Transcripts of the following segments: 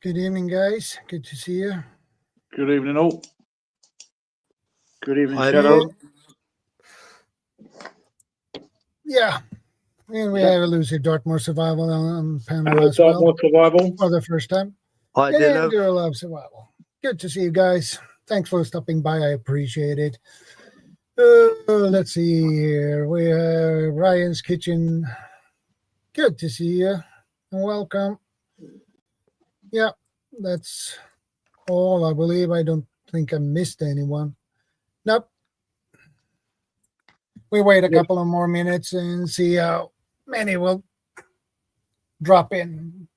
Good evening, guys. Good to see you. Good evening, all. Good evening, Hi, Shadow. Yeah, and we have Lucy Dartmoor Survival on panel Hello, as well Dartmoor Survival. for the first time. Hi, And Dylan. Girl of Survival. Good to see you guys. Thanks for stopping by. I appreciate it. Let's see here. We have Ryan's Kitchen. Good to see you and welcome. Yeah, that's all I believe. I don't think I missed anyone. Nope. We wait a couple of more minutes and see how many will drop in.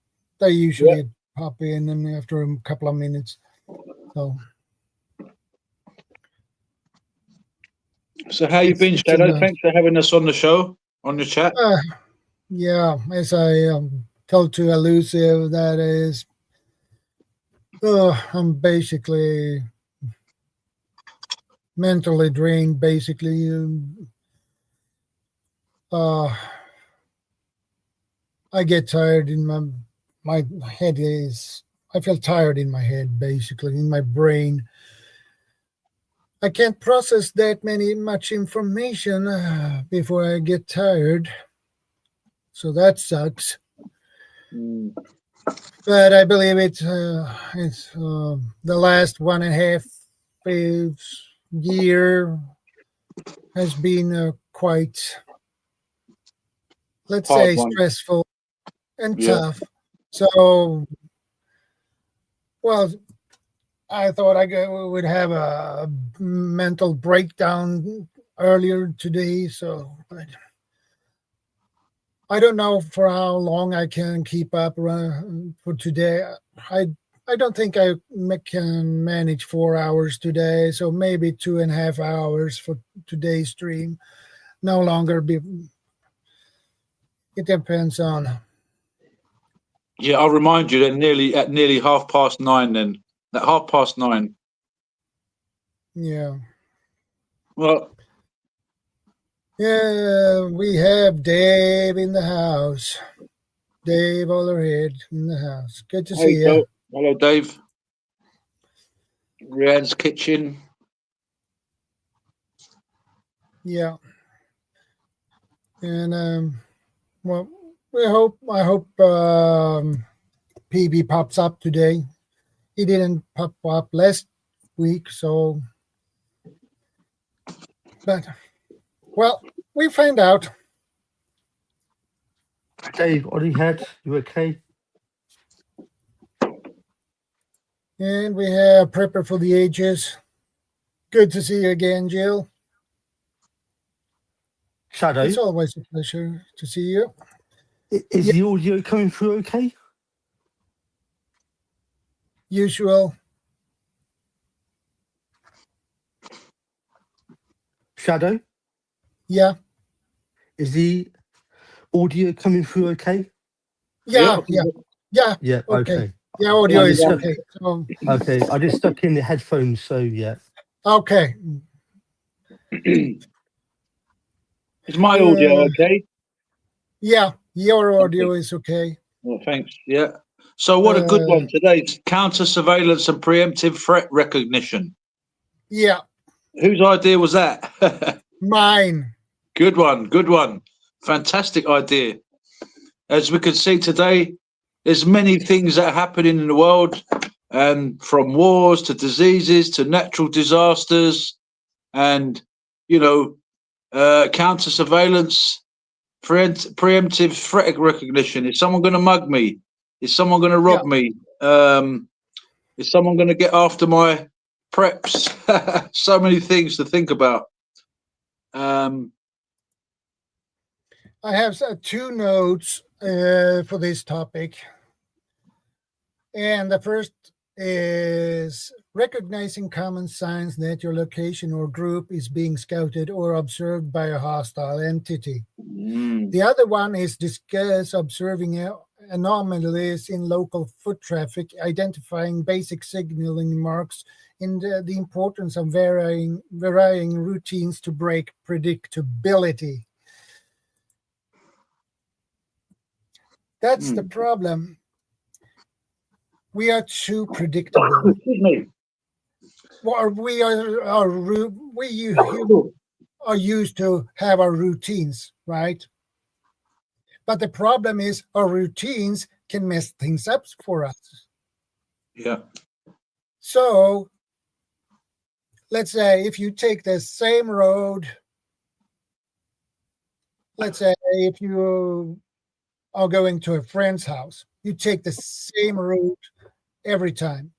They usually pop in and after a couple of minutes. So how you been, Shadow? Thanks for having us on the show, on the chat. Yeah, as I told to Elusive, that is, I'm basically mentally drained, basically. I get tired in my head is, I feel tired in my head, basically, in my brain. I can't process that much information before I get tired. So that sucks. But I believe it's the last 1.5 year has been quite, let's say, stressful and tough. So, well, I thought I would have a mental breakdown earlier today. So, but I don't know for how long I can keep up for today. I don't think I can manage 4 hours today. So maybe 2.5 hours for today's stream. No longer be. It depends on. Yeah, I'll remind you that nearly 9:30 then. At 9:30. Yeah. Well. Yeah, we have Dave in the house. Dave Ollerhead in the house. Good to see you. Hello, Dave. Ryan's Kitchen. Yeah. And well, I hope PB pops up today. He didn't pop up last week, so but well, we find out. Dave, Oddiehead, you okay? And we have Prepper for the Ages. Good to see you again, Jill. Shadow. It's always a pleasure to see you. Is the audio coming through okay? Usual. Shadow? Yeah. Is the audio coming through okay? Yeah. Yeah, okay. Yeah, audio is okay. So, okay, I just stuck in the headphones, so yeah. Okay. Is my audio okay? Yeah, your audio is okay. Well, thanks. Yeah. So what a good one today. Counter-surveillance and preemptive threat recognition. Yeah. Whose idea was that? Mine. Good one. Good one. Fantastic idea. As we can see today, there's many things that are happening in the world, from wars to diseases to natural disasters, and, counter-surveillance, preemptive threat recognition. Is someone going to mug me? Is someone going to rob me? Is someone going to get after my preps? So many things to think about. I have 2 notes for this topic. And the first is recognizing common signs that your location or group is being scouted or observed by a hostile entity. The other one is discuss observing anomalies in local foot traffic, identifying basic signaling marks, and the importance of varying routines to break predictability. That's the problem. We are too predictable. Excuse me. We are used to have our routines, right? But the problem is our routines can mess things up for us. Yeah. So let's say if you take the same road, let's say if you are going to a friend's house, you take the same route every time.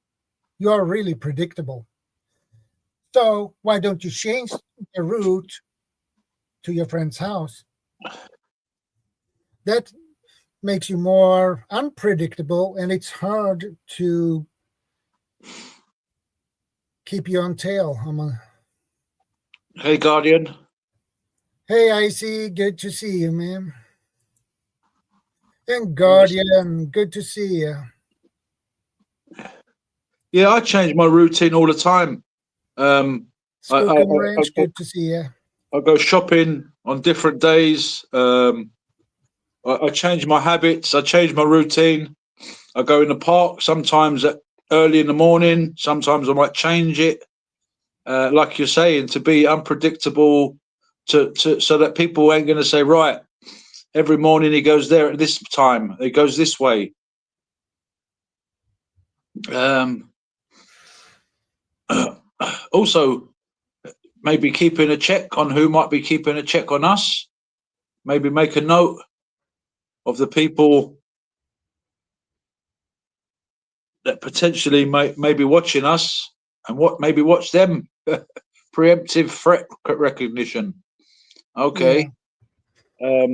You are really predictable. So why don't you change the route to your friend's house? That makes you more unpredictable, and it's hard to keep you on tail. Hey, Guardian. Hey, Icy, good to see you, man. And Guardian, good to see you. Yeah, I change my routine all the time. Skookum Ranch, good to see you. I go shopping on different days. I change my habits. I change my routine. I go in the park sometimes early in the morning. Sometimes I might change it. Like you're saying, to be unpredictable, so that people ain't going to say, right, every morning he goes there at this time. He goes this way. Also, maybe keeping a check on who might be keeping a check on us. Maybe make a note of the people that potentially may be watching us, and maybe watch them. Preemptive threat recognition. Okay. Yeah.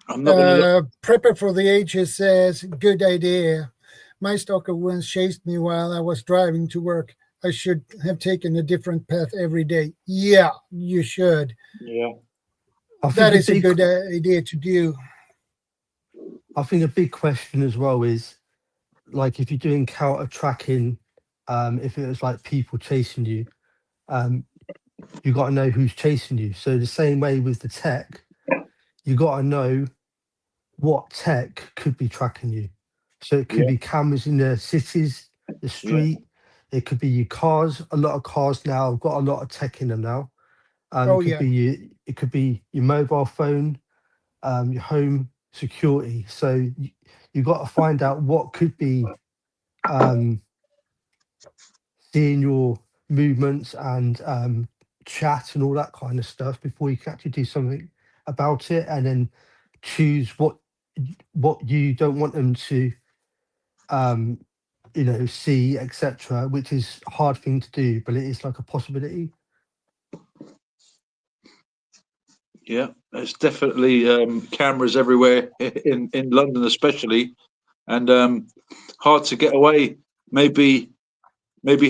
I'm not gonna Prepper for the Ages says, good idea. My stalker once chased me while I was driving to work. I should have taken a different path every day. Yeah, you should. Yeah. That is a good idea to do. I think a big question as well is, like, if you're doing counter tracking, if it was like people chasing you, you got to know who's chasing you. So the same way with the tech, you got to know what tech could be tracking you. So it could be cameras in the cities, the street. It could be your cars. A lot of cars now have got a lot of tech in them now. It could be your mobile phone, your home security. So you got to find out what could be seeing your movements and chat and all that kind of stuff before you can actually do something about it, and then choose what you don't want them to see, etc., which is a hard thing to do, but it is like a possibility. Yeah, there's definitely cameras everywhere in London especially, and hard to get away. Maybe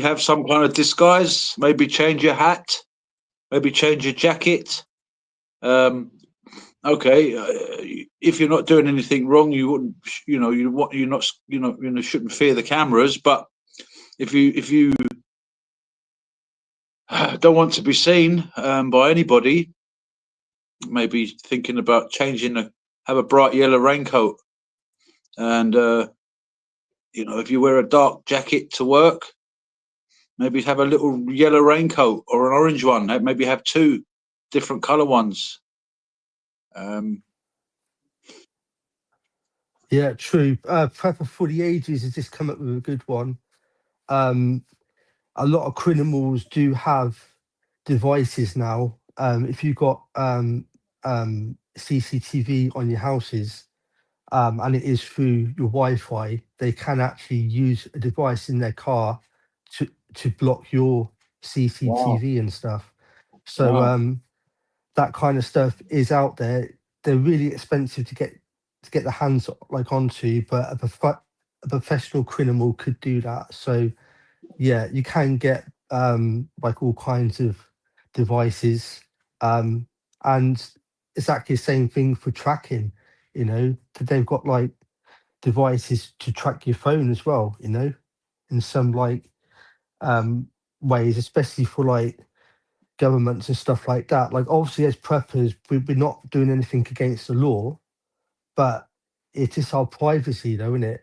have some kind of disguise, maybe change your hat, maybe change your jacket. Okay, if you're not doing anything wrong, you wouldn't, shouldn't fear the cameras. But if you don't want to be seen by anybody, maybe thinking about have a bright yellow raincoat, and if you wear a dark jacket to work, maybe have a little yellow raincoat or an orange one. Maybe have two different color ones. Yeah, true. Prepper for the Ages has just come up with a good one. A lot of criminals do have devices now. If you've got CCTV on your houses, and it is through your Wi-Fi, they can actually use a device in their car to block your CCTV and stuff. So that kind of stuff is out there. They're really expensive to get the hands onto, but a professional criminal could do that. So yeah, you can get all kinds of devices, and it's actually the same thing for tracking. They've got devices to track your phone as well. In some ways, especially for governments and stuff like that. Obviously, as preppers, we're not doing anything against the law, but it is our privacy, though, isn't it?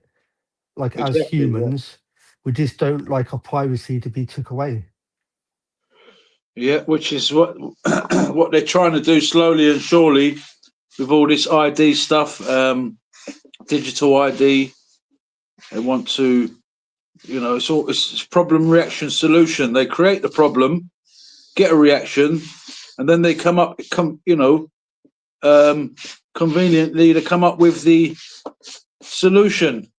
like Exactly, as humans, we just don't like our privacy to be took away. Yeah, which is what what they're trying to do slowly and surely with all this ID stuff, digital ID. They want to, it's problem, reaction, solution. They create the problem, get a reaction, and then they conveniently to come up with the solution.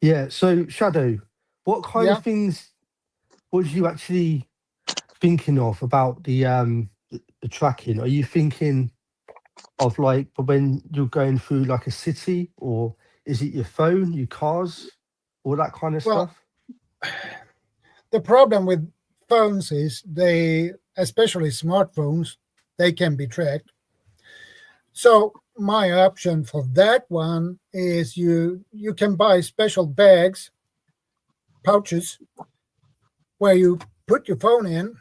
Yeah. So Shadow, what kind of things was you actually thinking of about the tracking? Are you thinking of like when you're going through like a city, or is it your phone, your cars, all that kind of Well, stuff? the problem with phones is especially smartphones, they can be tracked. So my option for that one is you can buy special bags, pouches, where you put your phone in,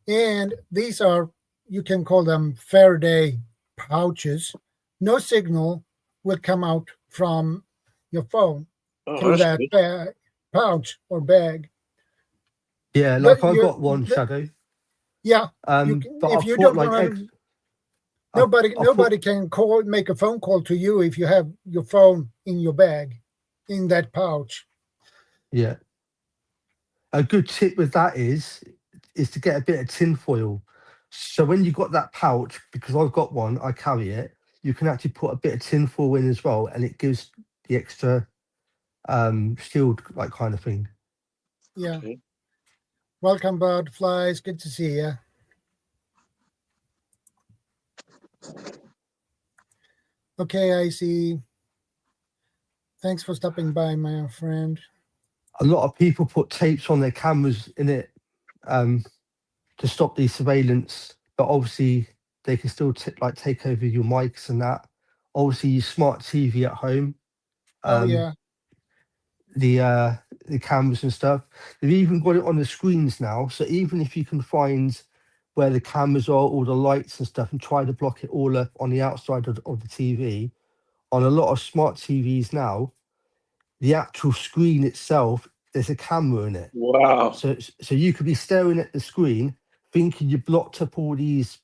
and these are, you can call them Faraday pouches. No signal will come out from your phone through That's that good. pouch or bag. Yeah, like I got one, Shadow. Yeah, you can, But I if you thought don't like want to, I thought nobody can make a phone call to you if you have your phone in your bag, in that pouch. yeah. A good tip with that is to get a bit of tin foil. So when you got that pouch, because I've got one, I carry it, you can actually put a bit of tin foil in as well, and it gives the extra shield like kind of thing. Yeah. Okay. Welcome, Butterflies. Good to see you. Okay, I see. Thanks for stopping by, my friend. A lot of people put tapes on their cameras in it to stop the surveillance, but obviously they can still take over your mics and that. Obviously, your smart TV at home, Oh, um, yeah. the cameras and stuff. They've even got it on the screens now, so even if you can find where the cameras are, all the lights and stuff, and try to block it all up on the outside of the TV, on a lot of smart TVs now, the actual screen itself, there's a camera in it. Wow. So you could be staring at the screen, thinking you blocked up all these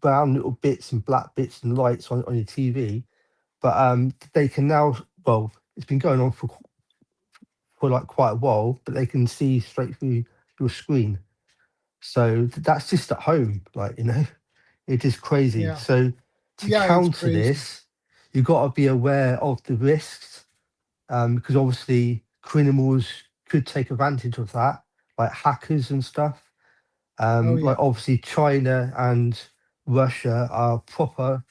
brown little bits and black bits and lights on your TV, but they can now. Well, it's been going on for like quite a while, but they can see straight through your screen. So that's just at home, it is crazy. Yeah. So to Yeah, it's counter crazy. this, you've got to be aware of the risks, because obviously criminals could take advantage of that, like hackers and stuff. Oh, yeah. Like obviously China and Russia are proper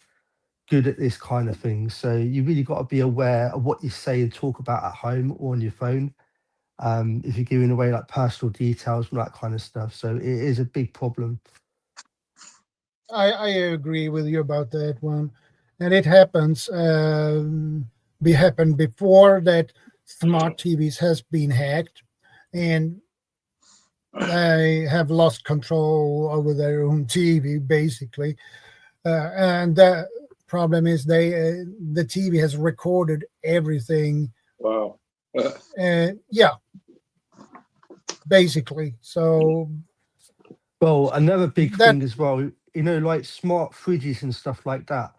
good at this kind of thing. So you really got to be aware of what you say and talk about at home or on your phone. If you're giving away like personal details and that kind of stuff. So it is a big problem. I agree with you about that one. And it happens, happened before that smart TVs has been hacked, and they have lost control over their own TV, basically. And the problem is the TV has recorded everything. Wow. Yeah, basically. So Well, another big that, thing as well, like smart fridges and stuff like that.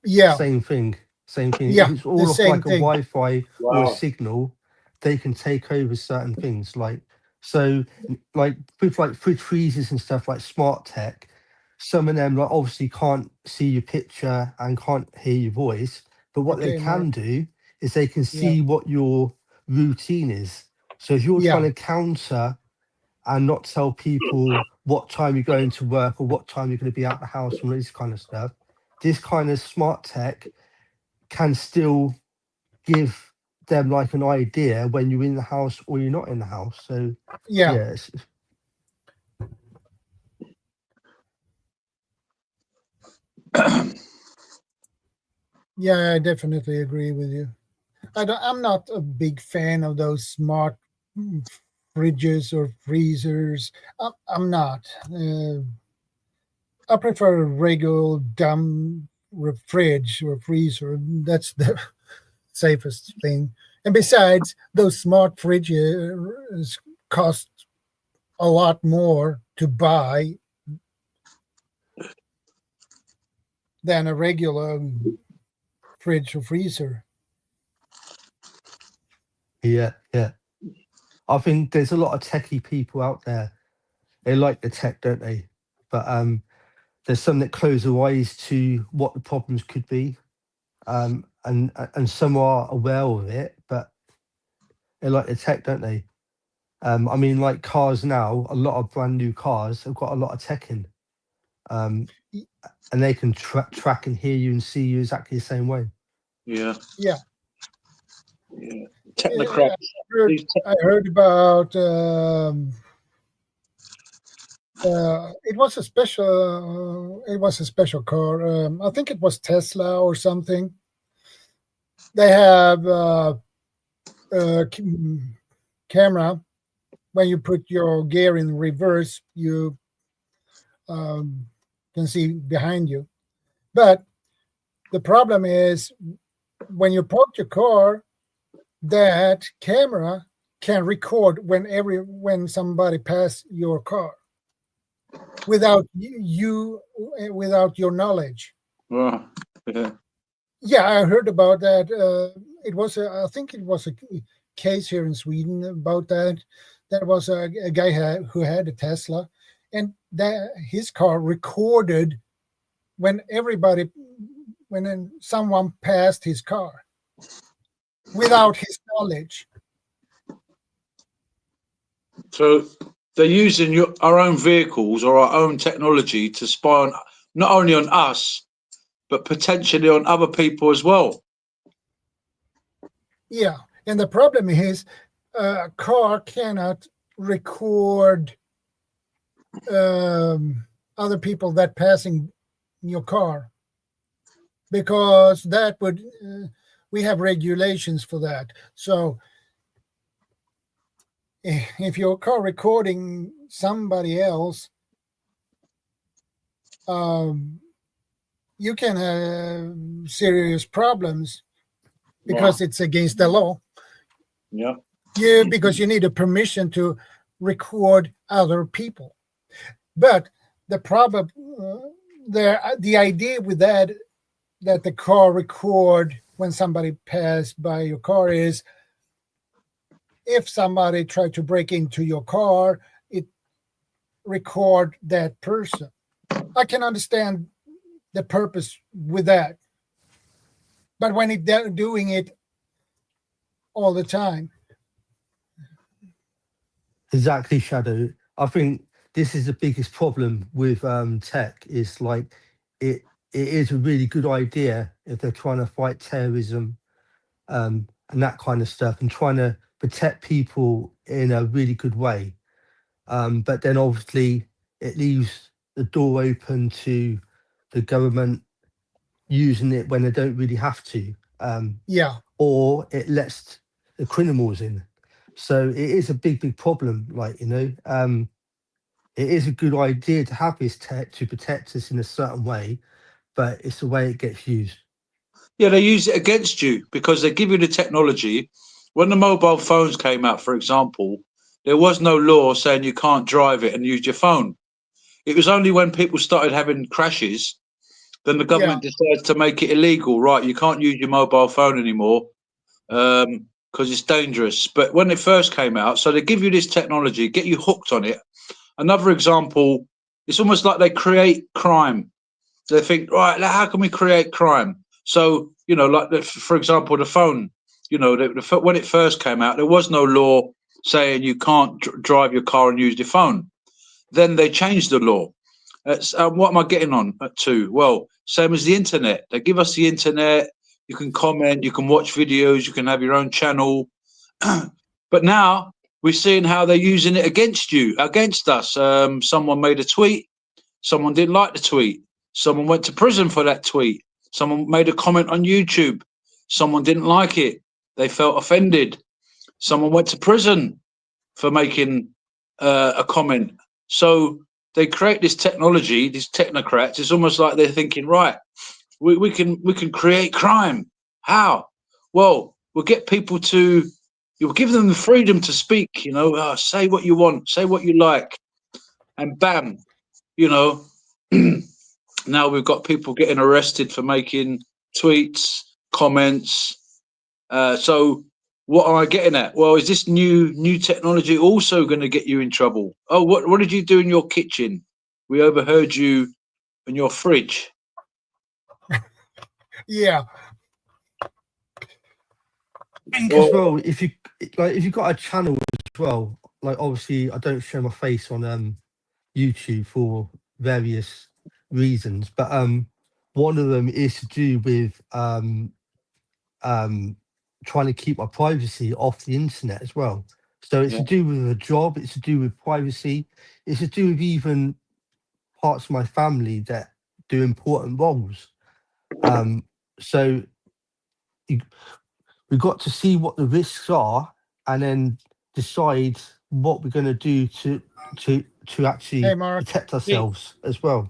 yeah, Same thing. Same thing. If yeah, it's the all off same like a thing. Wi-Fi or a Wow. signal, they can take over certain things. Like with like fridge freezers and stuff like smart tech, some of them like obviously can't see your picture and can't hear your voice. But what they Okay, Mark. can do is they can Yeah, see what your routine is. So if you're trying yeah, to counter and not tell people what time you're going to work or what time you're going to be out the house and all this kind of stuff, this kind of smart tech can still give them like an idea when you're in the house or you're not in the house. So yeah, yeah, yeah. I definitely agree with you. I'm not a big fan of those smart fridges or freezers. I'm not. I prefer a regular dumb fridge or freezer. That's the safest thing. And besides, those smart fridges cost a lot more to buy than a regular fridge or freezer. Yeah. I think there's a lot of techie people out there. They like the tech, don't they? But there's some that close their eyes to what the problems could be, and some are aware of it, but they like the tech, don't they? I mean, like cars now, a lot of brand new cars have got a lot of tech in, and they can track and hear you and see you exactly the same way. Yeah. Technocrats. Yeah. I heard about it was a special car. I think it was Tesla or something. They have camera. When you put your gear in reverse, you can see behind you. But the problem is when you park your car, that camera can record when somebody passes your car without without your knowledge. Oh, yeah. Yeah, I heard about that. I think it was a case here in Sweden about that. There was a guy who had a Tesla, and his car recorded when someone passed his car without his knowledge. So they're using our own vehicles or our own technology to spy on not only on us, but potentially on other people as well. Yeah, and the problem is a car cannot record other people that passing your car, because that would we have regulations for that. So if your car recording somebody else, you can have serious problems because it's against the law. Yeah. Because you need a permission to record other people. But the problem, the idea with that the car record when somebody passed by your car is, if somebody tried to break into your car, it record that person. I can understand the purpose with that, but when they're doing it all the time. Exactly, Shadow. I think this is the biggest problem with tech. Is like it is a really good idea if they're trying to fight terrorism and that kind of stuff, and trying to protect people in a really good way. But then obviously it leaves the door open to the government using it when they don't really have to. Or it lets the criminals in. So it is a big problem. Like, it is a good idea to have this tech to protect us in a certain way, but it's the way it gets used. Yeah, they use it against you because they give you the technology. When the mobile phones came out, for example, there was no law saying you can't drive it and use your phone. It was only when people started having crashes, then the government decided to make it illegal. Right, you can't use your mobile phone anymore because it's dangerous. But when it first came out, so they give you this technology, get you hooked on it. Another example, it's almost like they create crime. They think, right, how can we create crime? So, like, for example, the phone, when it first came out, there was no law saying you can't drive your car and use your phone. Then they changed the law. What am I getting on to? Well, same as the internet. They give us the internet. You can comment, you can watch videos, you can have your own channel. But now we're seeing how they're using it against you, against us. Someone made a tweet. Someone didn't like the tweet. Someone went to prison for that tweet. Someone made a comment on YouTube. Someone didn't like it. They felt offended. Someone went to prison for making a comment. So they create this technology, these technocrats. It's almost like they're thinking, right, we can create crime. How? Well, we'll get people to, you'll give them the freedom to speak, say what you want, say what you like, and bam, now we've got people getting arrested for making tweets, comments. So what am I getting at? Well, is this new technology also going to get you in trouble? Oh, what did you do in your kitchen? We overheard you in your fridge. Yeah. As well, if you've got a channel as well, like obviously I don't show my face on YouTube for various reasons, but one of them is to do with trying to keep my privacy off the internet as well. So it's to do with a job, it's to do with privacy, it's to do with even parts of my family that do important roles. So we've got to see what the risks are and then decide what we're going to do to actually protect ourselves as well.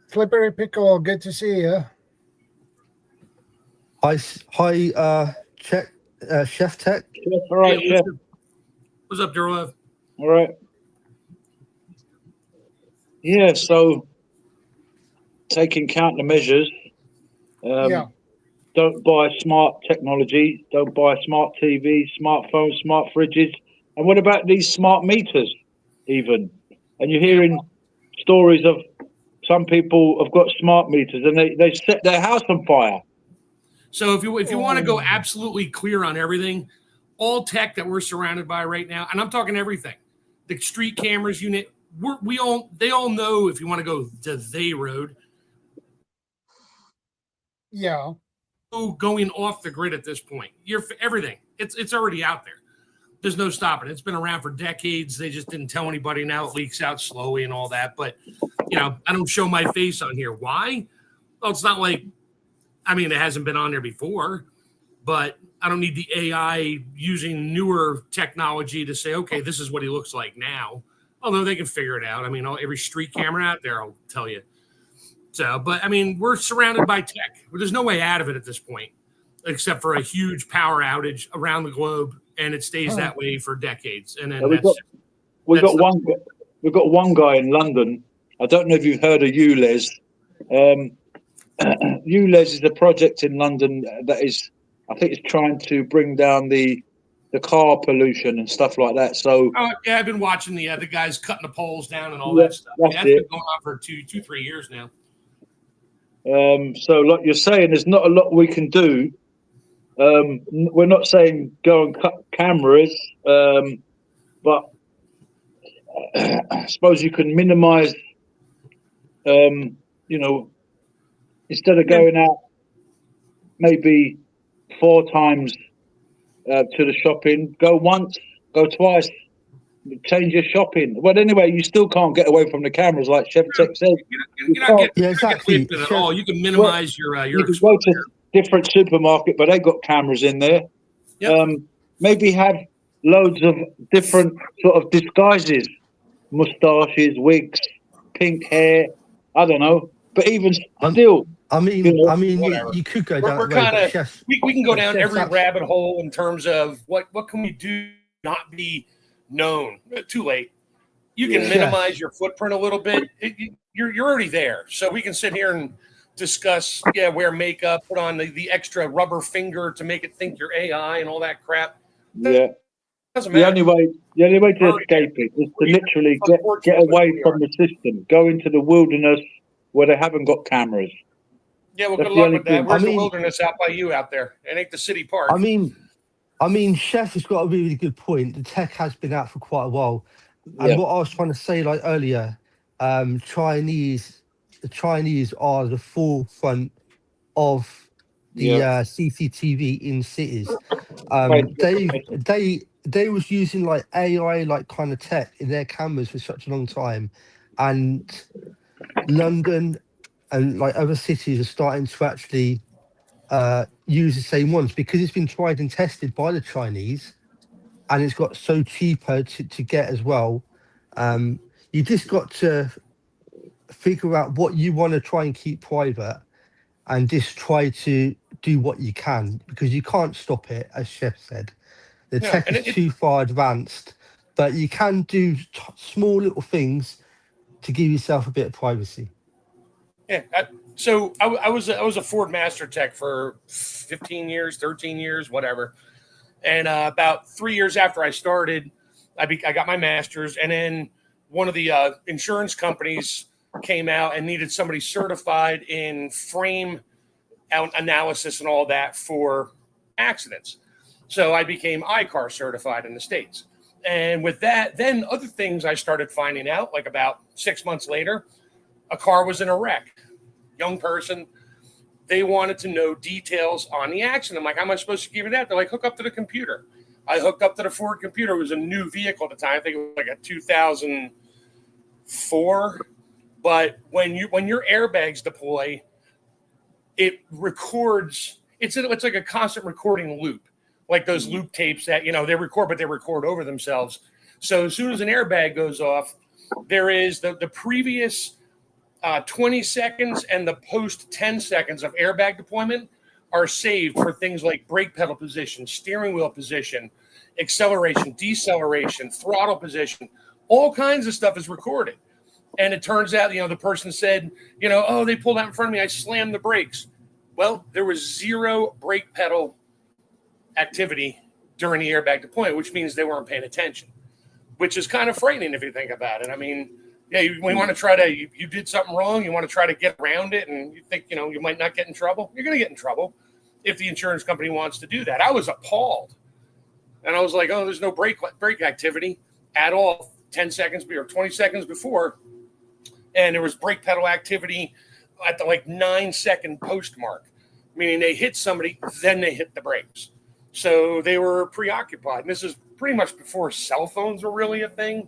Slippery Pickle, good to see you. Hi, Chef Tech. All right, Chef. What's up, Daryl? All right. Yeah, so taking countermeasures. Don't buy smart technology. Don't buy smart TVs, smartphones, smart fridges. And what about these smart meters even? And you're hearing stories of some people have got smart meters and they set their house on fire. So if you want to go absolutely clear on everything, all tech that we're surrounded by right now, and I'm talking everything, the street cameras unit, they all know if you want to go to the road. Yeah. Going off the grid at this point. Everything. It's already out there. There's no stopping. It's been around for decades. They just didn't tell anybody. Now it leaks out slowly and all that. But, I don't show my face on here. Why? Well, it's not like, it hasn't been on there before, but I don't need the AI using newer technology to say, okay, this is what he looks like now. Although they can figure it out. Every street camera out there will tell you. So, but we're surrounded by tech. There's no way out of it at this point, except for a huge power outage around the globe, and it stays that way for decades. And then we've got one guy in London. I don't know if you've heard of ULEZ. ULEZ is a project in London that is, I think, it's trying to bring down the car pollution and stuff like that. So I've been watching the guys cutting the poles down and all that stuff. That's been going on for 2-3 years now. So like you're saying, there's not a lot we can do. We're not saying go and cut cameras, but I suppose you can minimize, instead of going out maybe 4 times to the shopping, go once, go twice, change your shopping. But anyway, you still can't get away from the cameras, like Chef Tech said. You're not getting at all. You can minimize your you can go to different supermarket, but they got cameras in there. Yep. Maybe have loads of different sort of disguises, mustaches, wigs, pink hair. I don't know, but even still. You could go down. We're kind of we can go down every rabbit hole in terms of what can we do not be known. Too late. You can minimize your footprint a little bit. You're already there, so we can sit here and discuss. Wear makeup, put on the extra rubber finger to make it think you're AI and all that crap. The only way to escape it is to literally get away from the system. Go into the wilderness where they haven't got cameras. Yeah, well, good luck with that. Where's the wilderness out by you out there? It ain't the city park. Chef has got a really good point. The tech has been out for quite a while. And what I was trying to say, like earlier, the Chinese are the forefront of the CCTV in cities. They was using like AI, like kind of tech in their cameras for such a long time, and London and like other cities are starting to actually use the same ones because it's been tried and tested by the Chinese. and it's got so cheaper to get as well. You just got to figure out what you want to try and keep private, and just try to do what you can, because you can't stop it, as Chef said. The tech is too far advanced, but you can do small little things to give yourself a bit of privacy. Yeah. So I was a Ford Master Tech for 15 years, 13 years, whatever. And about 3 years after I started, I got my master's, and then one of the insurance companies came out and needed somebody certified in frame analysis and all that for accidents. So I became ICAR certified in the States. And with that, then other things I started finding out, like about 6 months later, a car was in a wreck. Young person, they wanted to know details on the accident. I'm like, how am I supposed to give you that? They're like, hook up to the computer. I hooked up to the Ford computer. It was a new vehicle at the time. I think it was like a 2004. But when your airbags deploy, it records. It's like a constant recording loop, like those loop tapes that they record, but they record over themselves. So as soon as an airbag goes off, there is the previous 20 seconds and the post 10 seconds of airbag deployment are saved for things like brake pedal position, steering wheel position, acceleration, deceleration, throttle position. All kinds of stuff is recorded. And it turns out, the person said, oh, they pulled out in front of me. I slammed the brakes. Well, there was zero brake pedal activity during the airbag deployment, which means they weren't paying attention, which is kind of frightening if you think about it. I mean, yeah, we want to try to, you did something wrong. You want to try to get around it, and you think, you might not get in trouble. You're going to get in trouble if the insurance company wants to do that. I was appalled. And I was like, oh, there's no brake activity at all 10 seconds or 20 seconds before. And there was brake pedal activity at the 9-second post mark, meaning they hit somebody, then they hit the brakes. So they were preoccupied. And this is pretty much before cell phones were really a thing.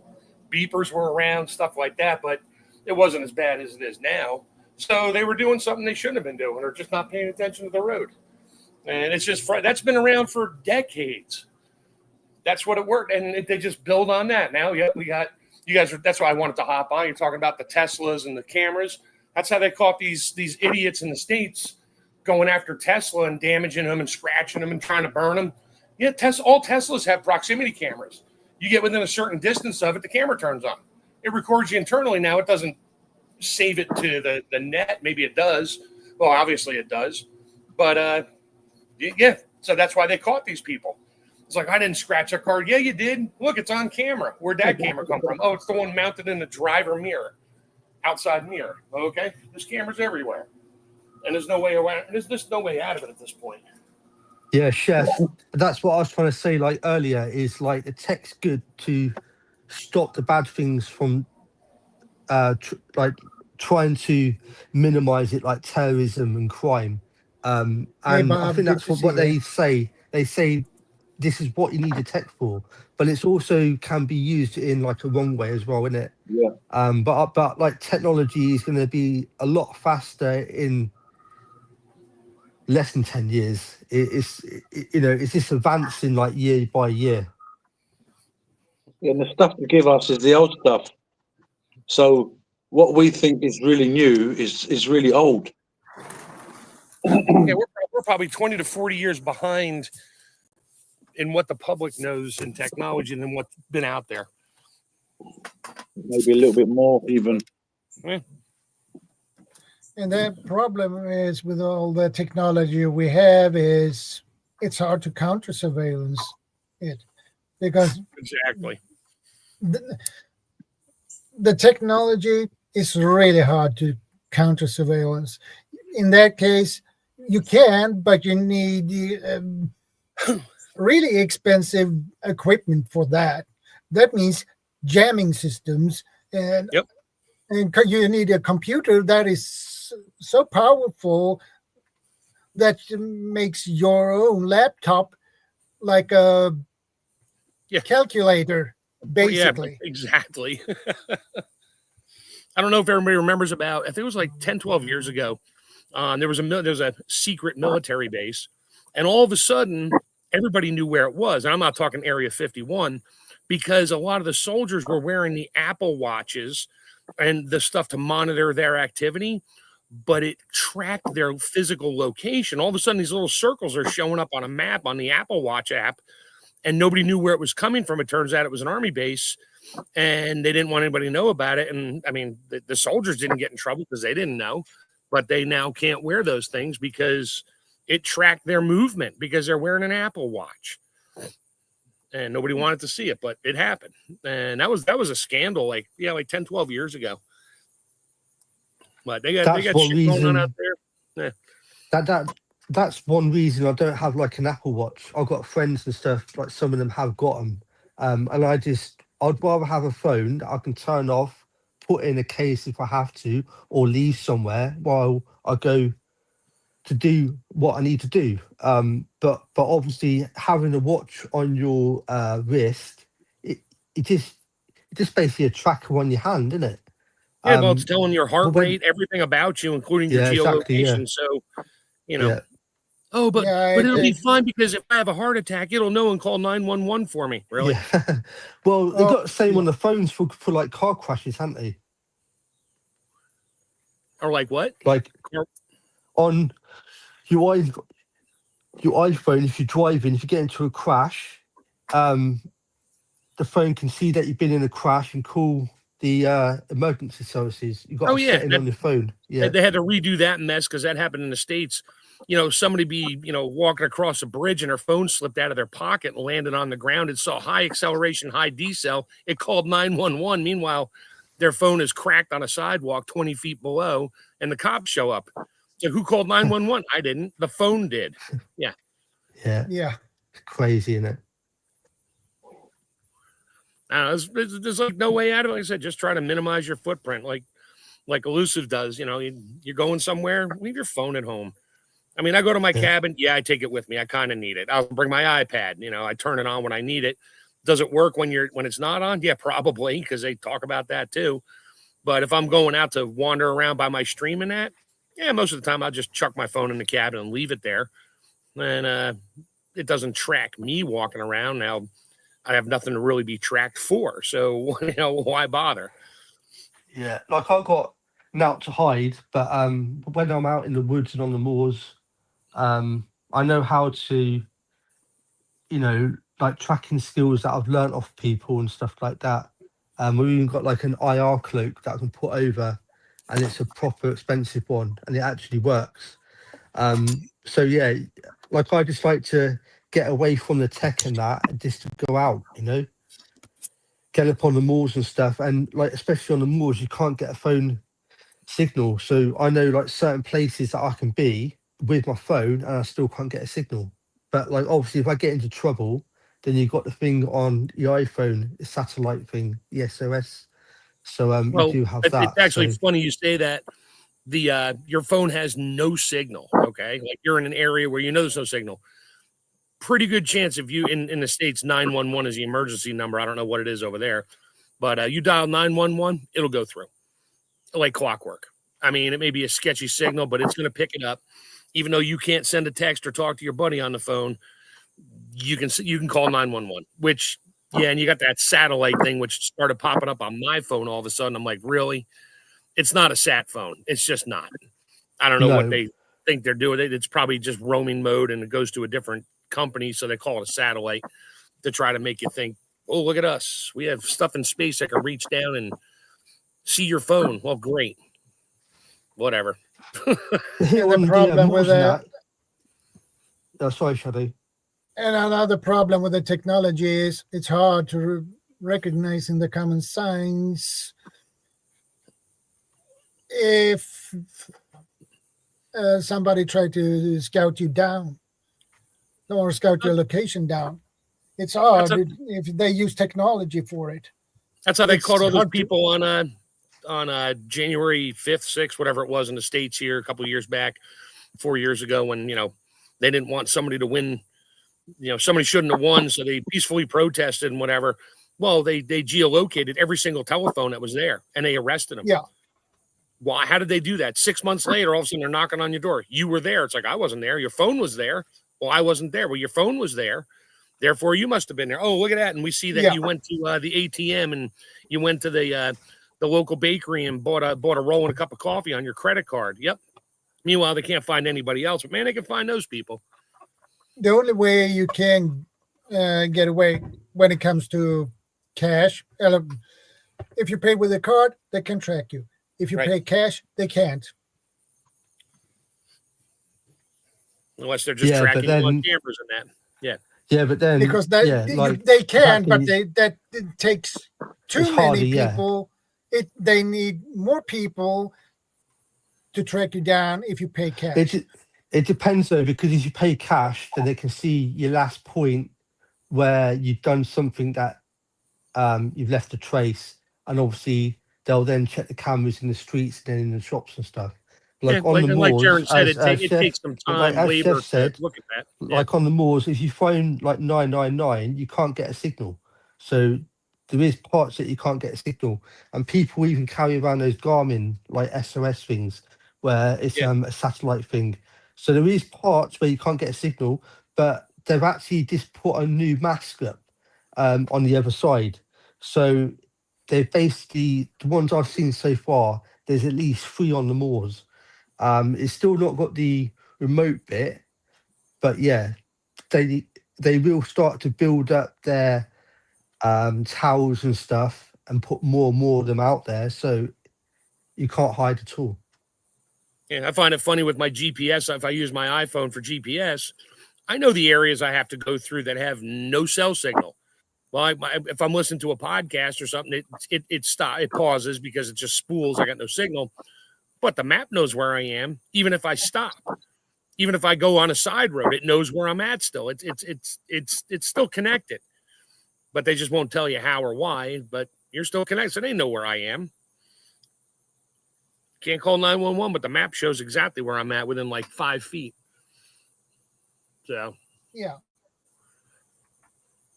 Beepers were around, stuff like that, but it wasn't as bad as it is now. So they were doing something they shouldn't have been doing, or just not paying attention to the road. And it's just, that's been around for decades. That's what it worked. And they just build on that. Now, we got, you guys, that's why I wanted to hop on. You're talking about the Teslas and the cameras. That's how they caught these idiots in the States going after Tesla and damaging them and scratching them and trying to burn them. Yeah, all Teslas have proximity cameras. You get within a certain distance of it, the camera turns on. It records you internally. Now, it doesn't save it to the net. Maybe it does. Well, obviously it does. But, yeah, so that's why they caught these people. It's like, I didn't scratch a car. Yeah, you did. Look, it's on camera. Where'd that camera come from? Oh, it's the one mounted in the driver mirror, outside mirror. Okay, there's cameras everywhere. And there's no way around. There's just no way out of it at this point. Yeah, Chef, that's what I was trying to say earlier, is the tech's good to stop the bad things from trying to minimize it, like terrorism and crime. And Bob, I think that's what they say. They say this is what you need the tech for, but it's also can be used in a wrong way as well, isn't it? Yeah. But technology is going to be a lot faster in less than 10 years. It's just advancing year by year. And the stuff to give us is the old stuff. So what we think is really new is really old. Yeah, we're probably 20 to 40 years behind in what the public knows in technology than what's been out there. Maybe a little bit more even. Yeah. And the problem is with all the technology we have is it's hard to counter-surveillance it, because exactly the technology is really hard to counter-surveillance. In that case, you can, but you need really expensive equipment for that. That means jamming systems, and you need a computer that is so powerful that makes your own laptop like a calculator, basically. Yeah, exactly. I don't know if everybody remembers about, I think it was 10, 12 years ago. There was a secret military base, and all of a sudden, everybody knew where it was. And I'm not talking Area 51, because a lot of the soldiers were wearing the Apple Watches and the stuff to monitor their activity, but it tracked their physical location. All of a sudden, these little circles are showing up on a map on the Apple Watch app, and nobody knew where it was coming from. It turns out it was an Army base, and they didn't want anybody to know about it. And I mean, the soldiers didn't get in trouble because they didn't know, but they now can't wear those things because it tracked their movement because they're wearing an Apple Watch. And nobody wanted to see it, but it happened. And that was a scandal, like 10, 12 years ago. But they got shit going on out there. Yeah. That's one reason I don't have like an Apple Watch. I've got friends and stuff, like some of them have got them. And I'd rather have a phone that I can turn off, put in a case if I have to, or leave somewhere while I go to do what I need to do. But obviously having a watch on your wrist, it just basically a tracker on your hand, isn't it? Yeah, well, it's telling your heart rate, everything about you, including your geolocation. Exactly, So, but it'll be fine because if I have a heart attack, it'll know and call 911 for me. Really? Yeah. Well, they've got the same on the phones for like car crashes, haven't they? Or like what? Like on your iPhone, if you're driving, if you get into a crash, the phone can see that you've been in a crash and call the emergency services. You've got to set it on your phone. Yeah, they had to redo that mess because that happened in the States. Somebody be walking across a bridge and her phone slipped out of their pocket and landed on the ground. It saw high acceleration, high decel. It called 911. Meanwhile, their phone is cracked on a sidewalk 20 feet below, and the cops show up. So who called 911? I didn't. The phone did. Yeah. Yeah. It's crazy, isn't it? I don't know, there's like no way out of it. Like I said, just try to minimize your footprint, like Elusive does. You're going somewhere, leave your phone at home. I mean, I go to my cabin. Yeah, I take it with me. I kind of need it. I'll bring my iPad. I turn it on when I need it. Does it work when it's not on? Yeah, probably, because they talk about that too. But if I'm going out to wander around by my stream and that, most of the time I'll just chuck my phone in the cabin and leave it there. And it doesn't track me walking around. Now I have nothing to really be tracked for. So, why bother? Yeah. Like I got out to hide, but when I'm out in the woods and on the moors, I know how to, like tracking skills that I've learnt off people and stuff like that. We've even got like an IR cloak that I can put over, and it's a proper expensive one, and it actually works. So yeah, like I just like to get away from the tech and that, and just to go out, get up on the moors and stuff. And like, especially on the moors, you can't get a phone signal. So I know like certain places that I can be with my phone and I still can't get a signal. But like, obviously if I get into trouble, then you've got the thing on your iPhone, the satellite thing, the SOS. So you do have that. It's actually funny you say that. Your phone has no signal. Okay. Like you're in an area where there's no signal. Pretty good chance if you in the States, 911 is the emergency number. I don't know what it is over there, but you dial 911, it'll go through like clockwork. I mean, it may be a sketchy signal, but it's going to pick it up. Even though you can't send a text or talk to your buddy on the phone, you can call 911, which, and you got that satellite thing, which started popping up on my phone all of a sudden. I'm like, really? It's not a sat phone. It's just not. I don't know what they think they're doing. It's probably just roaming mode and it goes to a different company. So they call it a satellite to try to make you think, oh, look at us. We have stuff in space that can reach down and see your phone. Well, great. Whatever. The problem with that. Oh, sorry, Shadow. And another problem with the technology is it's hard to recognize in the common signs if somebody tried to scout you down or scout your location down. It's hard if they use technology for it. That's how they caught all those people on January 5th, 6th, whatever it was in the States here a couple of years back, 4 years ago, when, they didn't want somebody to win. Somebody shouldn't have won, so they peacefully protested and whatever. Well, they geolocated every single telephone that was there, and they arrested them. Yeah. Why? How did they do that? 6 months later, all of a sudden they're knocking on your door. You were there. It's like, I wasn't there. Your phone was there. Well, I wasn't there. Well, your phone was there. Therefore, you must have been there. Oh, look at that. And we see that you went to the ATM and you went to the local bakery and bought a roll and a cup of coffee on your credit card. Yep. Meanwhile, they can't find anybody else. But, man, they can find those people. The only way you can get away when it comes to cash, if you pay with a card, they can track you. If you pay cash, they can't. Unless they're just tracking you on cameras and that. Yeah. Yeah, but then because they can, but that it takes too many people. They need more people to track you down if you pay cash. It depends though, because if you pay cash, then they can see your last point where you've done something that you've left a trace, and obviously they'll then check the cameras in the streets and then in the shops and stuff. Like on the moors, like Jaron said, it takes some time, labor to look at that. Like on the moors, if you phone like 999, you can't get a signal. So there is parts that you can't get a signal, and people even carry around those Garmin like SOS things where it's a satellite thing. So there is parts where you can't get a signal, but they've actually just put a new mask up on the other side. So they're basically, the ones I've seen so far, there's at least 3 on the moors. It's still not got the remote bit, but yeah, they will start to build up their towers and stuff and put more and more of them out there, so you can't hide at all. Yeah, I find it funny with my GPS. If I use my iPhone for GPS, I know the areas I have to go through that have no cell signal. Well, if I'm listening to a podcast or something, it pauses because it just spools. I got no signal. But the map knows where I am, even if I stop. Even if I go on a side road, it knows where I'm at still. It's still connected. But they just won't tell you how or why. But you're still connected, so they know where I am. Can't call 911, but the map shows exactly where I'm at within like 5 feet. So yeah.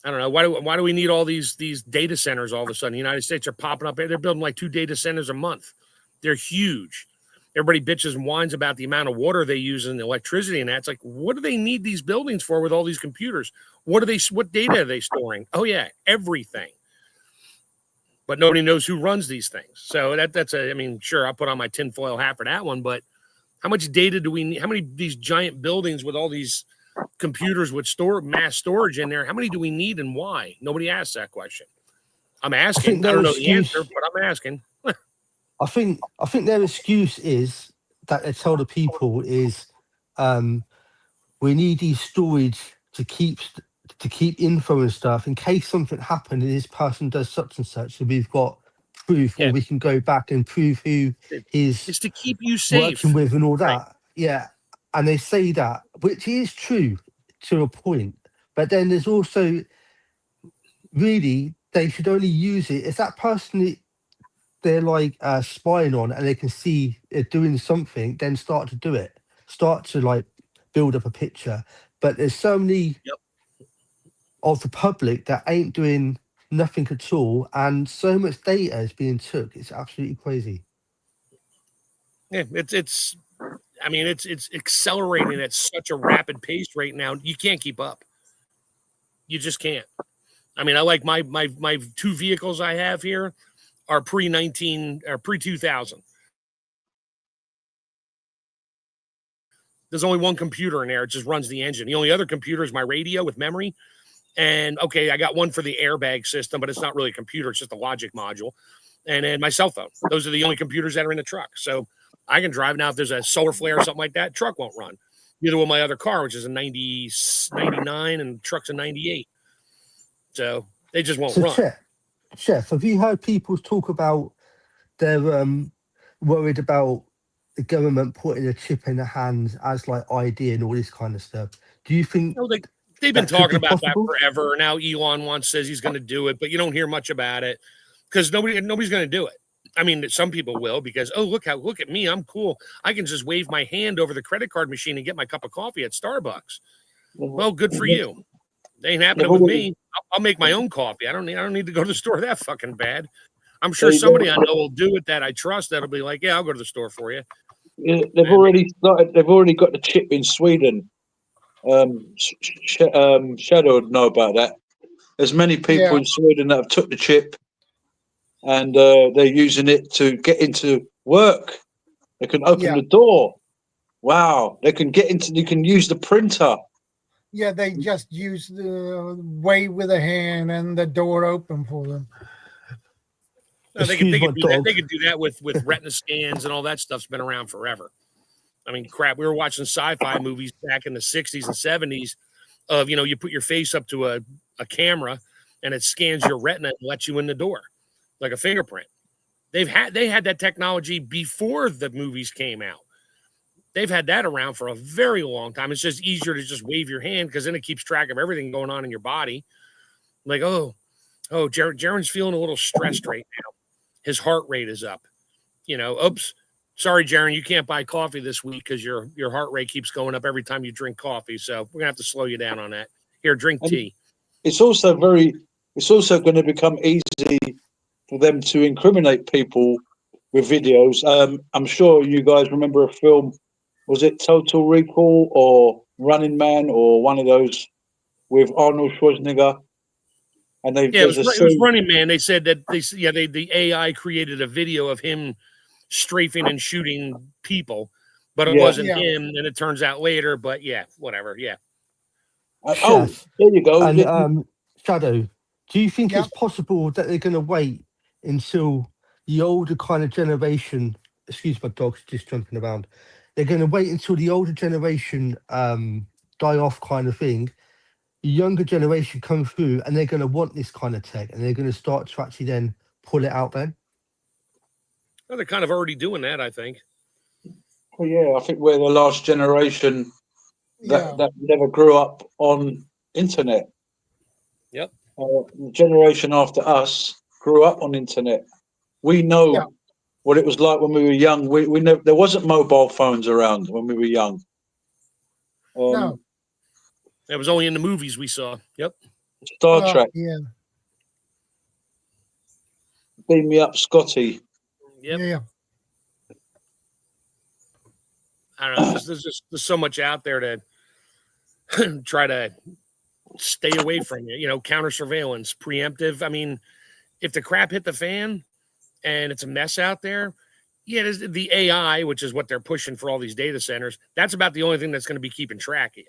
I don't know. Why do we need all these data centers all of a sudden? The United States are popping up. They're building like 2 data centers a month. They're huge. Everybody bitches and whines about the amount of water they use and electricity and that. It's like, what do they need these buildings for with all these computers? What data are they storing? Oh yeah, everything. But nobody knows who runs these things. So sure, I'll put on my tinfoil hat for that one, but how much data do we need? How many of these giant buildings with all these computers with mass storage in there, how many do we need and why? Nobody asks that question. I'm asking. I don't know the answer, but I'm asking. I think their excuse is that they tell the people is we need these storage to keep info and stuff in case something happened and this person does such and such. So we've got proof, or we can go back and prove who is to keep you safe working with and all that. Right. Yeah, and they say that, which is true to a point. But then there's also really they should only use it if that person they're like spying on and they can see it doing something, then start to do it, start to like build up a picture. But there's so many of the public that ain't doing nothing at all, and so much data is being took. It's absolutely crazy. Yeah, it's accelerating at such a rapid pace right now. You can't keep up. You just can't. I mean, I like my 2 vehicles I have here are pre-2000. There's only one computer in there. It just runs the engine. The only other computer is my radio with memory. And okay, I got one for the airbag system, but it's not really a computer. It's just a logic module. And then my cell phone. Those are the only computers that are in the truck. So I can drive now. If there's a solar flare or something like that, truck won't run. Neither will my other car, which is a 99 and the truck's a 98. So they just won't run. Chef, have you heard people talk about they're worried about the government putting a chip in their hands as like ID and all this kind of stuff? Do you think they've been talking about that forever? Now Elon says he's going to do it, but you don't hear much about it because nobody's going to do it. I mean, some people will because, oh, look at me. I'm cool. I can just wave my hand over the credit card machine and get my cup of coffee at Starbucks. Well, good for you. They ain't happening with me. I'll make my own coffee. I don't need to go to the store that fucking bad. I'm sure somebody I know will do it that I trust. That'll be like, yeah, I'll go to the store for you. Yeah, they've already got the chip in Sweden. Shadow would know about that. There's many people in Sweden that have took the chip, and they're using it to get into work. They can open the door. Wow, they can get into. You can use the printer. Yeah, they just use the wave with a hand and the door open for them. No, they could do that. They could do that with retina scans and all that stuff's been around forever. I mean, crap. We were watching sci-fi movies back in the 60s and 70s of, you put your face up to a camera and it scans your retina and lets you in the door like a fingerprint. They had that technology before the movies came out. They've had that around for a very long time. It's just easier to just wave your hand because then it keeps track of everything going on in your body. Like, Jaron's feeling a little stressed right now. His heart rate is up. Oops. Sorry, Jaron, you can't buy coffee this week because your heart rate keeps going up every time you drink coffee. So we're gonna have to slow you down on that. Here, drink tea. It's also going to become easy for them to incriminate people with videos. I'm sure you guys remember a film. Was it Total Recall or Running Man or one of those with Arnold Schwarzenegger? And it was Running Man. They said that the AI created a video of him strafing and shooting people, but it wasn't him, and it turns out later. But whatever. Yeah. There you go. And Shadow, do you think it's possible that they're going to wait until the older kind of generation? Excuse my dog's just jumping around. They're going to wait until the older generation die off, kind of thing. The younger generation come through, and they're going to want this kind of tech, and they're going to start to actually then pull it out. Then, well, they're kind of already doing that, I think. Well, yeah, I think we're the last generation that never grew up on internet. Yep. The generation after us grew up on internet. We know what it was like when we were young. We never, there wasn't mobile phones around when we were young. No. It was only in the movies we saw. Yep. Star Trek. Yeah. Beam me up, Scotty. Yep. Yeah. I don't know. There's so much out there to try to stay away from it. Counter-surveillance, preemptive. I mean, if the crap hit the fan and it's a mess out there, the AI, which is what they're pushing for all these data centers, that's about the only thing that's going to be keeping track of you.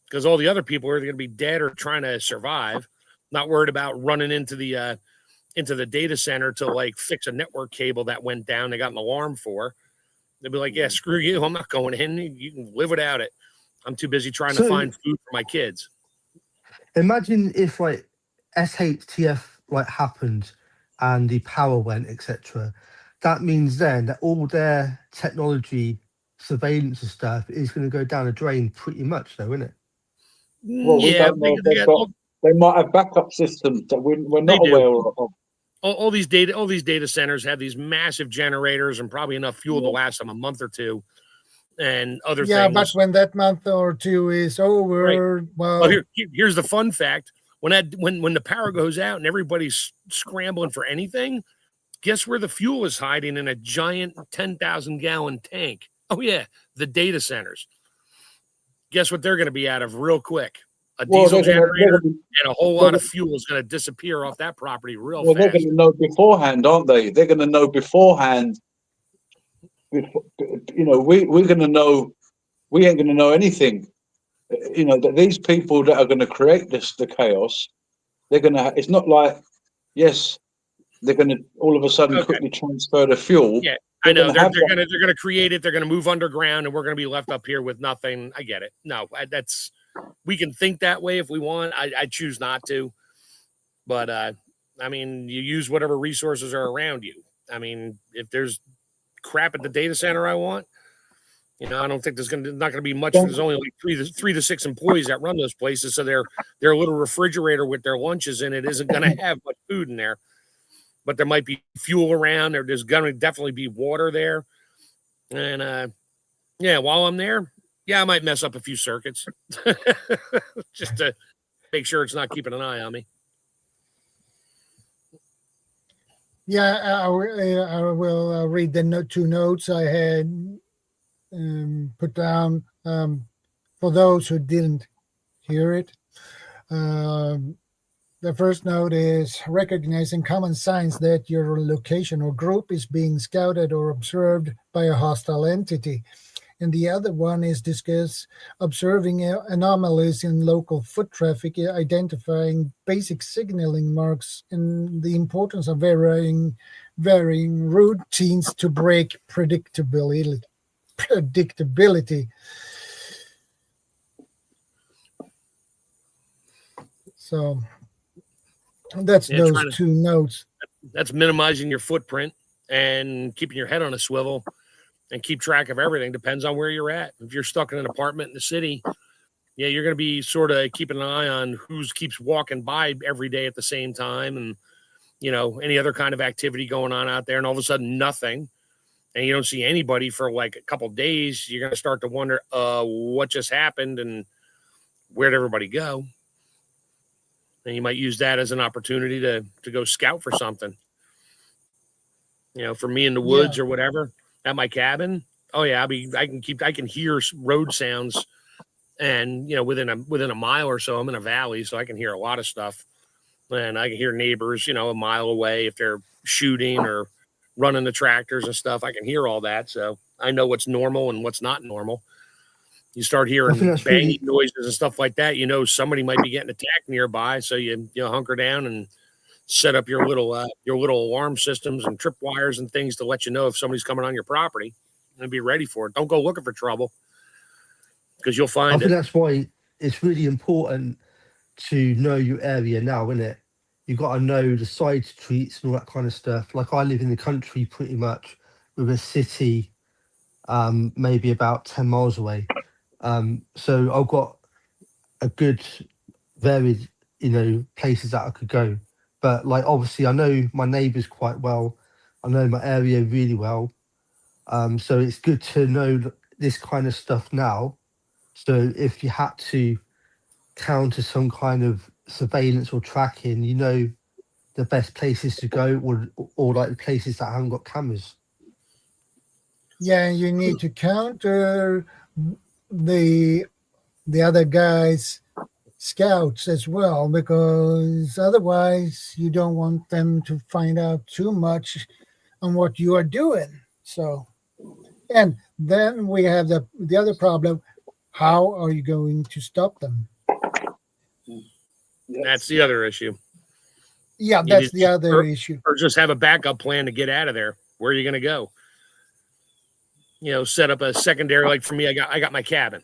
Because all the other people are going to be dead or trying to survive, not worried about running into the data center to fix a network cable that went down. They got an alarm for. They'd be like, "Yeah, screw you. I'm not going in. You can live without it. I'm too busy trying to find food for my kids." Imagine if SHTF happened and the power went, etc. That means then that all their technology, surveillance and stuff is going to go down the drain pretty much, though, isn't it? Well, we don't know. They might have backup systems that we're not aware of. All these data centers have these massive generators and probably enough fuel to last them a month or two, and other things. Yeah, but when that month or two is over, well, here's the fun fact: when the power goes out and everybody's scrambling for anything, guess where the fuel is hiding in a giant 10,000-gallon tank? Oh yeah, the data centers. Guess what they're going to be out of real quick? A diesel generator and a whole lot of fuel is going to disappear off that property real fast. They're going to know beforehand, aren't they? They're going to know beforehand. We're going to know. We ain't going to know anything. That these people that are going to create the chaos, they're going to. It's not like, they're going to all of a sudden quickly transfer the fuel. Yeah, I know they're going to create it. They're going to move underground, and we're going to be left up here with nothing. I get it. No, we can think that way if we want. I choose not to, but I mean, you use whatever resources are around you. I mean, if there's crap at the data center I want, I don't think there's not going to be much. There's only like three to six employees that run those places, so their little refrigerator with their lunches in it isn't going to have much food in there. But there might be fuel around. There's going to definitely be water there, and while I'm there, I might mess up a few circuits just to make sure it's not keeping an eye on me. Yeah, I will read the two notes I had put down. For for those who didn't hear it. The first note is recognizing common signs that your location or group is being scouted or observed by a hostile entity. And the other one is discuss observing anomalies in local foot traffic, identifying basic signaling marks, and the importance of varying routines to break predictability. So that's those two notes. That's minimizing your footprint and keeping your head on a swivel and keep track of everything. Depends on where you're at. If you're stuck in an apartment in the city, yeah, you're going to be sort of keeping an eye on who keeps walking by every day at the same time, and any other kind of activity going on out there, and all of a sudden nothing, and you don't see anybody for like a couple of days. You're going to start to wonder what just happened and where'd everybody go. And you might use that as an opportunity to go scout for something. For me in the woods or whatever at my cabin. Oh yeah, I can hear road sounds, and within a mile or so, I'm in a valley, so I can hear a lot of stuff, and I can hear neighbors, a mile away if they're shooting or running the tractors and stuff. I can hear all that, so I know what's normal and what's not normal. You start hearing banging noises and stuff like that, somebody might be getting attacked nearby. So you hunker down and set up your little alarm systems and tripwires and things to let you know if somebody's coming on your property, and be ready for it. Don't go looking for trouble, because you'll find it. I think that's why it's really important to know your area now, isn't it? You've got to know the side streets and all that kind of stuff. Like I live in the country pretty much, with a city maybe about 10 miles away. So I've got a good varied, places that I could go. But like, obviously I know my neighbours quite well. I know my area really well. So it's good to know this kind of stuff now. So if you had to counter some kind of surveillance or tracking, the best places to go, or like the places that haven't got cameras. Yeah, you need to counter the other guys' scouts as well, because otherwise you don't want them to find out too much on what you are doing. So, and then we have the other problem: how are you going to stop them? That's the other issue. Yeah, that's the other issue. Or just have a backup plan to get out of there. Where are you going to go? Set up a secondary. Like for me, I got my cabin.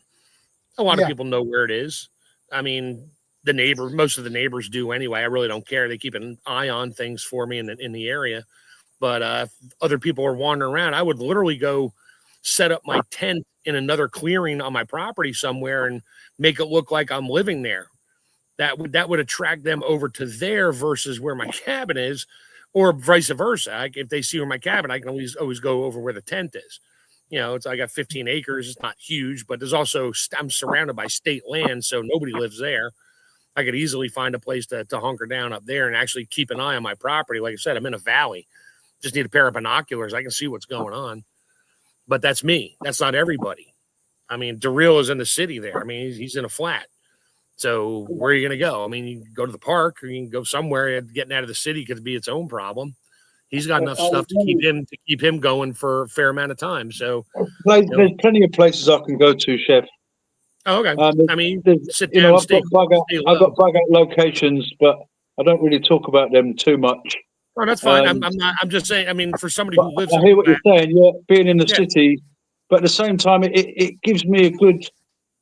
A lot of people know where it is. I mean, most of the neighbors do anyway. I really don't care. They keep an eye on things for me in the area. But if other people are wandering around, I would literally go set up my tent in another clearing on my property somewhere and make it look like I'm living there. That would attract them over to there versus where my cabin is, or vice versa. If they see where my cabin, I can always go over where the tent is. I got 15 acres. It's not huge, but I'm surrounded by state land, so nobody lives there. I could easily find a place to hunker down up there and actually keep an eye on my property. Like I said, I'm in a valley. Just need a pair of binoculars. I can see what's going on. But that's me. That's not everybody. I mean, Darrell is in the city there. I mean, he's in a flat. So where are you going to go? I mean, you can go to the park, or you can go somewhere. Getting out of the city could be its own problem. He's got enough stuff to keep him going for a fair amount of time. So there's plenty of places I can go to, Chef. Oh, okay. I mean, sit down. I've got bug out locations, but I don't really talk about them too much. Oh, that's fine. I'm just saying. I mean, for somebody who lives, I hear what you're saying. Yeah, being in the city, but at the same time, it gives me a good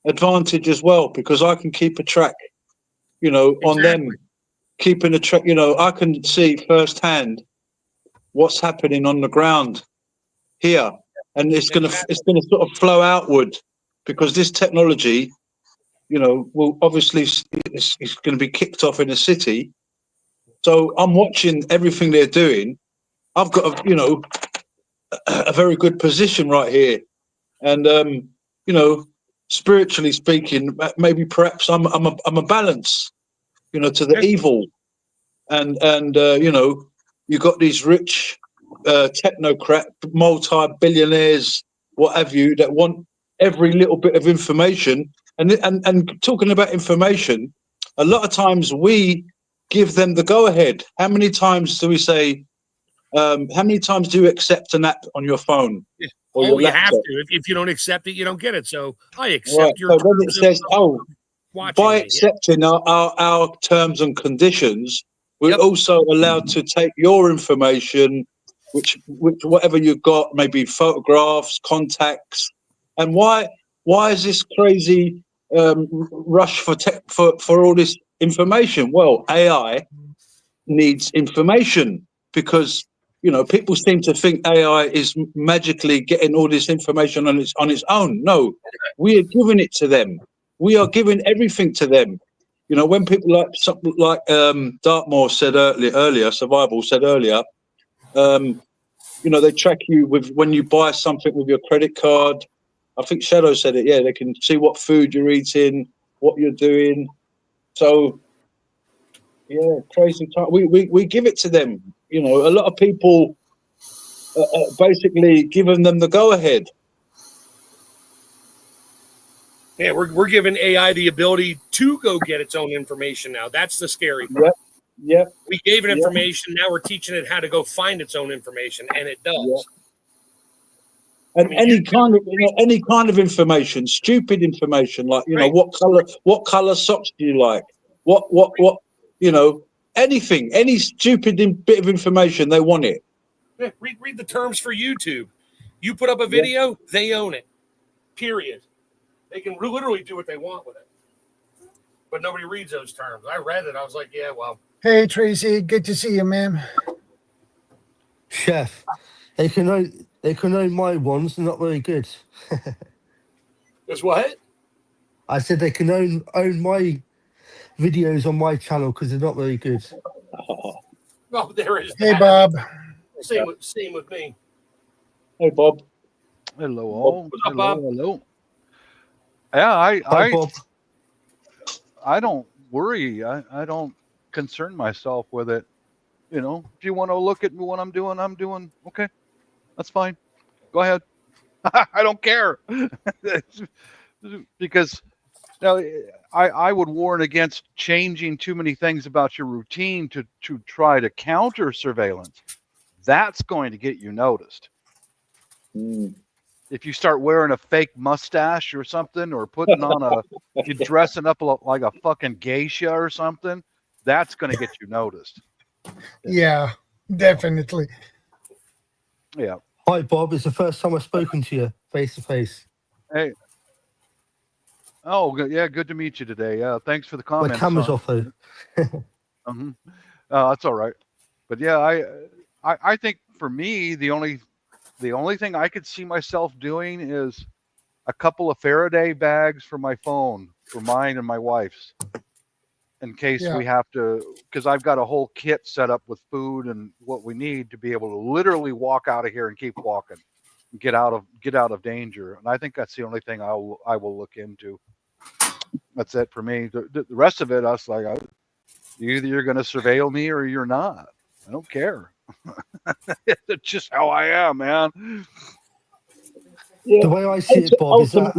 advantage as well, because I can keep a track, on them, keeping a track. I can see firsthand what's happening on the ground here, and it's gonna sort of flow outward, because this technology, will obviously it's going to be kicked off in the city. So I'm watching everything they're doing. I've got a very good position right here, and spiritually speaking, maybe perhaps I'm a balance, to the evil, and you got these rich technocrat, multi-billionaires, what have you, that want every little bit of information And talking about information, a lot of times we give them the go-ahead. How many times do we say, how many times do you accept an app on your phone or your You laptop? have to. If you don't accept it, you don't get it. So I accept Right. your So then it terms says, of watching by me. accepting our terms and conditions, we're also allowed to take your information, which whatever you've got, maybe photographs, contacts. And why is this crazy rush for all this information? Well, AI needs information because people seem to think AI is magically getting all this information on its own. No, we are giving it to them. We are giving everything to them. When people like Dartmoor said earlier, Survival said earlier, they track you when you buy something with your credit card. I think Shadow said it. Yeah, they can see what food you're eating, what you're doing. So, yeah, crazy time. We give it to them. A lot of people basically giving them the go-ahead. Yeah, we're giving AI the ability to go get its own information now. That's the scary part. Yeah. We gave it information. Now we're teaching it how to go find its own information, and it does. Yeah. And any kind of information, stupid information, like what color socks do you like? What anything, any stupid bit of information, they want it. Yeah, read the terms for YouTube. You put up a video, they own it. Period. They can literally do what they want with it. But nobody reads those terms. I read it. I was like, yeah, well. Hey, Tracy. Good to see you, ma'am. Chef, they can own my ones. They're not very good. That's what? I said they can own my videos on my channel because they're not very good. Oh, there is. Hey, Bob. Same with me. Hey, Bob. Hello, all. What's up, Bob? Hello. Yeah, Hi, Bob. I don't worry. I don't concern myself with it. If you want to look at what I'm doing, okay. That's fine. Go ahead. I don't care. Because now I would warn against changing too many things about your routine to try to counter surveillance. That's going to get you noticed. If you start wearing a fake mustache or something, or putting on you're dressing up like a fucking geisha or something, that's going to get you noticed. Yeah, definitely. Yeah. Hi, Bob. It's the first time I've spoken to you face to face. Hey. Oh, yeah. Good to meet you today. Yeah. Thanks for the comments. My camera's off, though. That's all right. But yeah, I think for me, the only thing I could see myself doing is a couple of Faraday bags for my phone, for mine and my wife's, in case we have to, because I've got a whole kit set up with food and what we need to be able to literally walk out of here and keep walking, and get out of danger. And I think that's the only thing I will look into. That's it for me. The rest of it, I was like, either you're going to surveil me or you're not. I don't care. That's just how I am, man. Yeah. The way I see it, Bob, is that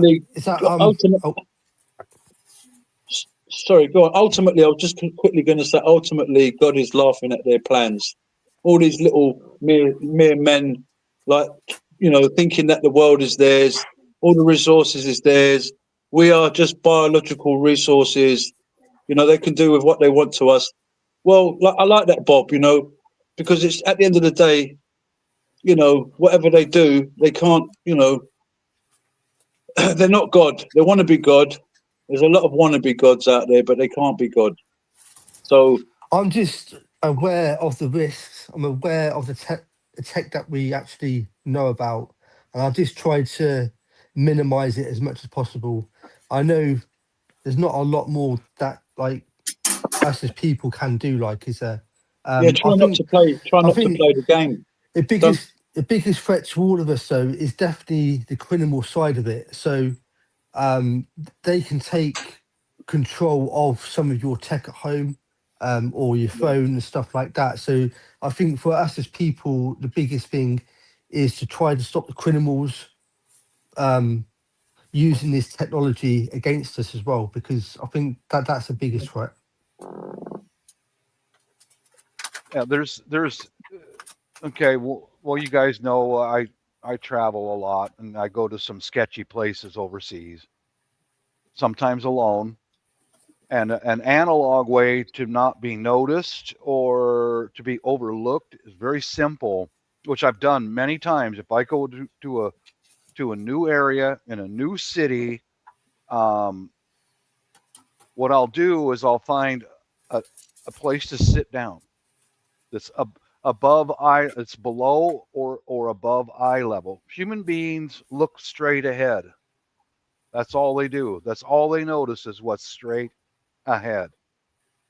sorry, go on. Ultimately, I was just quickly going to say, ultimately, God is laughing at their plans. All these little mere men, thinking that the world is theirs, all the resources is theirs. We are just biological resources. They can do with what they want to us. Well, I like that, Bob, because it's at the end of the day, whatever they do, they can't, they're not God. They want to be God. There's a lot of wannabe gods out there, but they can't be God. So I'm just aware of the risks. I'm aware of the tech that we actually know about, and I just try to minimize it as much as possible. I know there's not a lot more that us as people can do. Try not to play the game. The biggest threat to all of us, though, is definitely the criminal side of it. So they can take control of some of your tech at home, or your phone and stuff like that. So I think for us as people, the biggest thing is to try to stop the criminals using this technology against us as well, because I think that's the biggest threat. Yeah, there's okay. Well, you guys know I travel a lot, and I go to some sketchy places overseas, sometimes alone. And an analog way to not be noticed or to be overlooked is very simple, which I've done many times. If I go to a new area in a new city, what I'll do is I'll find a place to sit down that's above eye, it's below or above eye level. Human beings look straight ahead. That's all they do. That's all they notice is what's straight ahead.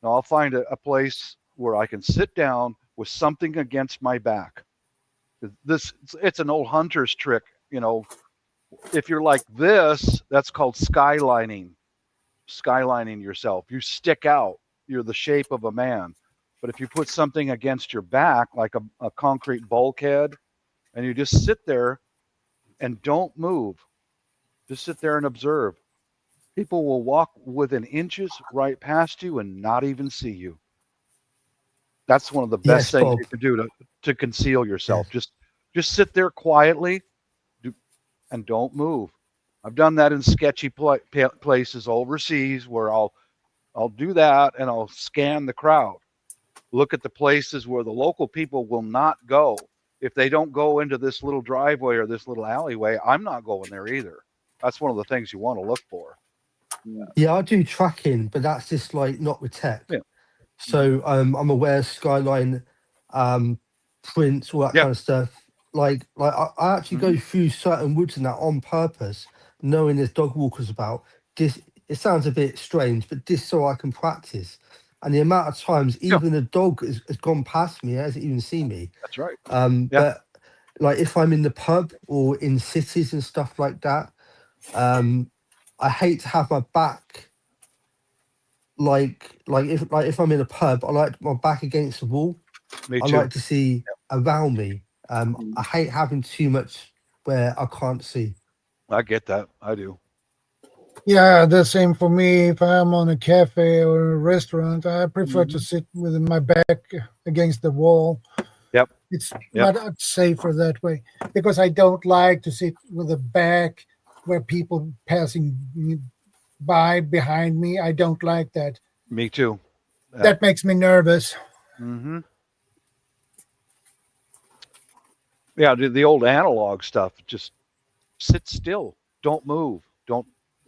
Now I'll find a place where I can sit down with something against my back. It's an old hunter's trick, you know. If you're like this, that's called skylining yourself. You stick out. You're the shape of a man. But if you put something against your back, like a concrete bulkhead, and you just sit there and don't move, just sit there and observe, people will walk within inches right past you and not even see you. That's one of the best things you can do to conceal yourself. Yeah. Just sit there quietly and don't move. I've done that in sketchy places overseas where I'll do that and I'll scan the crowd. Look at the places where the local people will not go. If they don't go into this little driveway or this little alleyway, I'm not going there either. That's one of the things you want to look for. Yeah, I do tracking, but that's just like not with tech. Yeah. So I'm aware skyline, prints, all that kind of stuff. Like I actually go through certain woods and that on purpose, knowing there's dog walkers about. This, it sounds a bit strange, but just so I can practice. And the amount of times even a dog has gone past me, hasn't even seen me. That's right. But like if I'm in the pub or in cities and stuff like that, I hate to have my back like if I'm in a pub, I like my back against the wall. Me too. I like to see around me. I hate having too much where I can't see. I get that. I do. Yeah, the same for me. If I'm on a cafe or a restaurant, I prefer to sit with my back against the wall. Yep. It's much safer that way because I don't like to sit with the back where people passing by behind me. I don't like that. Me too. That makes me nervous. Yeah, the old analog stuff, just sit still, don't move,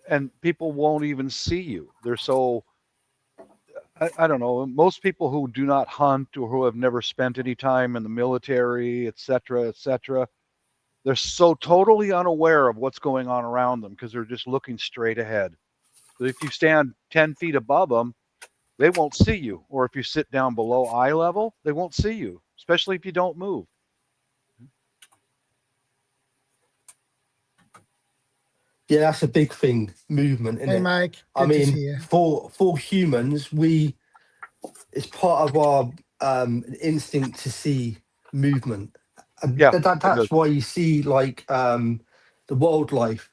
and people won't even see you. They're so, I don't know, most people who do not hunt or who have never spent any time in the military, etc., they're so totally unaware of what's going on around them because they're just looking straight ahead. So if you stand 10 feet above them, they won't see you. Or if you sit down below eye level, they won't see you, especially if you don't move. Yeah, that's a big thing, movement, isn't it? Hey, Mike. I mean, for humans, it's part of our instinct to see movement. And that's why you see like the wildlife.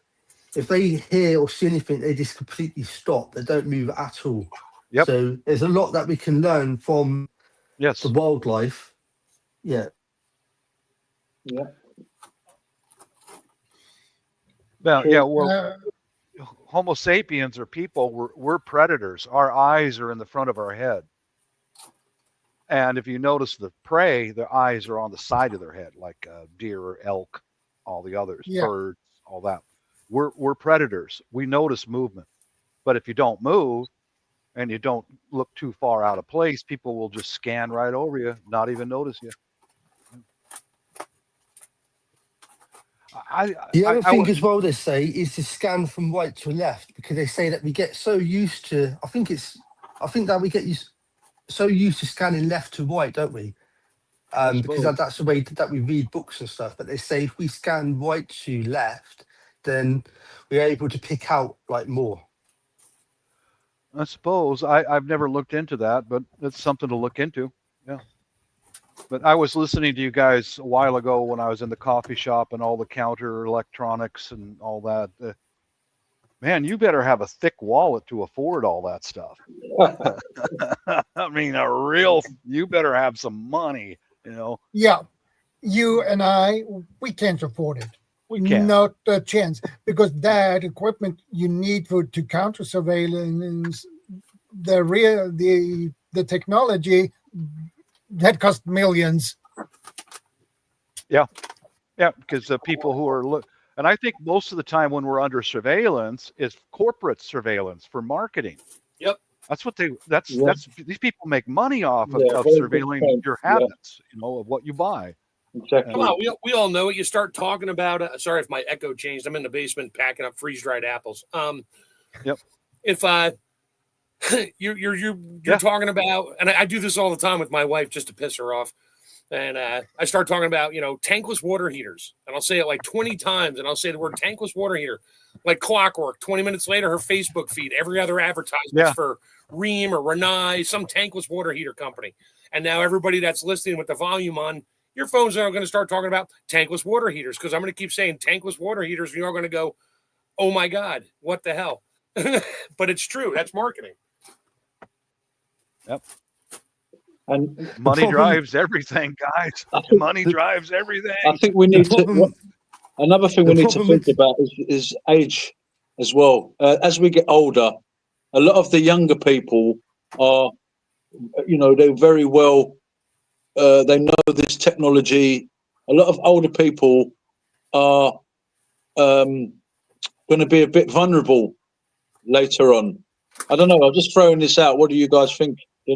If they hear or see anything, they just completely stop. They don't move at all. Yep. So there's a lot that we can learn from the wildlife. Yeah. Well, Homo sapiens or people, we're predators. Our eyes are in the front of our head. And if you notice the prey, their eyes are on the side of their head, like deer or elk, all the others, birds, all that. We're predators. We notice movement. But if you don't move and you don't look too far out of place, people will just scan right over you, not even notice you. The other thing as well they say is to scan from right to left, because they say that we get so used to, I think that we get so used to scanning left to right, don't we? Because that's the way that we read books and stuff. But they say if we scan right to left, then we're able to pick out like more. I suppose. I've never looked into that, but it's something to look into. Yeah. But I was listening to you guys a while ago when I was in the coffee shop and all the counter electronics and all that. man, you better have a thick wallet to afford all that stuff. I mean, you better have some money, you know. Yeah, you and I, we can't afford it. We can't. Not a chance, because that equipment you need to counter surveillance, the technology that costs millions. Yeah, because the people who are and I think most of the time when we're under surveillance is corporate surveillance for marketing. Yep. That's what these people make money off of very good surveilling point. your habits, you know, of what you buy. Exactly. Come on, we all know it. You start talking about sorry if my echo changed. I'm in the basement packing up freeze-dried apples. Yep. If you're talking about, and I do this all the time with my wife just to piss her off. And I start talking about, tankless water heaters. And I'll say it like 20 times. And I'll say the word tankless water heater, like clockwork. 20 minutes later, her Facebook feed, every other advertisement for Ream or Renai, some tankless water heater company. And now everybody that's listening with the volume on, your phones are going to start talking about tankless water heaters, because I'm going to keep saying tankless water heaters. And you're going to go, oh, my God, what the hell? But it's true. That's marketing. Yep. And money drives everything, guys. Money drives everything. I think we need to. Another thing we need to think about is age as well. As we get older, a lot of the younger people are, they're very well. They know this technology. A lot of older people are going to be a bit vulnerable later on. I don't know. I'm just throwing this out. What do you guys think? You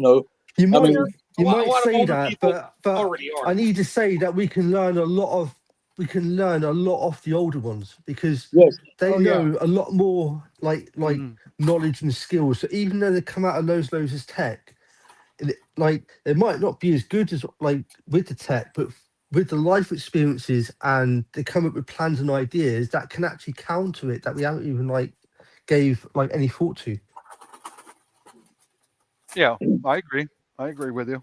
might say that, but already are. I need to say that we can learn a lot off the older ones, because they know a lot more like knowledge and skills. So even though they come out of those loads as tech, they might not be as good as with the tech, but with the life experiences, and they come up with plans and ideas that can actually counter it, that we haven't even gave any thought to. Yeah, I agree. I agree with you.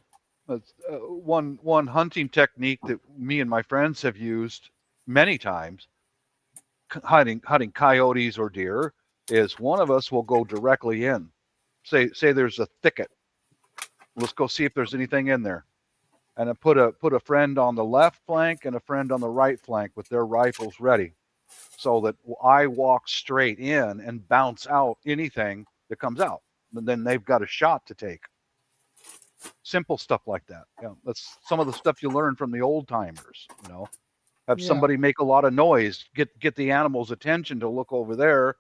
That's one hunting technique that me and my friends have used many times, hunting coyotes or deer, is one of us will go directly in. Say there's a thicket. Let's go see if there's anything in there. And I put a friend on the left flank and a friend on the right flank with their rifles ready, so that I walk straight in and bounce out anything that comes out. And then they've got a shot to take. Simple stuff like that. Yeah, that's some of the stuff you learn from the old timers. Have somebody make a lot of noise, get the animal's attention to look over there,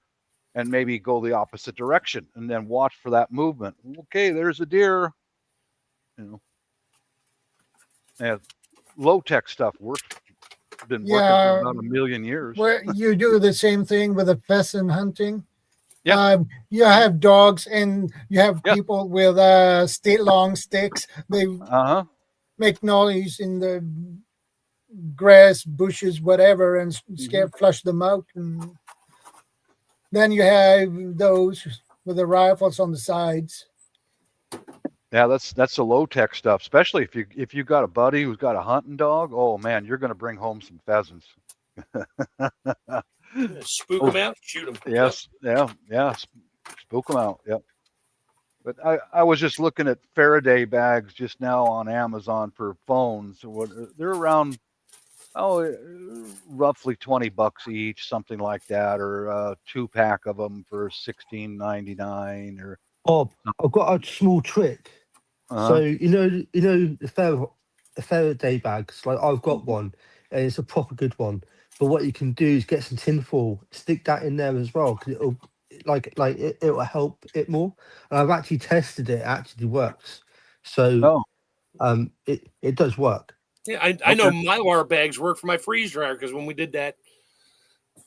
and maybe go the opposite direction, and then watch for that movement. Okay, there's a deer. Yeah, low tech stuff been working for about 1 million years. Where you do the same thing with the pheasant hunting. Yeah. You have dogs, and you have people with long sticks. They make noise in the grass, bushes, whatever, and flush them out. And then you have those with the rifles on the sides. Yeah, that's the low tech stuff. Especially if you got a buddy who's got a hunting dog. Oh man, you're going to bring home some pheasants. Spook them out, shoot them. Yes, yeah, spook them out. Yep. But I was just looking at Faraday bags just now on Amazon for phones. They're around roughly $20 each, something like that, or a 2-pack of them for $16.99. Or I've got a small trick. So the Faraday bags, I've got one, and it's a proper good one. But what you can do is get some tinfoil, stick that in there as well, because it'll help it more. And I've actually tested it; actually works. So it does work. Yeah, I know Mylar bags work for my freeze dryer, because when we did that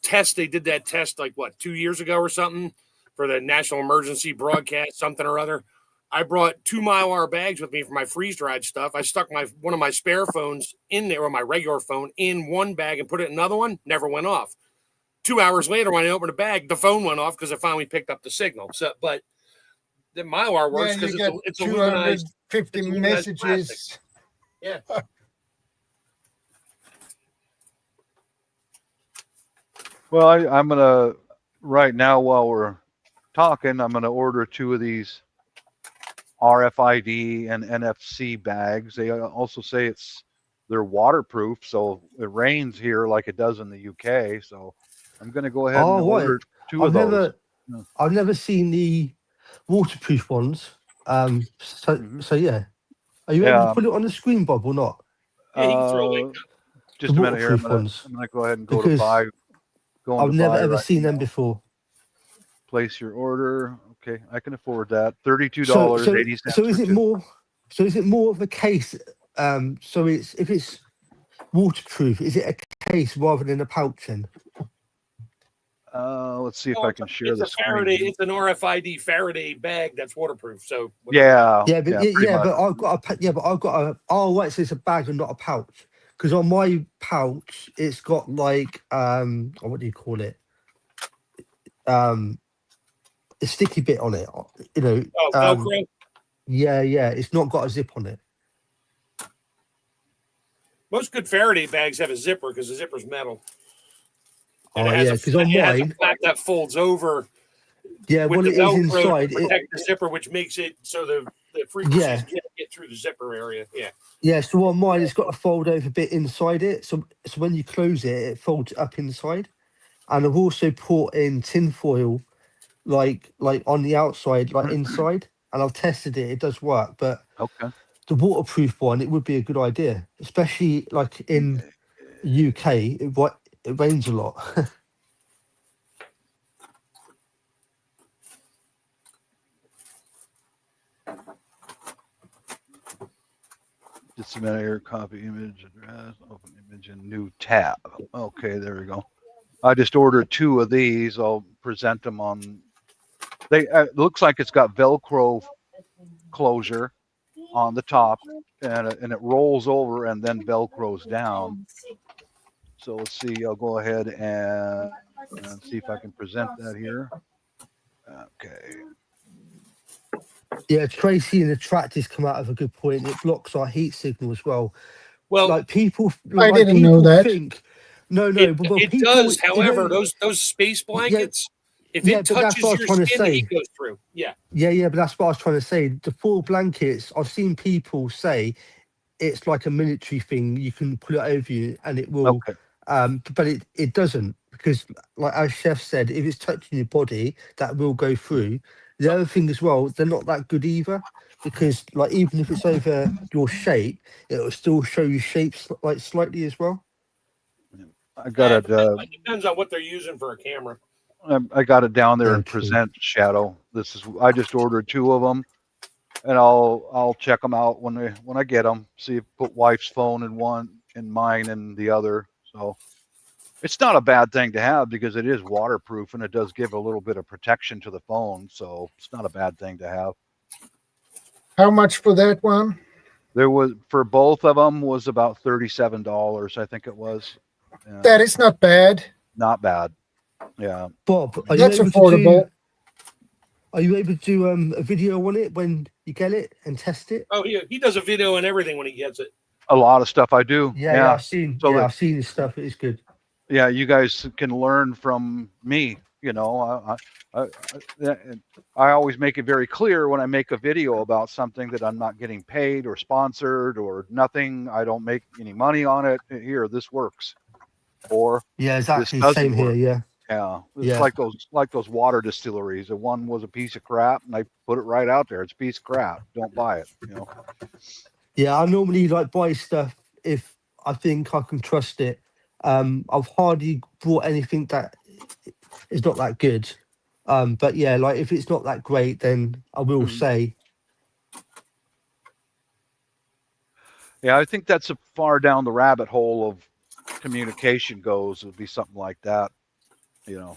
test, they did that test 2 years ago or something for the national emergency broadcast, something or other. I brought 2 Mylar bags with me for my freeze-dried stuff. I stuck one of my spare phones in there, or my regular phone, in one bag and put it in another one. Never went off. 2 hours later, when I opened the bag, the phone went off because it finally picked up the signal. So, but the Mylar works because it's 250 messages. Plastic. Yeah. Well, I'm gonna right now, while we're talking, I'm going to order 2 of these RFID and NFC bags. They also say they're waterproof, so it rains here like it does in the UK. So I'm going to go ahead and order 2 of those. I've never seen the waterproof ones. So yeah, are you able to put it on the screen, Bob, or not? Yeah, you can throw a link. Just a minute here. I'm going to go ahead and go to buy. I've never ever seen them before. Place your order. Okay, I can afford that. $32.80. So is it more? So is it more of a case? So if it's waterproof, is it a case rather than a pouch? Then? Let's see if I can share this. It's an RFID Faraday bag that's waterproof. So but I've got a. Oh, right. So it's a bag and not a pouch. Because on my pouch, it's got like what do you call it? A sticky bit on it, you know. Velcro? Yeah, it's not got a zip on it. Most good Faraday bags have a zipper because the zipper's metal. And because on mine, has a flap that folds over. Yeah, well, it is inside. To protect the zipper, which makes it so the frequencies can't get through the zipper area. Yeah. Yeah, so on mine, it's got a fold over bit inside it. So when you close it, it folds up inside. And I've also put in tin foil, like on the outside, like inside. And I've tested it; it does work. But the waterproof one, it would be a good idea, especially like in UK. It rains a lot. Just a minute here. Copy image address. Open image in new tab. Okay, there we go. I just ordered 2 of these. I'll present them on. It looks like it's got Velcro closure on the top, and it rolls over and then Velcros down. So let's see. I'll go ahead and see if I can present that here. Okay. Yeah, Tracy in the chat has come out of a good point. It blocks our heat signal as well. Well, like people, I didn't know that. It does. However, those space blankets, if it touches your skin, the heat goes through. Yeah, but that's what I was trying to say. The full blankets, I've seen people say it's like a military thing. You can put it over you, and it will. Okay. But it doesn't, because like as Chef said, if it's touching your body, that will go through. The other thing as well, they're not that good either, because like even if it's over your shape, it will still show you shapes like slightly as well. I got it. It depends on what they're using for a camera. I got it down there and present Shadow. I just ordered 2 of them, and I'll check them out when I get them. See if put wife's phone in one and mine in the other. So it's not a bad thing to have because it is waterproof and it does give a little bit of protection to the phone. So it's not a bad thing to have. How much for that one? There was, for both of them, was about $37, I think it was. That is not bad. Not bad. Yeah. Bob, that's affordable. Are you able to do a video on it when you get it and test it? Oh, he does a video and everything when he gets it. A lot of stuff I do. Yeah. I've seen. I've seen his stuff. It is good. Yeah, you guys can learn from me. You know, I always make it very clear when I make a video about something that I'm not getting paid or sponsored or nothing. I don't make any money on it. Here, this works. Or exactly. Same here. Yeah. Yeah, it's like those water distilleries. The one was a piece of crap, and I put it right out there. It's a piece of crap. Don't buy it. You know. Yeah, I normally buy stuff if I think I can trust it. I've hardly bought anything that is not that good. But yeah, if it's not that great, then I will say. Yeah, I think that's a far down the rabbit hole of communication goes. It would be something like that. You know,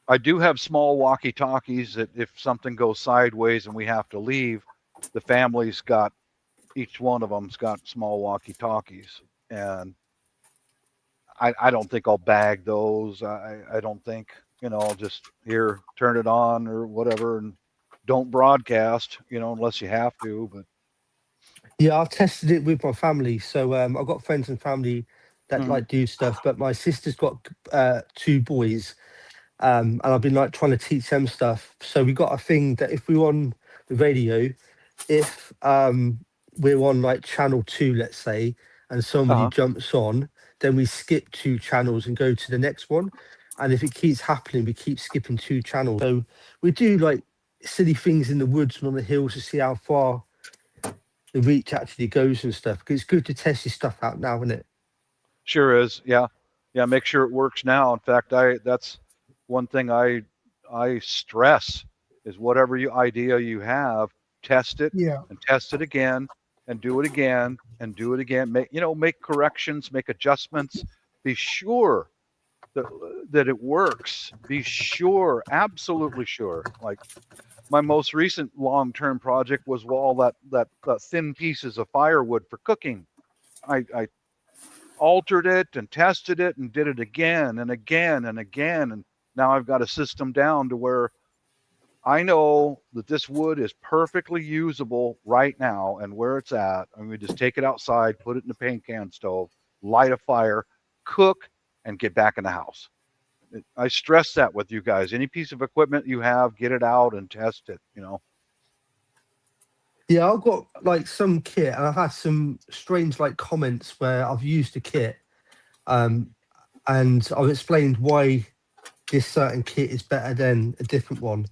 I do have small walkie-talkies that if something goes sideways and we have to leave, the family's got, each one of them's got small walkie-talkies. And I don't think I'll bag those. I don't think, I'll just here, turn it on or whatever, and don't broadcast, unless you have to. But yeah, I've tested it with my family. So I've got friends and family that like do stuff. But my sister's got 2 boys, and I've been like trying to teach them stuff. So we got a thing that if we're on the radio, if we're on like channel 2, let's say, and somebody jumps on, then we skip 2 channels and go to the next one. And if it keeps happening, we keep skipping 2 channels. So we do like silly things in the woods and on the hills to see how far the reach actually goes and stuff. Because it's good to test your stuff out now, isn't it? Sure is. Yeah. Make sure it works now. In fact, that's one thing I stress is whatever idea you have, test it and test it again and do it again and do it again. Make corrections, make adjustments. Be sure that it works. Be sure, absolutely sure. Like my most recent long-term project was all that thin pieces of firewood for cooking. I altered it and tested it and did it again and again and again, and now I've got a system down to where I know that this wood is perfectly usable right now and where it's at. I'm going to just take it outside, put it in the paint can stove, light a fire, cook, and get back in the house. I stress that with you guys. Any piece of equipment you have, get it out and test it, Yeah, I've got like some kit, and I've had some strange like comments where I've used a kit, and I've explained why this certain kit is better than a different one.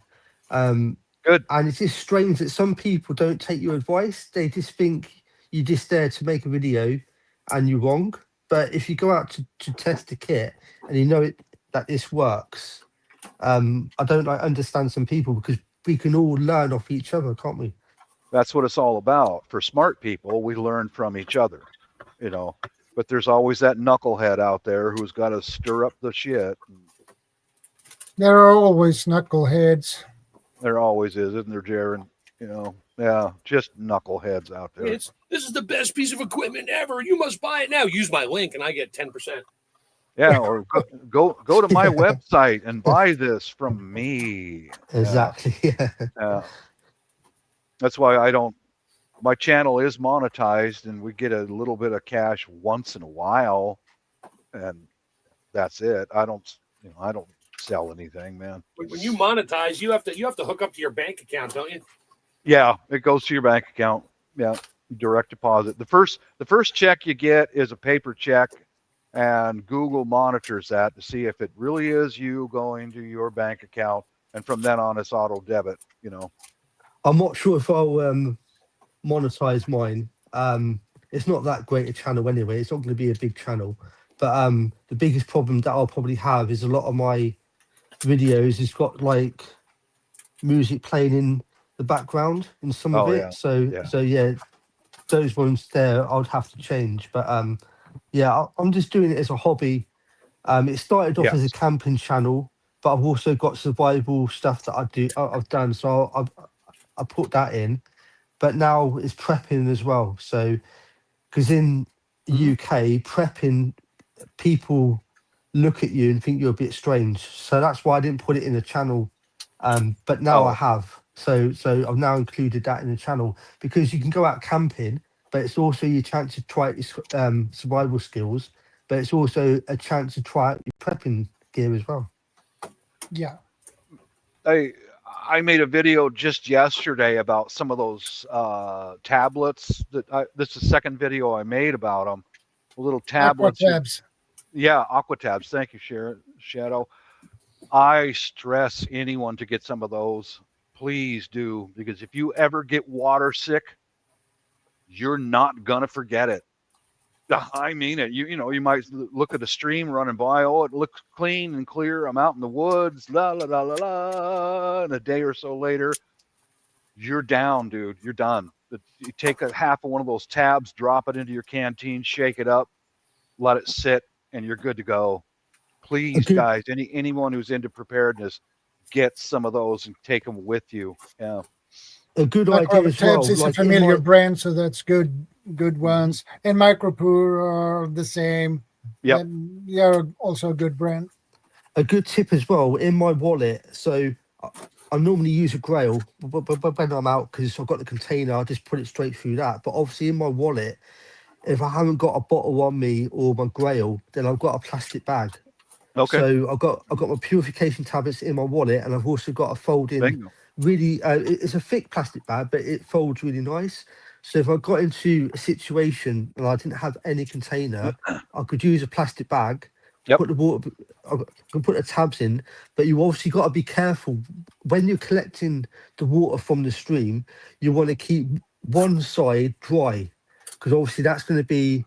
Good. And it's just strange that some people don't take your advice. They just think you're just there to make a video and you're wrong. But if you go out to test the kit and you know that this works, I don't understand some people, because we can all learn off each other, can't we? That's what it's all about. For smart people, we learn from each other, but there's always that knucklehead out there who's got to stir up the shit. There are always knuckleheads. There always is, isn't there, Jaron? Yeah, just knuckleheads out there. This is the best piece of equipment ever. You must buy it now. Use my link and I get 10%. Yeah, or go to my website and buy this from me. Exactly. Yeah. That's why my channel is monetized and we get a little bit of cash once in a while, and that's it. I don't sell anything, man. When you monetize, you have to hook up to your bank account, don't you? Yeah, it goes to your bank account. Yeah, direct deposit. The first check you get is a paper check, and Google monitors that to see if it really is you going to your bank account, and from then on it's auto debit. I'm not sure if I'll monetize mine. It's not that great a channel anyway. It's not going to be a big channel. But the biggest problem that I'll probably have is a lot of my videos has got like music playing in the background in some of it. Yeah. So yeah, those ones there I'd have to change. But yeah, I'm just doing it as a hobby. It started off as a camping channel, but I've also got survival stuff that I've done. So I put that in, but now it's prepping as well. So because in UK prepping, people look at you and think you're a bit strange. So that's why I didn't put it in the channel. But now I have. So I've now included that in the channel, because you can go out camping, but it's also your chance to try your survival skills, but it's also a chance to try out your prepping gear as well. Yeah. I made a video just yesterday about some of those tablets. This is the second video I made about them. Little tablets. Aquatabs. Yeah, Aquatabs. Thank you, Shadow. I stress anyone to get some of those. Please do, because if you ever get water sick, you're not gonna forget it. I mean it. You might look at a stream running by. Oh, it looks clean and clear. I'm out in the woods. La la la la la. And a day or so later, you're down, dude. You're done. You take a half of one of those tabs, drop it into your canteen, shake it up, let it sit, and you're good to go. Please, guys, anyone who's into preparedness, get some of those and take them with you. Yeah. A good idea as well. Tabs is a familiar brand, so that's good ones. And Micropure are the same. Yep. They are also a good brand. A good tip as well, in my wallet. So I normally use a Grail, but when I'm out, because I've got the container, I just put it straight through that. But obviously in my wallet, if I haven't got a bottle on me or my Grail, then I've got a plastic bag. Okay. So I've got my purification tablets in my wallet, and I've also got a folding. Bingo. Really, it's a thick plastic bag, but it folds really nice. So if I got into a situation and I didn't have any container, I could use a plastic bag. Yep. Put the water, I can put the tabs in, but you obviously got to be careful when you're collecting the water from the stream. You want to keep one side dry, because obviously that's going to be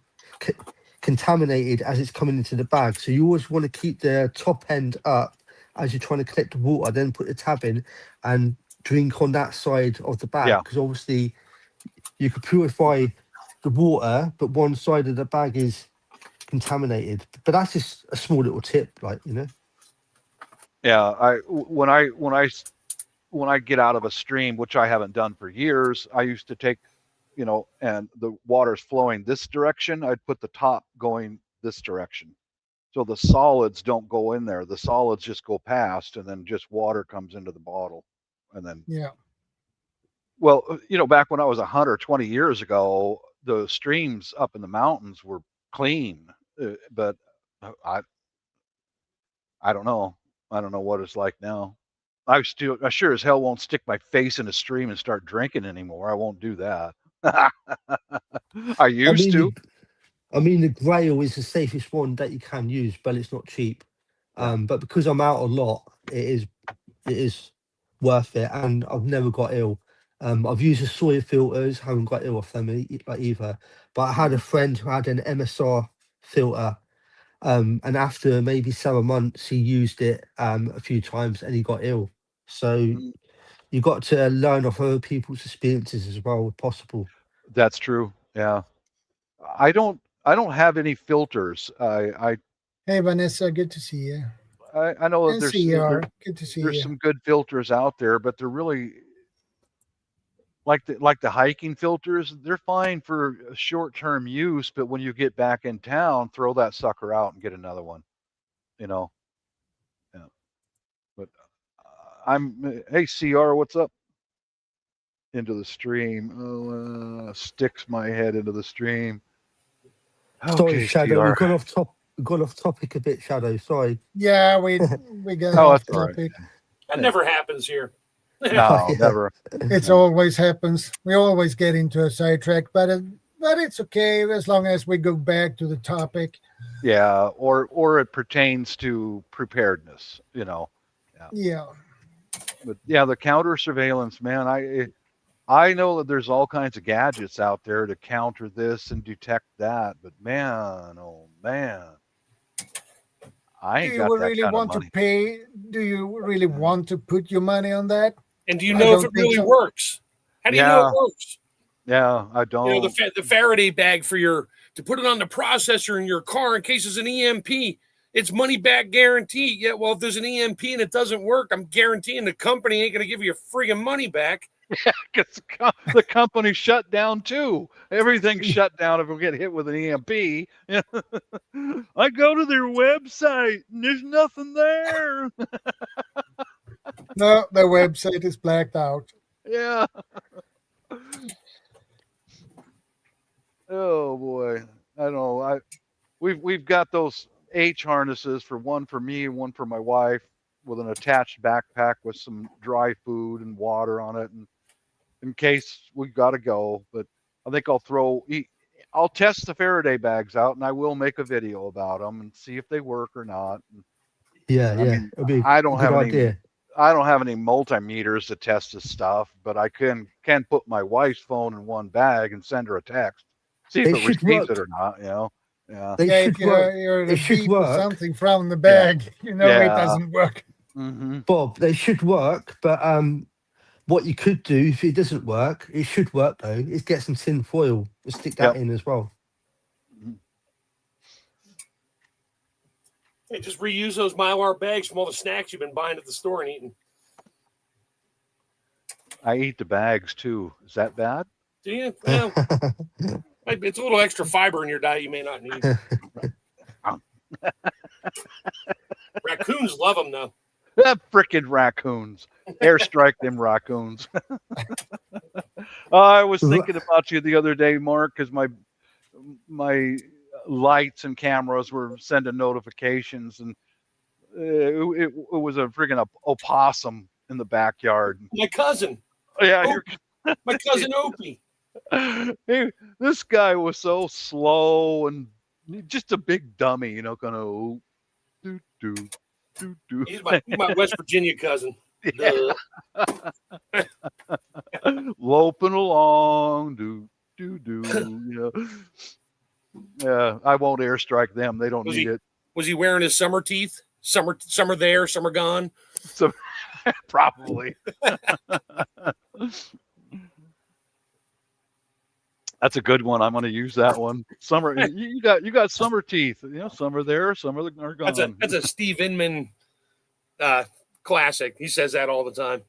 contaminated as it's coming into the bag. So you always want to keep the top end up as you're trying to collect the water, then put the tab in and drink on that side of the bag, because obviously you could purify the water, but one side of the bag is contaminated. But that's just a small little tip, like, you know. Yeah, when I get out of a stream, which I haven't done for years, I used to take, you know, and the water's flowing this direction, I'd put the top going this direction, so the solids don't go in there. The solids just go past, and then just water comes into the bottle, and then well, you know, back when I was a hunter 20 years ago, the streams up in the mountains were clean, but I don't know. I don't know what it's like now. I sure as hell won't stick my face in a stream and start drinking anymore. I won't do that. I used to. I mean, the Grail is the safest one that you can use, but it's not cheap. But because I'm out a lot, it is worth it, and I've never got ill. I've used the soy filters, haven't got ill off them either. But I had a friend who had an MSR filter, and after maybe 7 months, he used it a few times and he got ill. So you got to learn off other people's experiences as well, if possible. That's true. Yeah, I don't have any filters. Hey Vanessa, good to see you. I know that good to see there's you. some good filters out there, but they're really like the hiking filters. They're fine for short-term use, but when you get back in town, throw that sucker out and get another one. You know. Yeah. But hey CR, what's up? Into the stream. Oh, sticks my head into the stream. Sorry, Shadow. We've gone off topic a bit, Shadow. Sorry. Yeah, we got off topic. That never happens here. No, never. It always happens. We always get into a sidetrack, but it's okay as long as we go back to the topic. Yeah, or it pertains to preparedness, you know. Yeah. But yeah, the counter-surveillance, man, I know that there's all kinds of gadgets out there to counter this and detect that, but man, oh man, I ain't got that kind of money. Do you really want to put your money on that? And do you know if it really works? How do you know it works? Yeah, I don't. You know, the Faraday bag to put it on the processor in your car in case there's an EMP. It's money back guarantee. Yeah, well, if there's an EMP and it doesn't work, I'm guaranteeing the company ain't going to give you your friggin' money back. Yeah, because the company shut down too. Everything's shut down if we get hit with an EMP. I go to their website and there's nothing there. No, their website is blacked out. Yeah. Oh boy, I don't know. We've got those H harnesses, one for me and one for my wife, with an attached backpack with some dry food and water on it, and in case we gotta go. But I think I'll test the Faraday bags out, and I will make a video about them and see if they work or not. I don't have idea. I don't have any multimeters to test this stuff, but I can put my wife's phone in one bag and send her a text, see if it receives it or not. You know. Yeah. If you're the beep or something from the bag, it doesn't work. Mm-hmm. Bob, they should work, but what you could do if it doesn't work, it should work though, is get some tin foil and stick that in as well. Hey, just reuse those Mylar bags from all the snacks you've been buying at the store and eating. I eat the bags too. Is that bad? Do you? Well, it's a little extra fiber in your diet you may not need. Raccoons love them, though. Frickin' raccoons. Airstrike them raccoons. I was thinking about you the other day, Mark, because my lights and cameras were sending notifications, and it was a friggin' opossum in the backyard. My cousin. Yeah, My cousin Opie. hey, this guy was so slow and just a big dummy, you know, kind of do. He's my West Virginia cousin. Yeah. Loping along, do. You know. Yeah, I won't airstrike them. They don't need it. Was he wearing his summer teeth? Summer there, summer gone. So probably. That's a good one. I'm going to use that one. Summer, you got summer teeth. You know, some are there, some are gone. That's a Steve Inman classic. He says that all the time.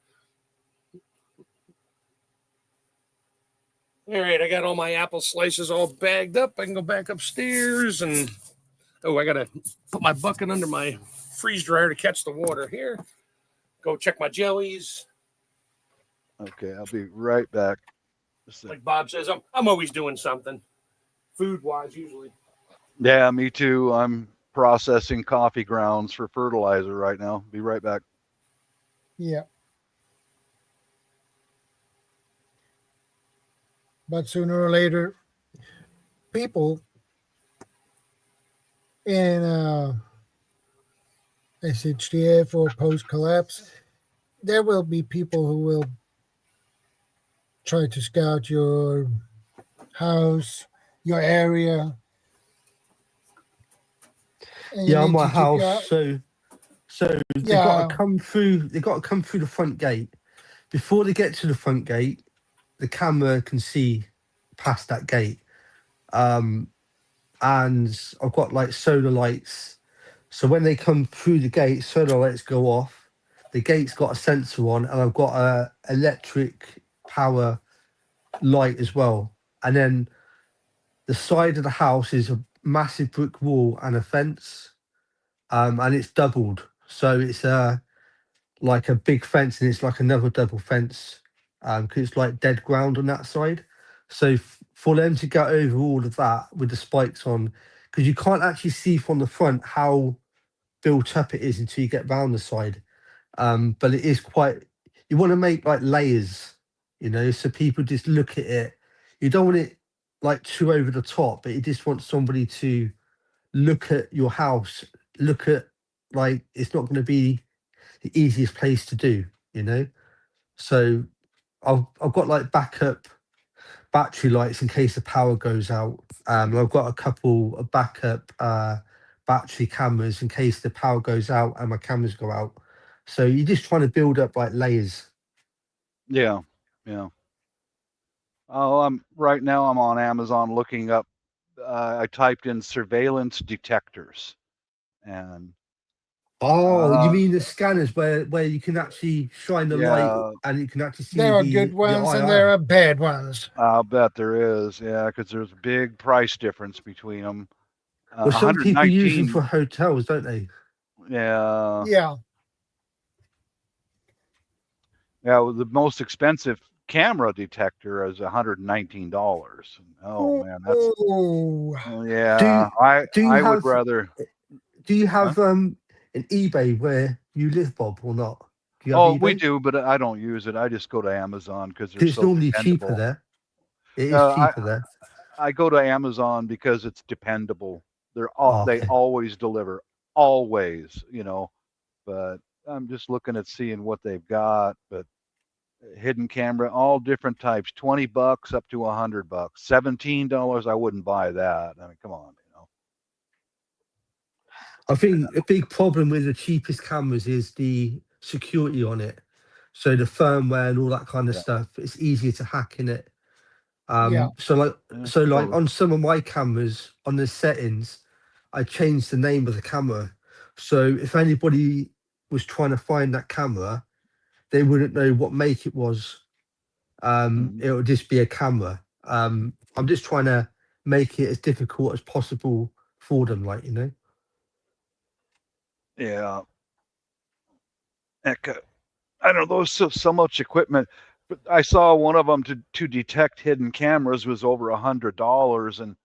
All right, I got all my apple slices all bagged up. I can go back upstairs and I gotta put my bucket under my freeze dryer to catch the water here. Go check my jellies. Okay, I'll be right back. Like Bob says, I'm always doing something, food-wise usually. Yeah, me too. I'm processing coffee grounds for fertilizer right now. Be right back. Yeah. But sooner or later, people in SHTF or post-collapse, there will be people who will try to scout your house, your area. Yeah, my house. So they got to come through. They got to come through the front gate. Before they get to the front gate, the camera can see past that gate. And I've got like solar lights. So when they come through the gate, solar lights go off. The gate's got a sensor on, and I've got a electric power light as well. And then the side of the house is a massive brick wall and a fence. And it's doubled. So it's like a big fence, and it's like another double fence. Because it's like dead ground on that side. So for them to get over all of that with the spikes on, because you can't actually see from the front how built up it is until you get round the side. But it is quite, you want to make like layers, you know, so people just look at it. You don't want it like too over the top, but you just want somebody to look at your house, look at, like, it's not going to be the easiest place to do, you know. So I've got like backup battery lights in case the power goes out. I've got a couple of backup battery cameras in case the power goes out and my cameras go out. So you're just trying to build up like layers. Yeah. Oh, right now I'm on Amazon looking up. I typed in surveillance detectors, and you mean the scanners where you can actually shine the light and you can actually see there are good ones and there are bad ones. I'll bet there is, yeah, because there's a big price difference between them. Well, some people use them for hotels, don't they? Yeah. Well, the most expensive camera detector is $119. Oh man, that's yeah. I would rather. Do you have an eBay where you live, Bob, or not? We do, but I don't use it. I just go to Amazon because it's so normally dependable. Cheaper there. It is cheaper there. I go to Amazon because it's dependable. They always deliver, always, you know. But I'm just looking at seeing what they've got. But hidden camera, all different types, $20 up to $100. $17, I wouldn't buy that. I mean, come on, you know. I think a big problem with the cheapest cameras is the security on it. So the firmware and all that kind of stuff, it's easier to hack in it. So like on some of my cameras, on the settings, I changed the name of the camera. So if anybody was trying to find that camera, they wouldn't know what make it was. It would just be a camera. I'm just trying to make it as difficult as possible for them, like, you know. Yeah. I don't know. There's so much equipment, but I saw one of them to detect hidden cameras was over $100, and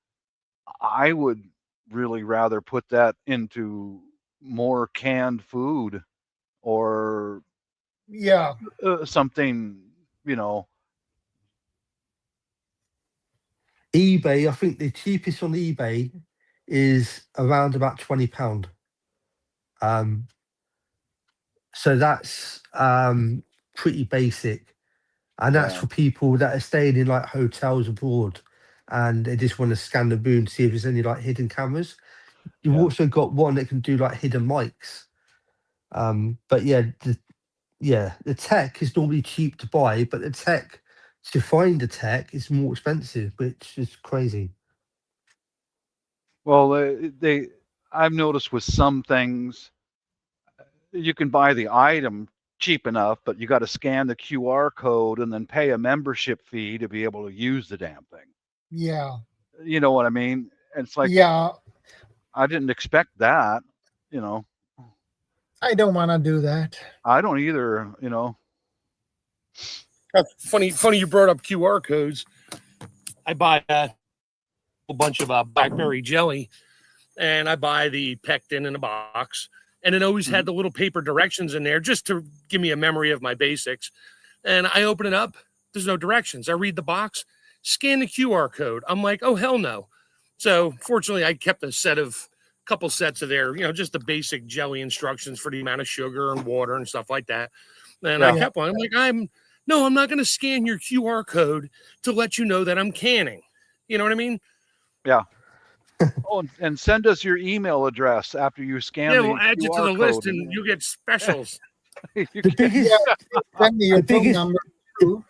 I would really rather put that into more canned food or Yeah. something, you know. eBay, I think the cheapest on eBay is around about £20. So that's pretty basic, and that's Yeah. for people that are staying in like hotels abroad, and they just want to scan the room to see if there's any like hidden cameras. You've Yeah. also got one that can do like hidden mics. But the tech is normally cheap to buy, but the tech to find the tech is more expensive, which is crazy. Well, I've noticed with some things, you can buy the item cheap enough, but you got to scan the QR code and then pay a membership fee to be able to use the damn thing. Yeah. You know what I mean? It's like, Yeah. I didn't expect that, you know. I don't want to do that. I don't either, you know. Funny you brought up QR codes. I buy a bunch of blackberry jelly, and I buy the pectin in a box, and it always had the little paper directions in there just to give me a memory of my basics. And I open it up, there's no directions. I read the box, scan the QR code. I'm like, oh hell no. So fortunately, I kept a couple sets of their, just the basic jelly instructions for the amount of sugar and water and stuff like that. And I kept one. I'm like, I'm not going to scan your QR code to let you know that I'm canning. You know what I mean? Yeah. Oh, and send us your email address after you scan the we'll add you to QR the list, code. and you get specials. The biggest, Send me your the phone biggest, number too.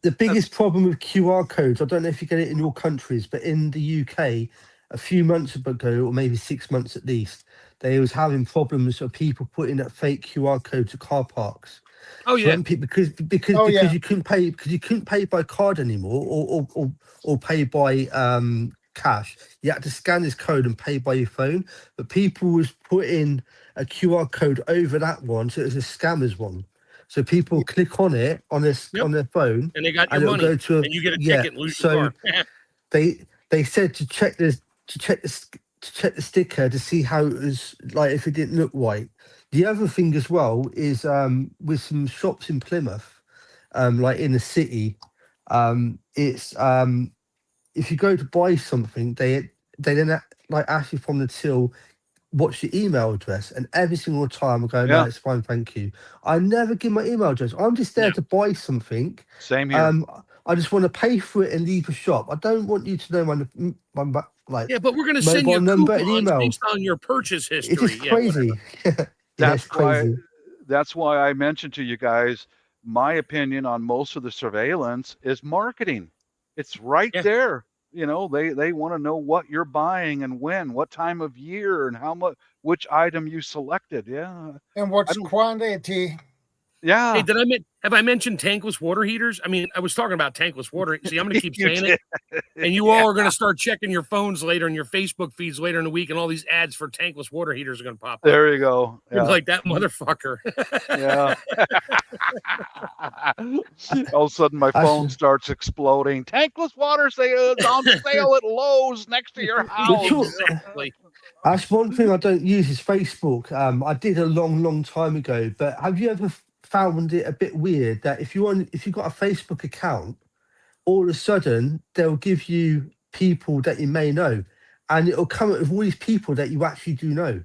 the biggest problem with QR codes, I don't know if you get it in your countries, but in the UK, a few months ago, or maybe 6 months at least, they was having problems of people putting that fake QR code to car parks. Oh So yeah, when because you couldn't pay by card anymore, or pay by cash. You had to scan this code and pay by your phone. But people was putting a QR code over that one, so it was a scammer's one. So people click on it on their phone, and they got and your it'll money, go to and you get a ticket and lose your So car. they said to check the sticker to see how it was, like, if it didn't look right. The other thing as well is with some shops in Plymouth, like in the city, it's if you go to buy something, they then like ask you from the till, what's your email address, and every single time I go, no, it's fine, thank you. I never give my email address. I'm just there to buy something. Same here. I just want to pay for it and leave the shop. I don't want you to know my But we're going to send you number and coupons email based on your purchase history. It's just crazy. That's crazy. That's why I mentioned to you guys, my opinion on most of the surveillance is marketing. It's right there. They want to know what you're buying and when, what time of year, and how much, which item you selected. Yeah. And what's quantity? Yeah. Hey, have I mentioned tankless water heaters? I mean, I was talking about tankless water. See, I'm going to keep saying it. And you all are going to start checking your phones later and your Facebook feeds later in the week, and all these ads for tankless water heaters are going to pop up. There you go. You're like, that motherfucker. Yeah. All of a sudden, my phone starts exploding. Tankless water sale is on sale at Lowe's next to your house. Exactly. That's one thing I don't use is Facebook. I did a long time ago, but have you ever found it a bit weird that if you've got a Facebook account, all of a sudden they'll give you people that you may know, and it'll come up with all these people that you actually do know.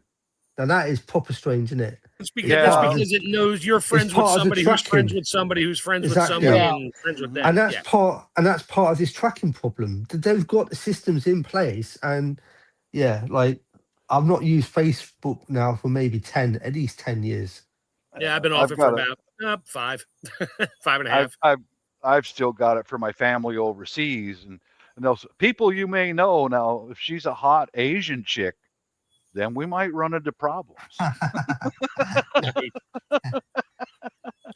Now that is proper strange, isn't it? It's because it knows you're friends with somebody who's friends with somebody who's friends with somebody and friends with them. And that's part of this tracking problem. They've got the systems in place, and like I've not used Facebook now for maybe at least 10 years. Yeah, I've been off it for about 5 and a half. I've still got it for my family overseas, and those people you may know. Now, if she's a hot Asian chick, then we might run into problems. I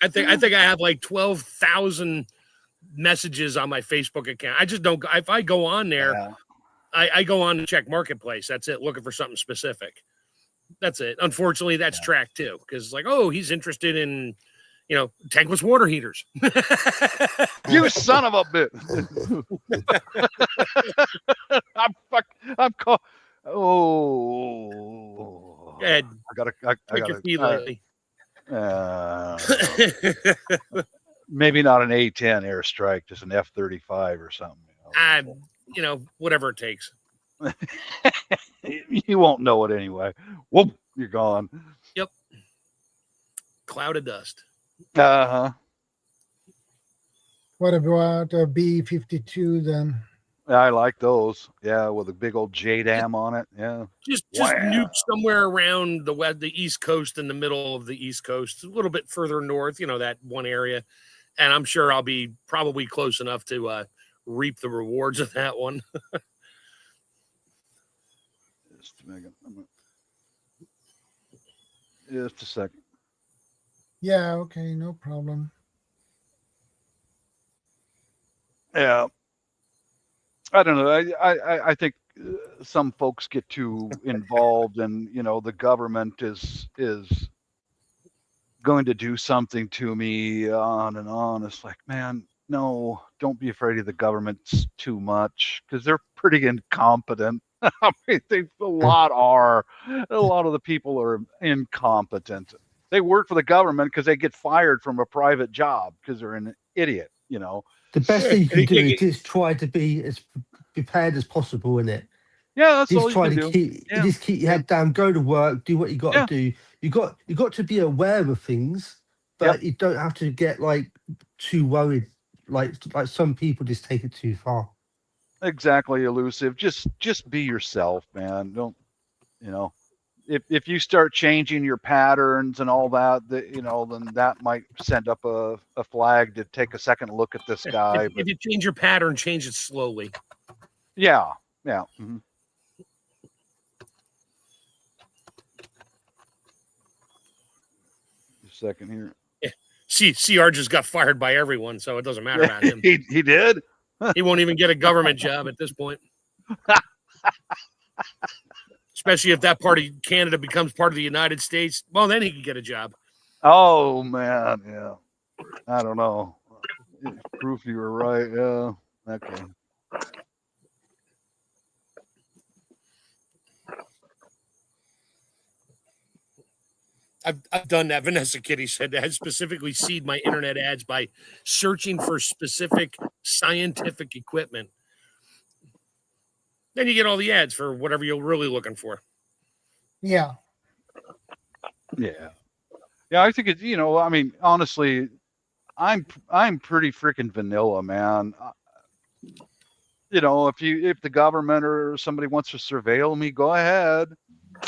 think I have like 12,000 messages on my Facebook account. I just don't. If I go on there, I go on to check Marketplace. That's it. Looking for something specific. That's it. Unfortunately, that's tracked too, because he's interested in, tankless water heaters. You son of a bitch. I'm caught. Oh, Go ahead. I Drink your tea, lady. Maybe not an A-10 airstrike, just an F-35 or something. Whatever it takes. You won't know it anyway. Whoop, you're gone. Yep. Cloud of dust. Uh-huh. What about a B-52 then? I like those. Yeah, with a big old JDAM on it. Yeah. Just nuke somewhere around the East Coast, in the middle of the East Coast, a little bit further north, that one area. And I'm sure I'll be probably close enough to reap the rewards of that one. Just a second. Yeah, okay, no problem. Yeah. I don't know. I think some folks get too involved, and the government is going to do something to me, on and on. It's like, man, no, don't be afraid of the government too much, because they're pretty incompetent. I mean, a lot of the people are incompetent. They work for the government because they get fired from a private job because they're an idiot. The best thing you can do is just try to be as prepared as possible in it. Yeah, that's just all try you to can keep do. just keep your head down, go to work, do what you got to do. You got to be aware of things, but you don't have to get too worried. Like some people just take it too far. Exactly, elusive. Just be yourself, man. Don't if you start changing your patterns and all that, then that might send up a flag to take a second look at this guy. If you change your pattern, change it slowly. Yeah. Mm-hmm. Just a second here. Yeah. CR just got fired by everyone, so it doesn't matter about him. He did? He won't even get a government job at this point. Especially if that part of Canada becomes part of the United States. Well, then he can get a job. Oh, man. Yeah. I don't know. Proof you were right. Yeah. Okay. I've done that. Vanessa Kitty said that. I specifically seed my internet ads by searching for specific scientific equipment. Then you get all the ads for whatever you're really looking for. Yeah. Yeah. Yeah, I think I mean, honestly, I'm pretty freaking vanilla, man. If the government or somebody wants to surveil me, go ahead.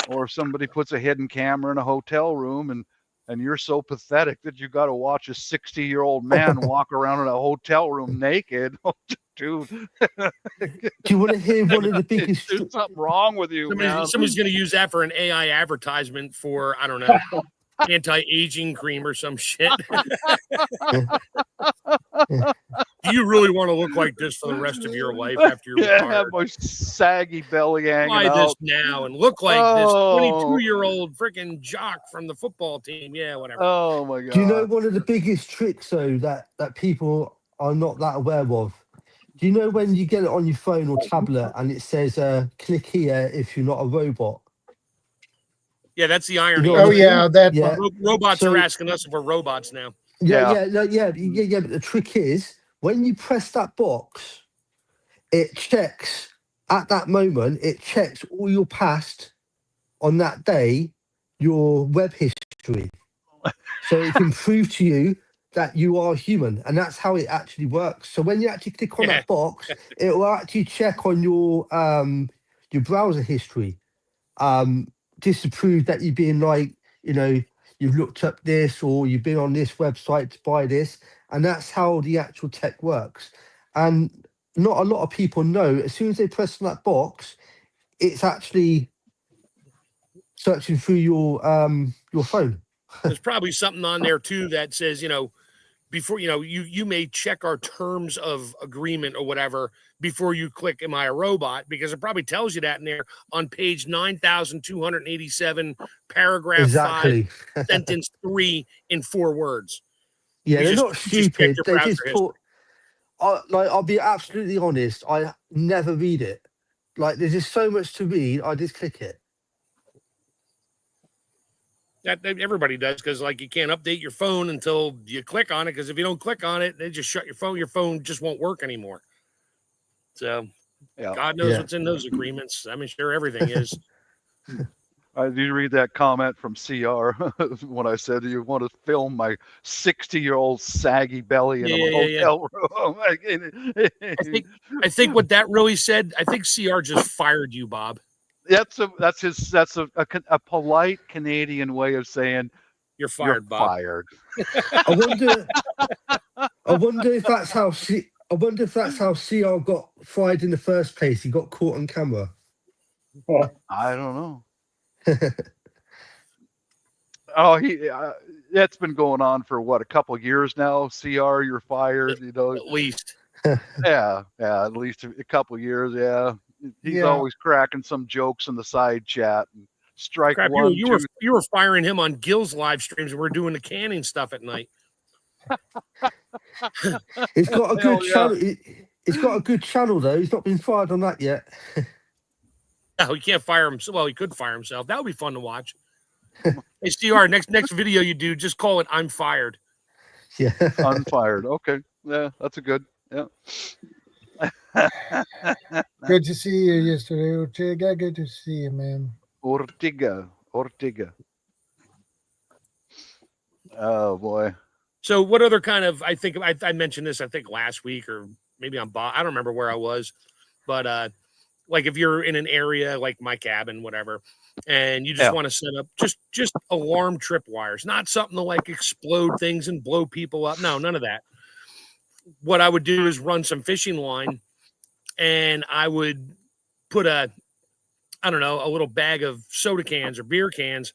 Or if somebody puts a hidden camera in a hotel room and you're so pathetic that you got to watch a 60-year-old man walk around in a hotel room naked. Dude. Do you want to hear one of the biggest? There's something wrong with you, man. Somebody's going to use that for an AI advertisement for, I don't know, anti-aging cream or some shit. Do you really want to look like this for the rest of your life after you're retired? Have my saggy belly hanging out. Try this now and look like this 22-year-old freaking jock from the football team. Yeah, whatever. Oh, my God. Do you know one of the biggest tricks, though, that people are not that aware of? Do you know when you get it on your phone or tablet and it says, click here if you're not a robot? Yeah, that's the irony. Robots are asking us if we're robots now. Yeah. But the trick is, when you press that box, it checks at that moment. It checks all your past on that day, your web history, so it can prove to you that you are human, and that's how it actually works. So when you actually click on that box, it will actually check on your browser history, just to prove that you've been you've looked up this or you've been on this website to buy this, and that's how the actual tech works. And not a lot of people know, as soon as they press on that box, it's actually searching through your phone. There's probably something on there too that says, before you may check our terms of agreement or whatever before you click "Am I a robot?" because it probably tells you that in there on page 9,287, paragraph 5, sentence 3 in 4 words. Yeah, they're just not check stupid. your They browser just history. talk. I'll be absolutely honest. I never read it. Like, there's just so much to read. I just click it. That everybody does, because like you can't update your phone until you click on it, because if you don't click on it, they just shut your phone. Your phone just won't work anymore. So Yeah. God knows Yeah. what's in those agreements. I mean, sure, everything is. Did you read that comment from CR when I said, "Do you want to film my 60-year-old saggy belly in a hotel room?" I think what that really said, I think CR just fired you, Bob. That's a polite Canadian way of saying you're fired, Bob. Fired. I wonder if that's how CR got fired in the first place. He got caught on camera. I don't know. Oh, that's been going on for what, a couple of years now. CR, you're fired. You know, at least. Yeah, at least a couple of years. Yeah, he's always cracking some jokes in the side chat. And strike Crap, one. you were firing him on Gil's live streams. We're doing the canning stuff at night. It's got a good channel. It's got a good channel though. He's not been fired on that yet. No, he can't fire himself. Well, he could fire himself. That would be fun to watch. Hey, CR, next video you do, just call it "I'm fired." Yeah, unfired. Okay, yeah, that's a good. Yeah. Good to see you yesterday, Ortega. Good to see you, man. Ortega. Oh boy. So, what other kind of? I think I mentioned this. I think last week, or maybe on Bob. I don't remember where I was, but like if you're in an area like my cabin, whatever, and you just want to set up just alarm tripwires, not something to like explode things and blow people up. No, none of that. What I would do is run some fishing line, and I would put a little bag of soda cans or beer cans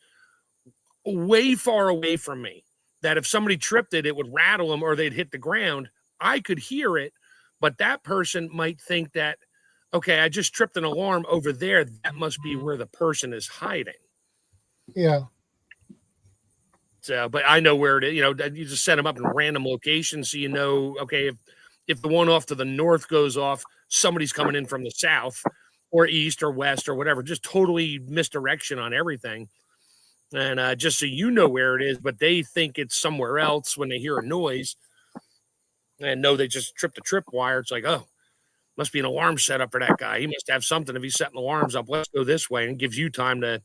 way far away from me, that if somebody tripped it, it would rattle them or they'd hit the ground. I could hear it, but that person might think that, okay, I just tripped an alarm over there. That must be where the person is hiding. Yeah. So, but I know where it is. You know, you just set them up in random locations, so you know, okay, if the one off to the north goes off, somebody's coming in from the south or east or west or whatever. Just totally misdirection on everything. And just so you know where it is, but they think it's somewhere else when they hear a noise and know they just tripped a tripwire. It's like, oh, must be an alarm set up for that guy. He must have something if he's setting alarms up. Let's go this way, and it gives you time to,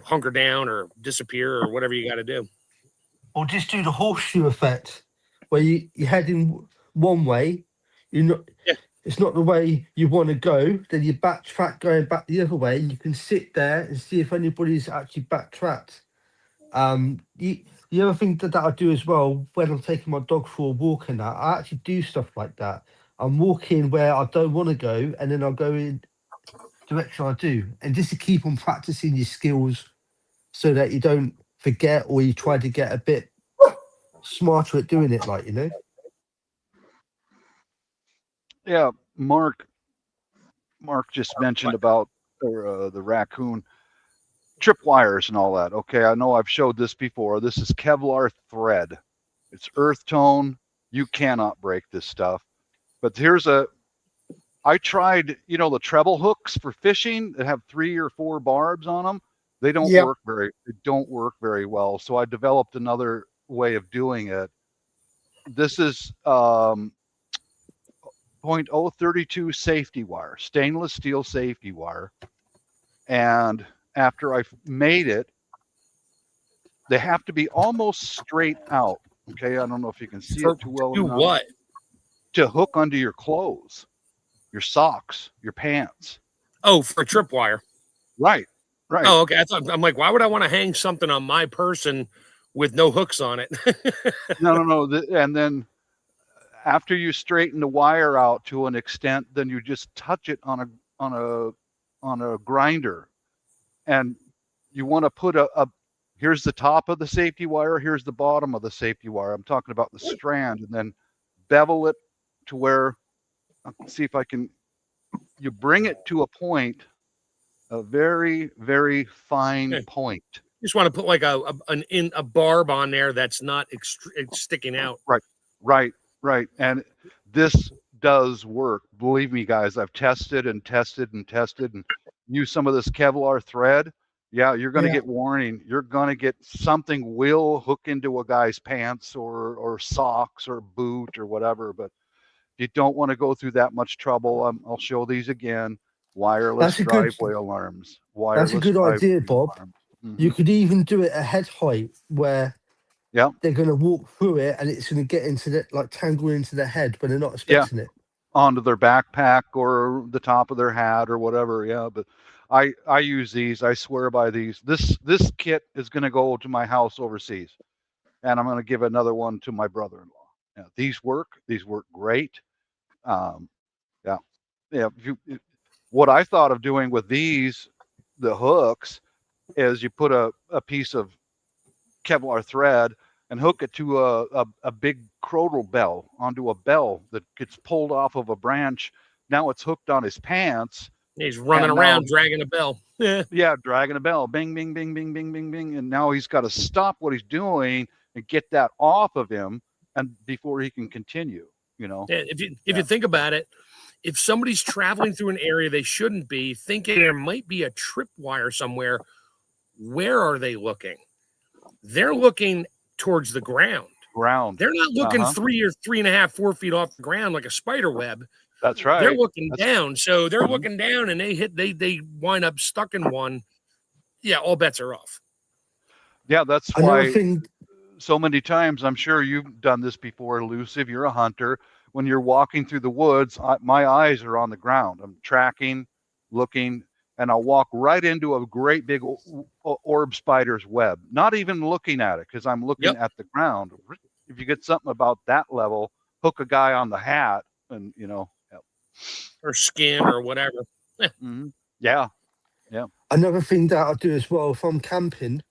hunker down or disappear or whatever you got to do. or just do the horseshoe effect, where you head in one way, it's not the way you want to go, then you backtrack going back the other way, and you can sit there and see if anybody's actually backtracked. The other thing that I do as well, when I'm taking my dog for a walk and that, I actually do stuff like that. I'm walking where I don't want to go, and then I'll go in direction I do, and just to keep on practicing your skills so that you don't forget, or you try to get a bit smarter at doing it, Yeah, Mark just mentioned about the raccoon tripwires and all that. Okay, I know I've showed this before. This is Kevlar thread. It's earth tone. You cannot break this stuff. But I tried, the treble hooks for fishing that have 3 or 4 barbs on them. They don't work very well. So I developed another way of doing it. This is 0.032 safety wire, stainless steel safety wire. And after I've made it, they have to be almost straight out. Okay, I don't know if you can see it too well. Do what? To hook under your clothes, your socks, your pants. Oh, for a tripwire. Right. Oh, okay. I'm like, why would I want to hang something on my person with no hooks on it? No. And then after you straighten the wire out to an extent, then you just touch it on a grinder, and you want to put here's the top of the safety wire, here's the bottom of the safety wire. I'm talking about the strand, and then bevel it to where, see if I can, you bring it to a point, a very, very fine point. just want to put like a barb on there that's not sticking out. Right. And this does work. Believe me, guys, I've tested and used some of this Kevlar thread. Yeah, you're going to get warning. You're going to get something will hook into a guy's pants or socks or boot or whatever. But you don't want to go through that much trouble. I'll show these again. Wireless driveway alarms. That's a good idea, Bob. You could even do it at head height where they're going to walk through it and it's going to get into the, like, tangle into their head when they're not expecting it. Onto their backpack or the top of their hat or whatever. Yeah, but I use these. I swear by these. This kit is going to go to my house overseas, and I'm going to give another one to my brother-in-law. Yeah, these work. These work great. What I thought of doing with these, the hooks, is you put a piece of Kevlar thread and hook it to a big crotal bell, onto a bell that gets pulled off of a branch. Now it's hooked on his pants. He's running around dragging a bell. Yeah, dragging a bell. Bing, bing, bing, bing, bing, bing, bing. And now he's got to stop what he's doing and get that off of him, and before he can continue. If you think about it, if somebody's traveling through an area they shouldn't be, thinking there might be a tripwire somewhere, where are they looking? They're looking towards the ground. They're not looking 3 or 3.5, 4 feet off the ground like a spider web. That's right. They're looking down. So they're looking down and they wind up stuck in one. Yeah, all bets are off. Yeah, that's why so many times, I'm sure you've done this before, Elusive, you're a hunter. When you're walking through the woods, my eyes are on the ground. I'm tracking, looking, and I'll walk right into a great big orb spider's web, not even looking at it because I'm looking at the ground. If you get something about that level, hook a guy on the hat and, or skin or whatever. Yeah. Another thing that I do as well, if I'm camping,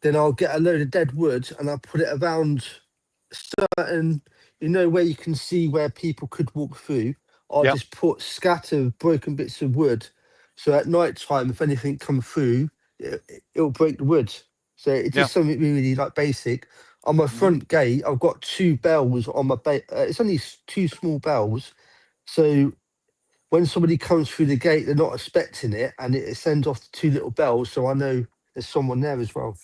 then I'll get a load of dead wood and I'll put it around certain, where you can see where people could walk through. I'll just put scattered broken bits of wood. So at night time, if anything comes through, it'll break the wood. So it's just something really like basic. On my front gate, I've got 2 bells on my it's only 2 small bells. So when somebody comes through the gate, they're not expecting it, and it sends off the 2 little bells. So I know there's someone there as well.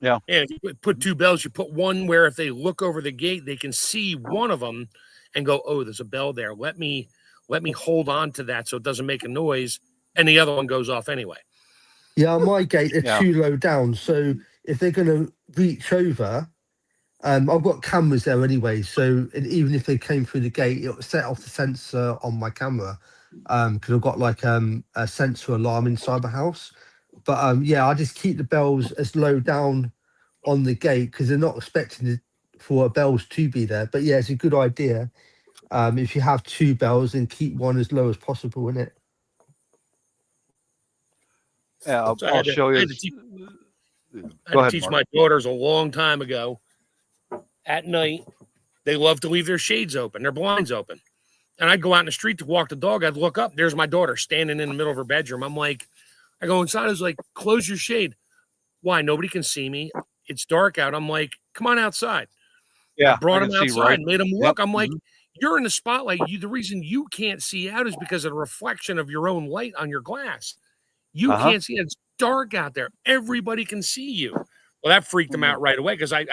Yeah. And if you put 2 bells, you put one where if they look over the gate, they can see one of them and go, "Oh, there's a bell there. Let me hold on to that so it doesn't make a noise." And the other one goes off anyway. Yeah, on my gate, they're too low down. So if they're going to reach over, I've got cameras there anyway. So even if they came through the gate, it'll set off the sensor on my camera because I've got like a sensor alarm inside the house. But I just keep the bells as low down on the gate because they're not expecting for bells to be there. But yeah, it's a good idea. If you have 2 bells, then keep one as low as possible in it. Yeah, I'll show you. I had to teach my daughters a long time ago. At night, they love to leave their shades open, their blinds open. And I'd go out in the street to walk the dog. I'd look up. There's my daughter standing in the middle of her bedroom. I go inside. I was like, "Close your shade." Why? Nobody can see me. It's dark out. I'm like, "Come on outside." Yeah, I brought him outside, made him look. I'm like, "You're in the spotlight. The reason you can't see out is because of the reflection of your own light on your glass. You can't see it. It's dark out there. Everybody can see you." Well, that freaked them out right away because I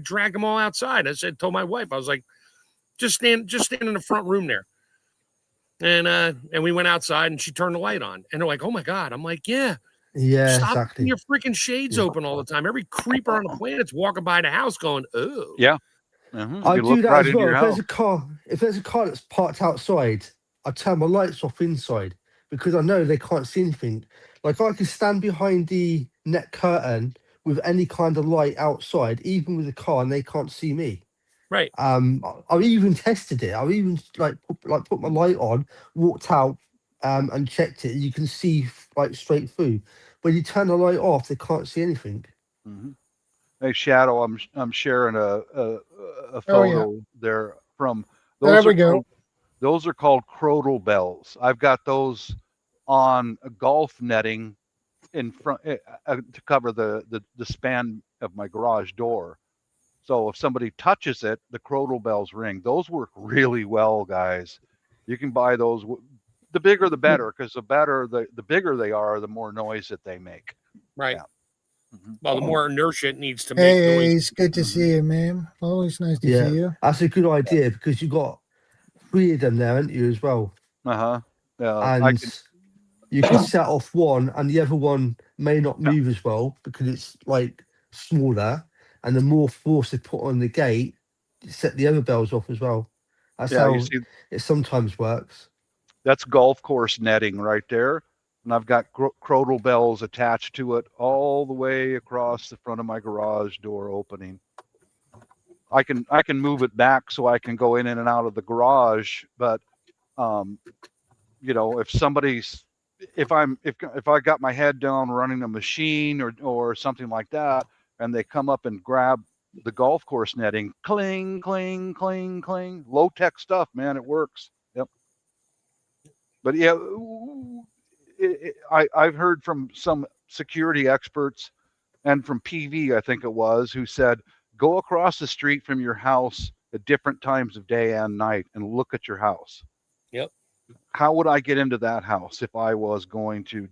dragged them all outside. Told my wife, I was like, just stand in the front room there. And we went outside and she turned the light on. And they're like, "Oh my God." I'm like, yeah, stop exactly. your freaking shades open all the time. Every creeper on the planet's walking by the house going, "Oh." Yeah. I do that as well. If there's a car that's parked outside, I turn my lights off inside because I know they can't see anything. Like I can stand behind the net curtain with any kind of light outside, even with a car, and they can't see me. Right. I've even tested it. I've even put my light on, walked out, and checked it. You can see like straight through. When you turn the light off, they can't see anything. Hey, Shadow, I'm sharing a photo there from. There we go. Those are called crotal bells. I've got those on a golf netting in front to cover the span of my garage door. So if somebody touches it, the chronal bells ring. Those work really well, guys. You can buy those. The bigger the better, because the bigger they are, the more noise that they make. Right. Yeah. Mm-hmm. Well, the more inertia it needs to make noise. Hey, it's good to see you, man. Always nice to see you. That's a good idea because you got 3 of them there, haven't you, as well? Yeah, and you can set off one, and the other one may not move as well because it's like smaller. And the more force they put on the gate, set the other bells off as well. That's how it sometimes works. That's golf course netting right there. And I've got chronal bells attached to it all the way across the front of my garage door opening. I can move it back so I can go in and out of the garage, but you know, if I got my head down running a machine or something like that, and they come up and grab the golf course netting, cling, cling, cling, cling, low tech stuff, man, it works. Yep. But yeah, I've heard from some security experts and from PV, I think it was, who said, go across the street from your house at different times of day and night and look at your house. Yep. How would I get into that house if I was going to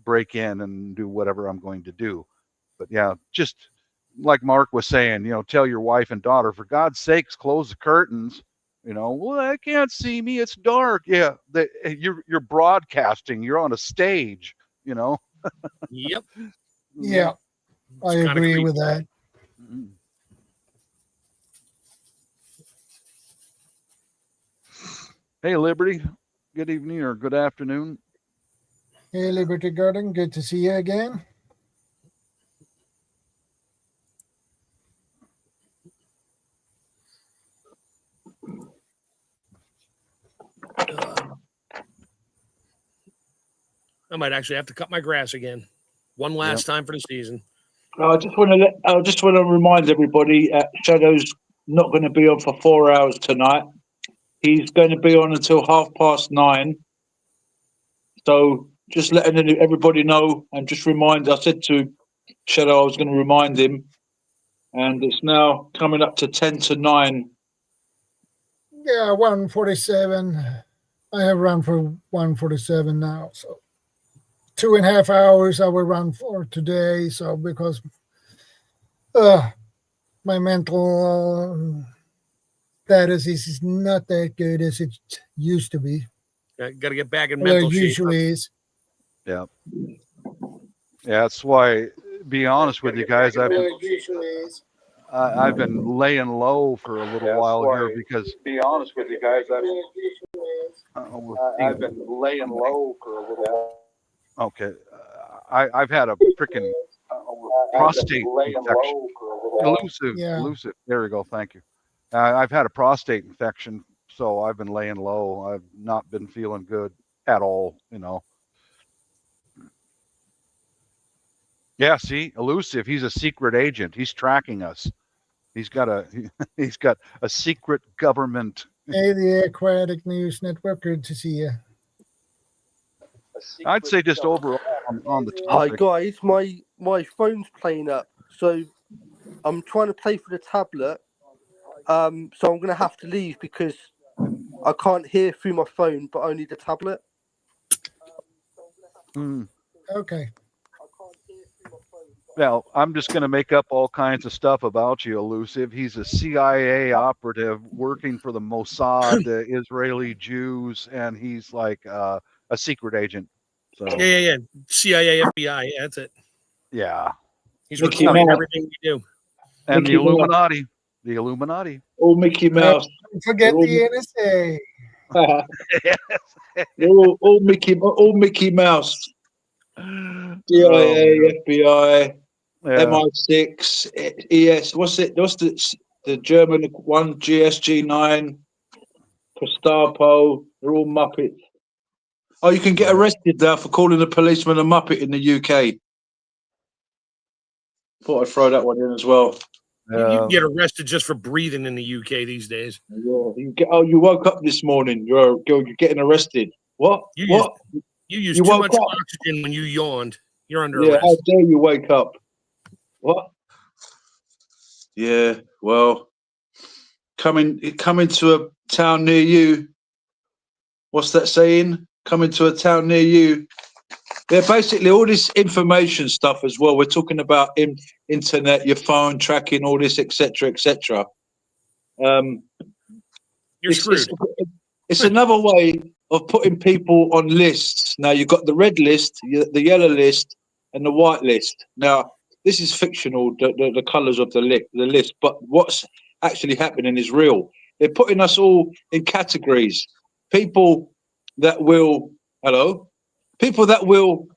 break in and do whatever I'm going to do? But yeah, just like Mark was saying, you know, tell your wife and daughter, for God's sakes, close the curtains. You know, well, I can't see me. It's dark. Yeah, you're broadcasting. You're on a stage. You know. Yep. Yeah, I agree with that. Mm-hmm. Hey, Liberty. Good evening or good afternoon. Hey, Liberty Garden. Good to see you again. I might actually have to cut my grass again, one last time for the season. I just want to remind everybody, Shadow's not going to be on for 4 hours tonight. He's going to be on until 9:30. So just letting everybody know, and just remind. I said to Shadow I was going to remind him, and it's now coming up to 9:10. Yeah, 1:47. I have run for 1:47 now, so 2.5 hours I will run for today. So because my mental status is not that good as it used to be. Got to get back in mental shape. Usually is. Yeah. Yeah, that's why. Be honest with you guys, I've been laying low for a little while here because. Be honest with you guys, I've been laying low for a little while. Okay, I've had a freaking prostate infection. Elusive. There we go. Thank you. I've had a prostate infection, so I've been laying low. I've not been feeling good at all, you know. Yeah, see, Elusive, he's a secret agent. He's tracking us. He's got a secret government. Hey, the Aquatic News Network, good to see you. I'd say just overall on the topic. Hi guys, my phone's playing up, so I'm trying to play for the tablet. So I'm going to have to leave because I can't hear through my phone, but only the tablet. Okay. Well, I'm just going to make up all kinds of stuff about you, Elusive. He's a CIA operative working for the Mossad, the Israeli Jews, and he's like a secret agent. So Yeah. CIA, FBI. Yeah, that's it. Yeah. He's recording everything we do. And Mickey Illuminati. Mouse. The Illuminati. Oh, Mickey Mouse. Don't forget the NSA. all Mickey Mouse. CIA, FBI, MI6, ES. What's the German one? GSG9, Gestapo. They're all Muppets. Oh, you can get arrested now for calling a policeman a Muppet in the UK. Thought I'd throw that one in as well. You can get arrested just for breathing in the UK these days. Yeah, you woke up this morning. You're getting arrested. What? You used too much oxygen when you yawned. You're under Yeah, arrest. how dare you wake up? What? Yeah, well, coming to a town near you. What's that saying? Coming to a town near you. Yeah, basically all this information stuff as well. We're talking about internet, your phone tracking, all this, etc., etc. You're screwed. It's another way of putting people on lists. Now you've got the red list, the yellow list, and the white list. Now this is fictional, the colours of the list, but what's actually happening is real. They're putting us all in categories. People that will people that will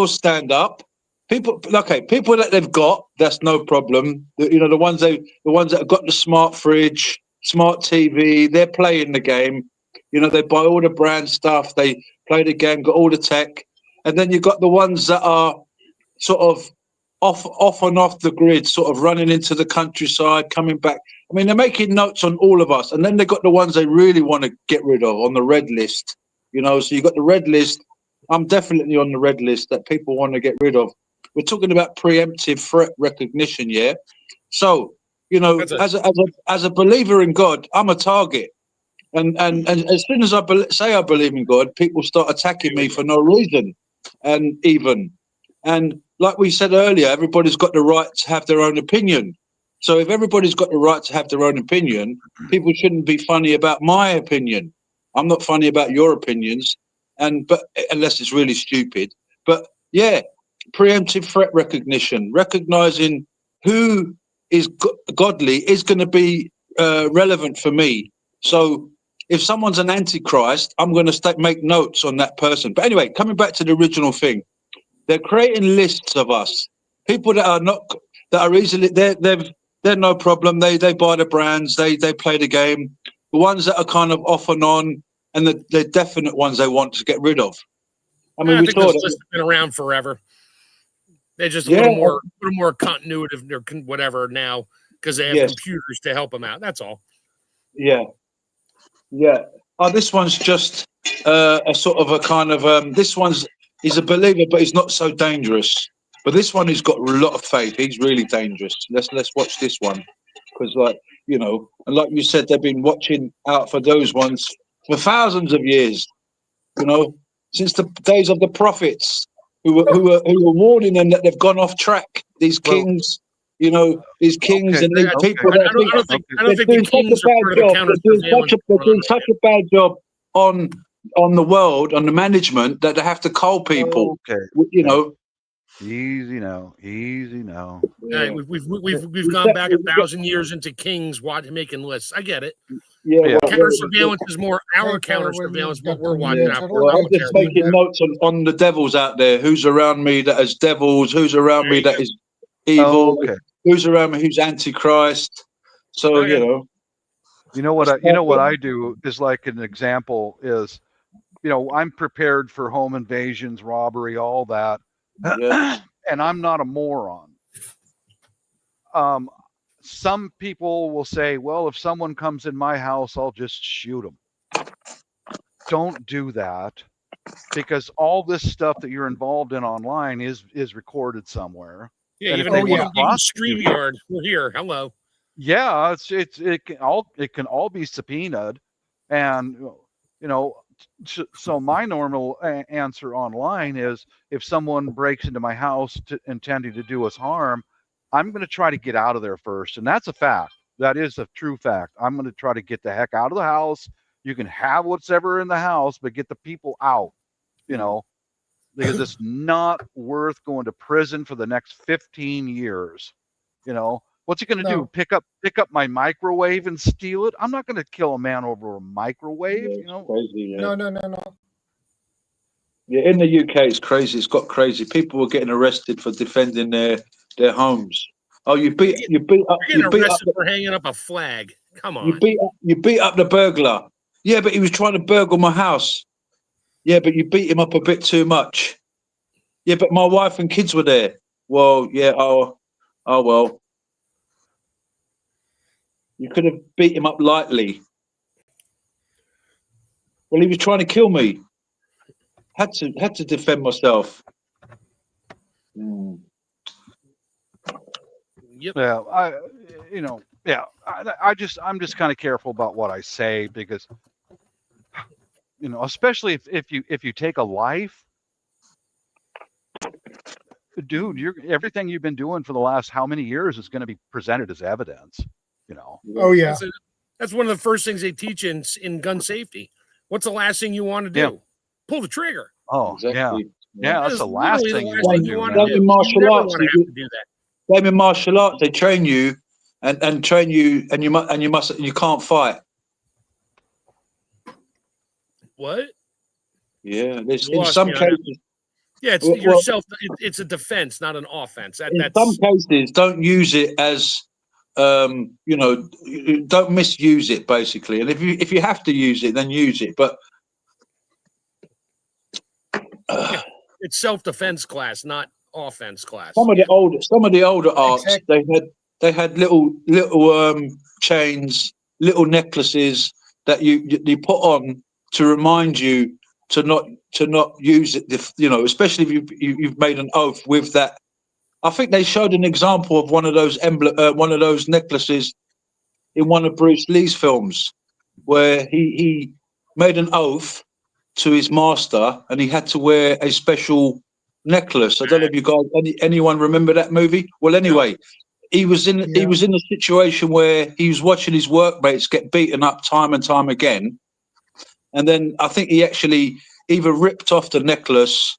stand up. People that they've got, that's no problem. The ones that have got the smart fridge, smart TV, they're playing the game. They buy all the brand stuff, they play the game, got all the tech. And then you've got the ones that are sort of off and off the grid, sort of running into the countryside, coming back. I mean, they're making notes on all of us. And then they've got the ones they really want to get rid of on the red list. So you've got the red list. I'm definitely on the red list that people want to get rid of. We're talking about preemptive threat recognition, yeah? So, as a believer in God, I'm a target. And as soon as I say I believe in God, people start attacking me for no reason. And like we said earlier, everybody's got the right to have their own opinion. So if everybody's got the right to have their own opinion, people shouldn't be funny about my opinion. I'm not funny about your opinions, but unless it's really stupid. But yeah, preemptive threat recognition, recognizing who is godly is going to be relevant for me. So if someone's an antichrist, I'm going to make notes on that person. But anyway, coming back to the original thing, they're creating lists of us, people that are easily they're no problem. They buy the brands, they play the game. The ones that are kind of off and on, and the definite ones they want to get rid of. I mean, I we think saw those that. lists have been around forever. They're just a little more continuative or whatever now because they have computers to help them out. That's all. Yeah. Oh, this one's just a sort of a kind of he's a believer, but he's not so dangerous. But this one, he's got a lot of faith. He's really dangerous. Let's watch this one, because and like you said, they've been watching out for those ones for thousands of years. Since the days of the prophets, who were warning them that they've gone off track. These kings. These kings and these people that I don't think the kings are part of the counter-surveillance. They're doing such a bad job on the world, on the management, that they have to cull people. Easy now. Yeah. We've gone back 1,000 years into kings making lists. I get it. Yeah. Counter-surveillance is more our counter-surveillance, but we're watching out. I'm just making notes on the devils out there. Who's around me that is devils? Who's around me that is evil? Who's around me who's antichrist? So you know what I do is, like, an example is, I'm prepared for home invasions, robbery, all that. And I'm not a moron. Some people will say, well, if someone comes in my house, I'll just shoot them. Don't do that, because all this stuff that you're involved in online is recorded somewhere. Yeah, even StreamYard, we're here. Hello. Yeah, it can all be subpoenaed, and so my normal answer online is, if someone breaks into my house intending to do us harm, I'm going to try to get out of there first, and that's a fact. That is a true fact. I'm going to try to get the heck out of the house. You can have what's ever in the house, but get the people out. Because it's not worth going to prison for the next 15 years. What's he going to do? Pick up my and steal it? I'm not going to kill a man over a microwave. Crazy, No. Yeah, in the UK, it's crazy. It's got crazy. People were getting arrested for defending their homes. Oh, you beat up for hanging up a flag. Come on. You beat up the burglar. Yeah, but he was trying to burgle my house. Yeah, but you beat him up a bit too much. Yeah, but my wife and kids were there. Well, yeah. Oh well. You could have beat him up lightly. Well, he was trying to kill me. Had to defend myself. Mm. Yep. Yeah, I'm just kind of careful about what I say because, especially if you take a life, dude, everything you've been doing for the last how many years is going to be presented as evidence. Oh yeah. That's one of the first things they teach in gun safety. What's the last thing you want to do? Yeah. Pull the trigger. Oh, Exactly. yeah. That's That is the last literally thing the you last want thing to you do, want man. to do. In martial You never arts, want to have to do that. Same in martial arts, they train you and train you, and you can't fight. What? Yeah, there's You in lost some me on that. cases. Yeah, it's Well, yourself. It's a defense, not an offense. in some cases, don't use it as don't misuse it basically. And if you have to use it, then use it. But yeah, it's self-defense class, not offense class. some of the older arts, Exactly. they had little chains, little necklaces that you put on to remind you to not use it. Especially if you've made an oath with that. I think they showed an example of one of those necklaces in one of Bruce Lee's films, where he made an oath to his master and he had to wear a special necklace. I don't know if you guys anyone remember that movie. Well, anyway, he was in a situation where he was watching his workmates get beaten up time and time again, and then I think he actually either ripped off the necklace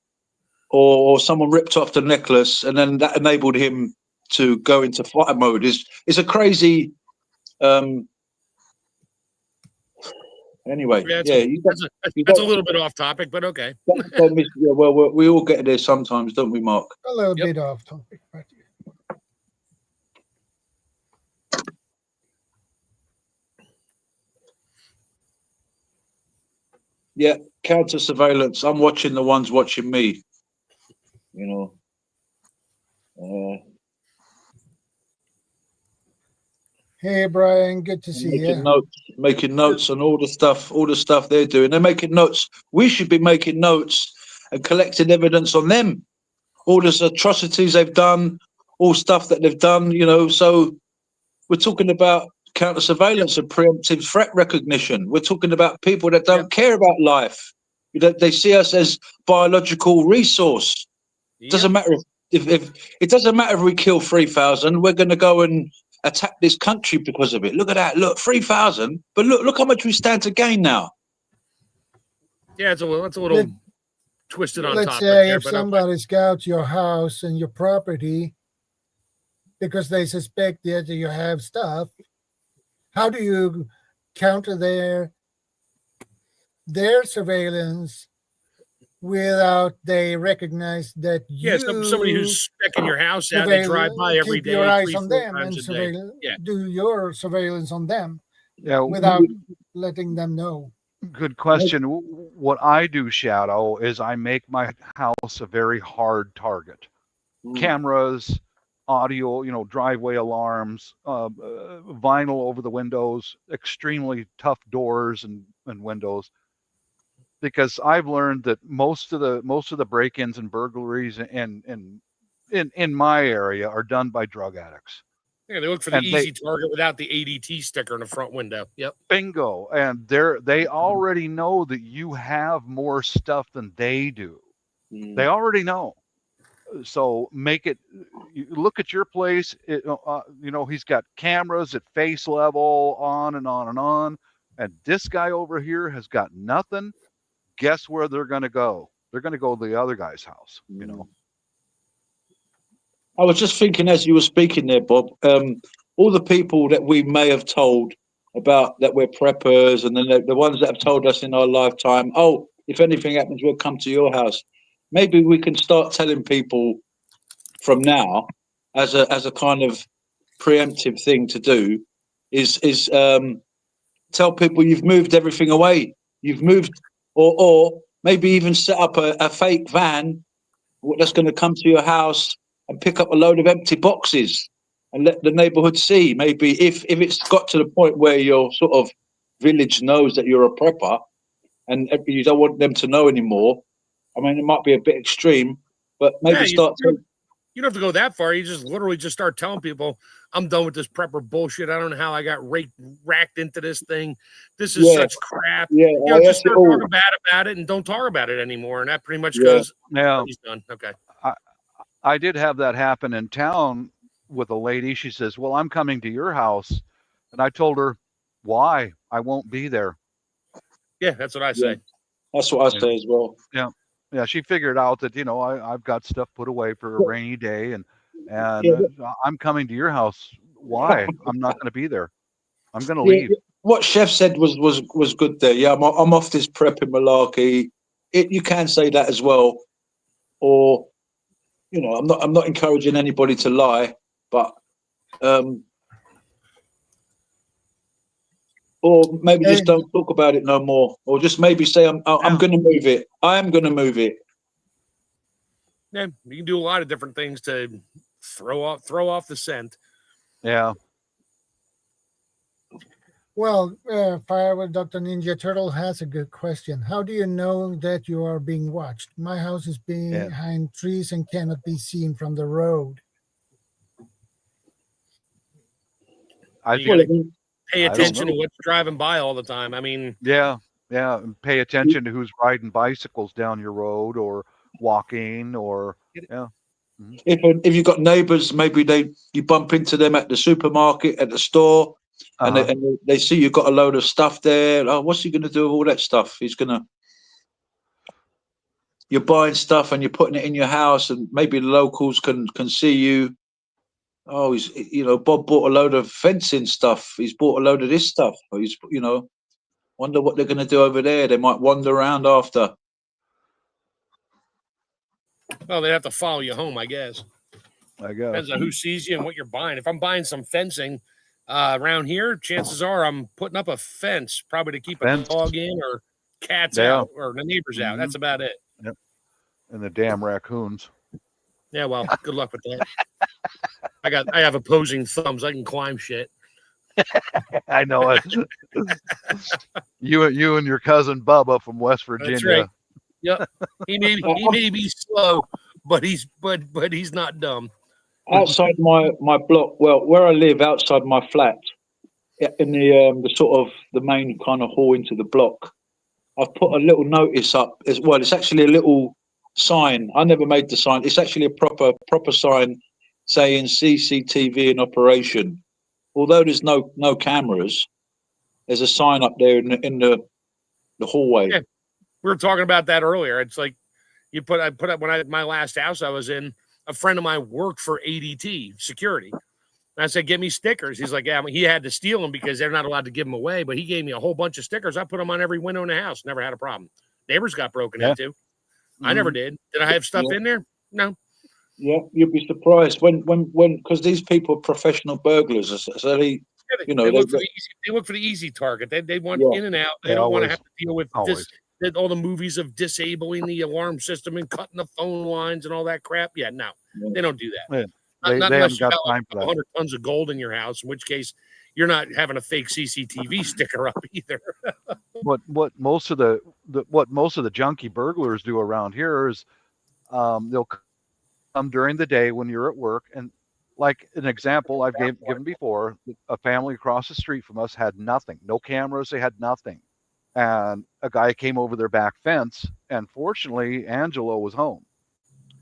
or someone ripped off the necklace, and then that enabled him to go into fighter mode. It's a crazy. Anyway, Yeah, that's a little bit off topic, but okay. Well, we all get there sometimes, don't we, Mark? A little bit off topic, but Yeah, counter-surveillance. I'm watching the ones watching me. hey, Brian, good to see you. Making notes on all the stuff they're doing. They're making notes. We should be making notes and collecting evidence on them. All the atrocities they've done, all stuff that they've done. So we're talking about counter-surveillance and preemptive threat recognition. We're talking about people that don't care about life. They see us as biological resource. It doesn't matter if it doesn't matter if we kill 3,000. We're going to go and attack this country because of it. Look at that. Look, 3,000. But look how much we stand to gain now. Yeah, it's a little twisted on Let's top. say if somebody scouts your house and your property because they suspect that you have stuff, how do you counter their surveillance without they recognize that you somebody who's specking your house out, they drive by every day, your eyes on 3-4 them times and a day. do your surveillance on them without letting them know. Good question. What I do, Shadow, is I make my house a very hard target. Cameras, audio, driveway alarms, vinyl over the windows, extremely tough doors and windows. Because I've learned that most of the break-ins and burglaries in my area are done by drug addicts. Yeah, they look for the easy target without the ADT sticker in the front window. Yep. Bingo. And they already know that you have more stuff than they do. They already know. So look at your place. He's got cameras at face level, on and on and on. And this guy over here has got nothing. Guess where they're going to go? They're going to go to the other guy's house, I was just thinking as you were speaking there, Bob, all the people that we may have told about that we're preppers, and then the ones that have told us in our lifetime, oh, if anything happens, we'll come to your house. Maybe we can start telling people from now as a kind of preemptive thing to do is tell people you've moved everything away. You've moved, or maybe even set up a fake van that's going to come to your house and pick up a load of empty boxes and let the neighborhood see. Maybe if it's got to the point where your sort of village knows that you're a prepper and you don't want them to know anymore. I mean, it might be a bit extreme, but maybe start You don't have to go that far. You just literally just start telling people, I'm done with this prepper bullshit. I don't know how I got racked into this thing. This is such crap. Yeah, You know, just start talking bad about it and don't talk about it anymore. And that pretty much goes, now he's done. Okay. I did have that happen in town with a lady. She says, well, I'm coming to your house. And I told her, why? I won't be there. Yeah, that's what I say. That's what I say as well. Yeah. Yeah, she figured out that, you know, I've got stuff put away for a rainy day, and I'm coming to your house. Why? I'm not going to be there. I'm going to leave. What Chef said was good there. Yeah, I'm off this prepping malarkey. You can say that as well, or you know, I'm not encouraging anybody to lie, but or maybe just don't talk about it no more, or just maybe say I'm going to move it. I am going to move it. Yeah, you can do a lot of different things to throw off the scent. Yeah. Well, Firewood Dr. Ninja Turtle has a good question. How do you know that you are being watched? My house is behind trees and cannot be seen from the road. Pay attention to what's driving by all the time. I mean, yeah, and pay attention to who's riding bicycles down your road or walking, or If you've got neighbours, maybe you bump into them at the supermarket, at the store, and they see you've got a load of stuff there. Oh, what's he going to do with all that stuff? You're buying stuff and you're putting it in your house, and maybe the locals can see you. Oh, Bob bought a load of fencing stuff. He's bought a load of this stuff. He's, wonder what they're going to do over there. They might wander around after. Well, they have to follow you home, I guess. Depends on who sees you and what you're buying. If I'm buying some fencing around here, chances are I'm putting up a fence, probably to keep a dog in or cats out or the neighbors out. That's about it. Yep. And the damn raccoons. Yeah, well, good luck with that. I have opposing thumbs. I can climb shit. I know it. You and your cousin Bubba from West Virginia. That's right. Yep. He may be slow, but he's not dumb. Outside my block, well, where I live, outside my flat, in the sort of the main kind of hall into the block, I've put a little notice up as well. It's actually a little sign. I never made the sign. It's actually a proper sign saying CCTV in operation. Although there's no cameras, there's a sign up there in the hallway. Yeah. We were talking about that earlier. It's like I put up my last house I was in, a friend of mine worked for ADT security. And I said, get me stickers. He's like, yeah, he had to steal them because they're not allowed to give them away. But he gave me a whole bunch of stickers. I put them on every window in the house. Never had a problem. Neighbors got broken into. I never did. Did I have stuff in there? No. Yeah, you'd be surprised when because these people are professional burglars. So they look for the easy target. They want in and out. They don't want to have to deal with this. All the movies of disabling the alarm system and cutting the phone lines and all that crap. Yeah, no, they don't do that. Yeah. Not unless you got like 100 tons of gold in your house, in which case you're not having a fake CCTV sticker up either. what most of the junkie burglars do around here is they'll come during the day when you're at work, and like an example I've given before, a family across the street from us had nothing, no cameras, they had nothing. And a guy came over their back fence, and fortunately, Angelo was home.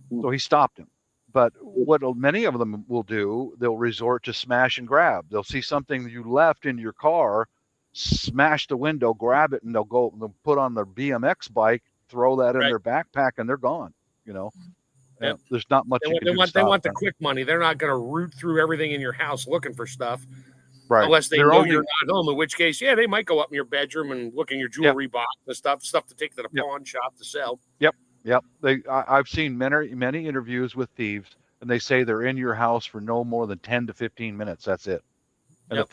So he stopped him. But what many of them will do, they'll resort to smash and grab. They'll see something you left in your car, smash the window, grab it, and they'll put on their BMX bike, throw that in their backpack, and they're gone. Yep. There's not much they want the quick money. They're not going to root through everything in your house looking for stuff. Right. Unless they know you're not home, in which case, they might go up in your bedroom and look in your jewelry box and stuff to take to the pawn shop to sell. Yep. I've seen many interviews with thieves, and they say they're in your house for no more than 10 to 15 minutes. That's it. And the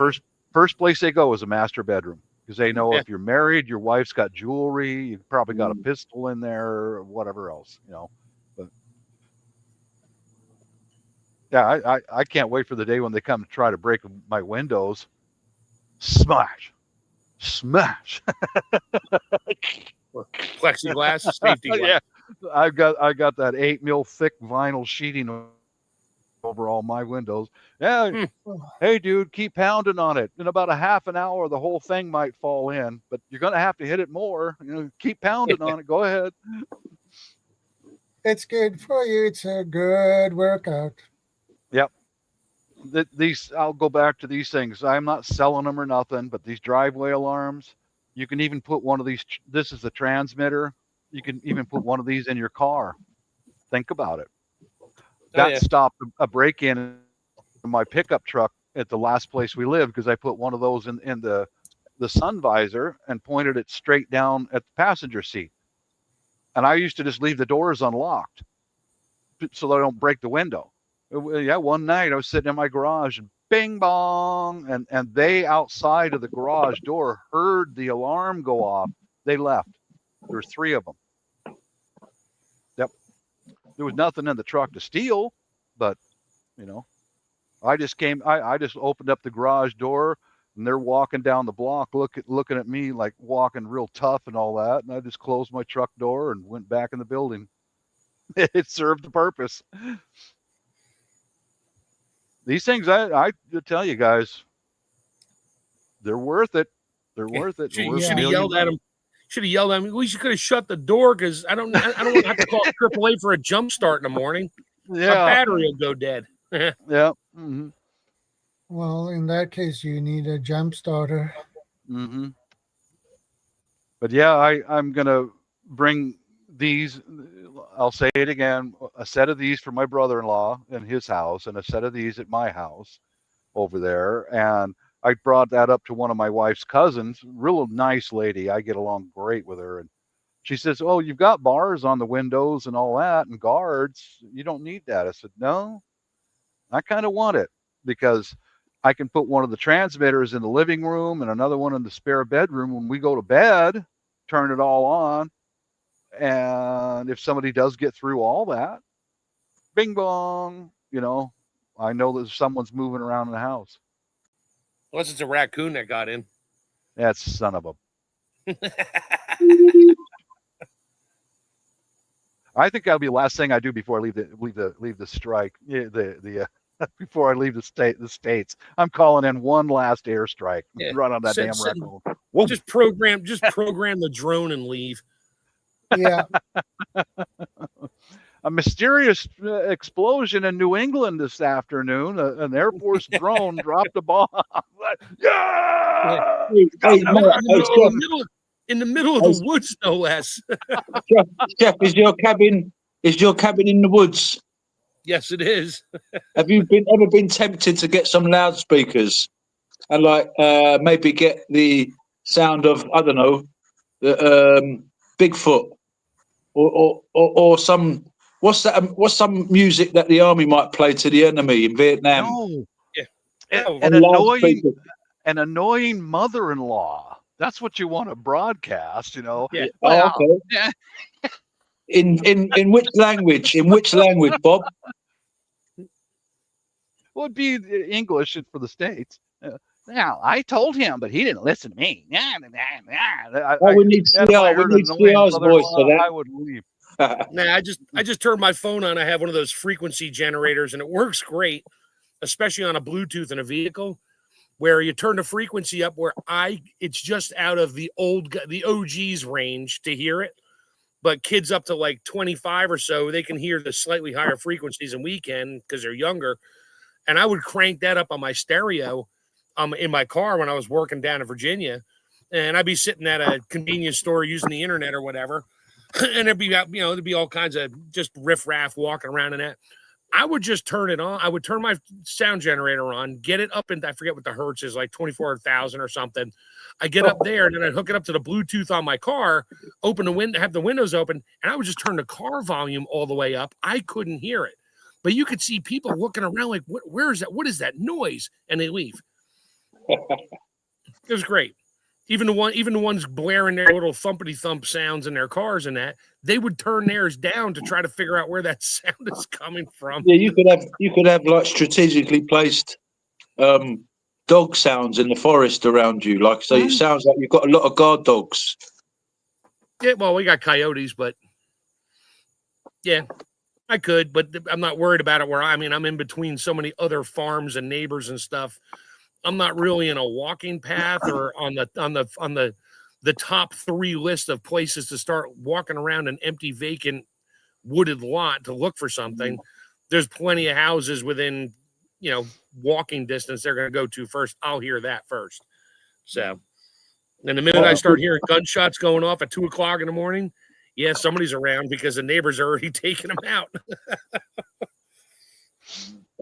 first place they go is a master bedroom, because they know if you're married, your wife's got jewelry, you've probably got a pistol in there or whatever else, But yeah, I can't wait for the day when they come to try to break my windows. Smash. Plexiglass, safety glass. Yeah, I got that 8 mil thick vinyl sheeting over all my windows. Yeah, hey, dude, keep pounding on it. In about a half an hour, the whole thing might fall in, but you're going to have to hit it more. Keep pounding on it. Go ahead. It's good for you. It's a good workout. Yep. These, I'll go back to these things. I'm not selling them or nothing, but these driveway alarms, you can even put one of these. This is the transmitter. You can even put one of these in your car. Think about it. That stopped a break-in in my pickup truck at the last place we lived, because I put one of those in the sun visor and pointed it straight down at the passenger seat. And I used to just leave the doors unlocked so that I don't break the window. Yeah, one night I was sitting in my garage and bing bong, and they outside of the garage door heard the alarm go off. They left. There was 3 of them. Yep. There was nothing in the truck to steal, but I just opened up the garage door, and they're walking down the block looking at me like walking real tough and all that, and I just closed my truck door and went back in the building. It served the purpose. These things, I tell you guys, they're worth it. They're worth it. Should have yelled at him. Should have yelled at him. We could have shut the door, because I don't want to have to call AAA for a jump start in the morning. Yeah, my battery will go dead. Yeah. Mm-hmm. Well, in that case, you need a jump starter. Mm-hmm. But yeah, I'm gonna bring these. I'll say it again: a set of these for my brother-in-law in his house, and a set of these at my house over there. And I brought that up to one of my wife's cousins, real nice lady. I get along great with her, and she says, "Oh, you've got bars on the windows and all that, and guards. You don't need that." I said, "No, I kind of want it, because I can put one of the transmitters in the living room and another one in the spare bedroom when we go to bed, turn it all on. And if somebody does get through all that, bing bong, I know that someone's moving around in the house." Unless it's a raccoon that got in. That's son of a. I think that'll be the last thing I do before I leave the strike. Yeah, before I leave the states, I'm calling in one last airstrike. Yeah. Run on that damn raccoon. Just program the drone and leave. Yeah. A mysterious explosion in New England this afternoon. An Air Force drone dropped a bomb. Yeah! In the middle of the woods, no less. Jeff, is your cabin in the woods? Yes, it is. Have you ever been tempted to get some loudspeakers and maybe get the sound of, I don't know, the Bigfoot or some what's some music that the army might play to the enemy in Vietnam? No. Yeah. An annoying mother-in-law. That's what you want to broadcast, Yeah. Well, okay. Yeah. In which language? In which language, Bob? Well, it'd be English for the States. Now, I told him, but he didn't listen to me. We need CR's voice for that. I would leave. Nah, I just turned my phone on. I have one of those frequency generators, and it works great, especially on a Bluetooth in a vehicle, where you turn the frequency up where it's just out of the OG's range to hear it. But kids up to like 25 or so, they can hear the slightly higher frequencies than we can because they're younger. And I would crank that up on my stereo in my car when I was working down in Virginia. And I'd be sitting at a convenience store using the internet or whatever. And there'd be all kinds of just riffraff walking around in that. I would just turn it on. I would turn my sound generator on, get it up, and I forget what the hertz is, like 24,000 or something. I get up there, and then I hook it up to the Bluetooth on my car, open the window, have the windows open, and I would just turn the car volume all the way up. I couldn't hear it, but you could see people looking around like, where is that? What is that noise? And they leave. It was great. Even the ones blaring their little thumpity thump sounds in their cars and that, they would turn theirs down to try to figure out where that sound is coming from. Yeah, you could have like strategically placed dog sounds in the forest around you. Like, so it sounds like you've got a lot of guard dogs. Yeah, well, we got coyotes, but yeah. I could, but I'm not worried about it. I'm in between so many other farms and neighbors and stuff. I'm not really in a walking path or on the top 3 list of places to start walking around an empty, vacant, wooded lot to look for something. There's plenty of houses within, walking distance they're going to go to first. I'll hear that first. So, and the minute I start hearing gunshots going off at 2:00 in the morning, yeah, somebody's around because the neighbors are already taking them out.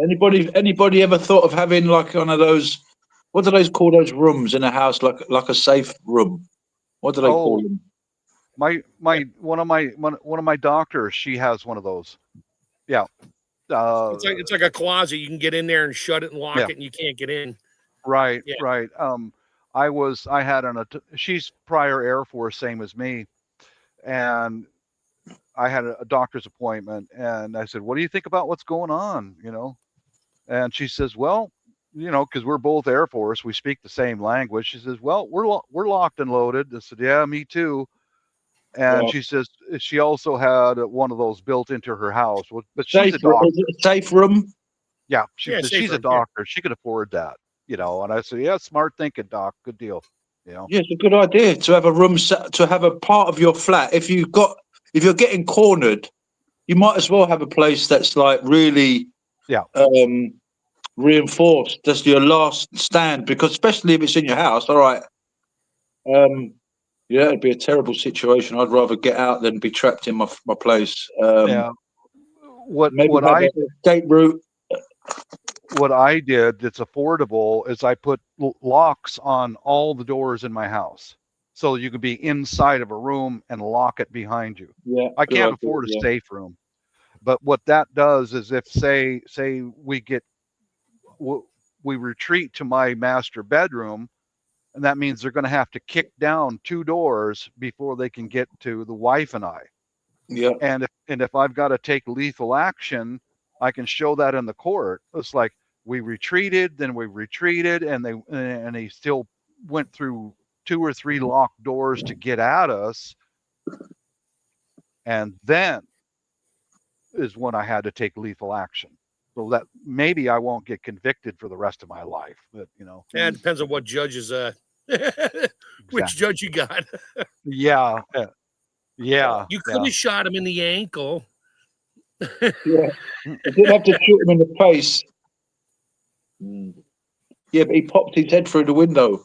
Anybody ever thought of having like one of those? What do they call those rooms in a house, like a safe room? What do they call them? One of my doctors, she has one of those. Yeah. It's like a closet. You can get in there and shut it and lock it, and you can't get in. Right, right. She's prior Air Force, same as me, and I had a doctor's appointment, and I said, "What do you think about what's going on?" And she says, "Well, because we're both Air Force, we speak the same language." She says, "Well, we're locked and loaded." I said, "Yeah, me too." And she says she also had one of those built into her house, but she's a doctor. Is it a safe room? Yeah, she's a doctor. She could afford that, And I said, "Yeah, smart thinking, Doc. Good deal." Yeah, it's a good idea to have a room, to have a part of your flat. If you're getting cornered, you might as well have a place that's like really, reinforced. That's your last stand, because especially if it's in your house. All right. Yeah, it'd be a terrible situation. I'd rather get out than be trapped in my place. What I escape route. What I did that's affordable is I put locks on all the doors in my house, so you could be inside of a room and lock it behind you. Yeah, I can't afford a safe room, but what that does is if say we retreat to my master bedroom, and that means they're going to have to kick down 2 doors before they can get to the wife and I. Yeah. And if I've got to take lethal action, I can show that in the court. It's like we retreated, then we retreated, and they still went through 2 or 3 locked doors to get at us. And then is when I had to take lethal action. So that maybe I won't get convicted for the rest of my life, but Yeah, it depends on what judges which judge you got. Yeah. You could have shot him in the ankle. Yeah, you didn't have to shoot him in the face. Yeah, but he popped his head through the window.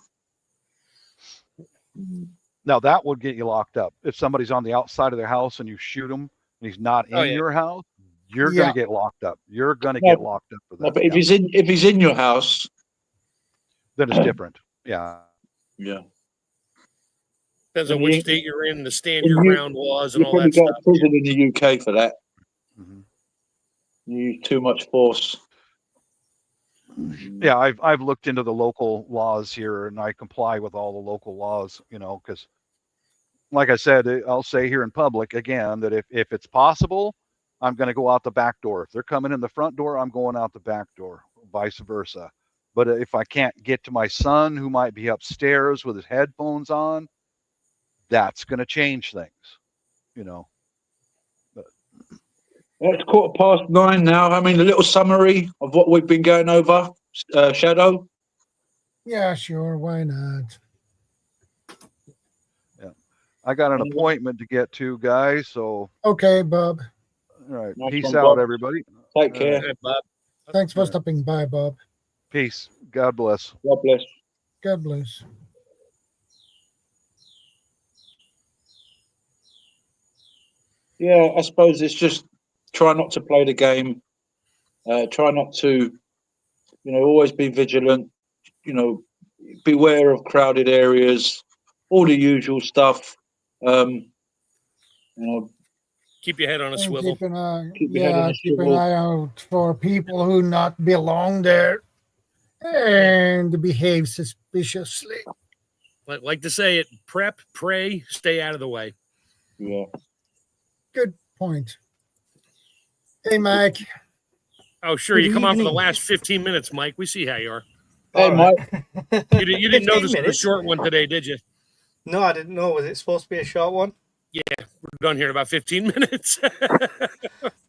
Now that would get you locked up. If somebody's on the outside of their house and you shoot him and he's not in your house, you're going to get locked up. You're going to get locked up for that. No, but if he's in your house, then it's different. Yeah. Depends on which state you're in, the stand your ground laws and all that stuff. You probably go to prison in the UK for that. Mm-hmm. You use too much force. Yeah, I've looked into the local laws here, and I comply with all the local laws, because like I said, I'll say here in public again that if it's possible, I'm going to go out the back door. If they're coming in the front door, I'm going out the back door, vice versa. But if I can't get to my son, who might be upstairs with his headphones on, that's going to change things, But it's 9:15 now. I mean, a little summary of what we've been going over, Shadow. Yeah, sure. Why not? Yeah, I got an appointment to get to, guys. So okay, Bob. All right. Peace out, everybody. Take care. Bob. Thanks for stopping by, Bob. Peace. God bless. God bless. God bless. Yeah, I suppose it's just try not to play the game. Try not to, always be vigilant. Beware of crowded areas, all the usual stuff. Keep your head on a swivel. Keep an eye out for people who not belong there and behave suspiciously. Like to say it, prep, pray, stay out of the way. Yeah. Good point. Hey, Mike. Oh, sure. You come on for the last 15 minutes, Mike. We see how you are. Hey, Mike. You didn't know this was a short one today, did you? No, I didn't know. Was it supposed to be a short one? Yeah, we're done here in about 15 minutes.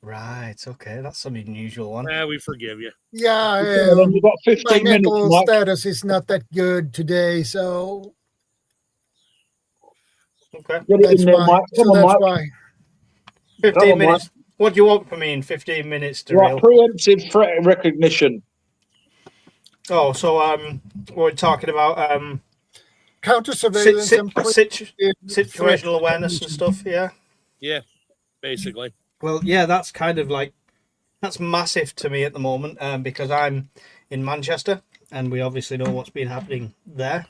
Right. Okay, that's an unusual one. We forgive you. Yeah, Then you've got my 15 minutes, mental Mike. status is not that good today, so Okay. Get it in there, Mike. Come on, that's Mike. why. 15 Come on, minutes. What do you want from me in 15 minutes to Right, reel? preemptive threat recognition. Oh, so we're talking about Counter-surveillance and situational awareness and stuff. Yeah. Yeah, basically. Well, yeah, that's kind of like that's massive to me at the moment because I'm in Manchester and we obviously know what's been happening there.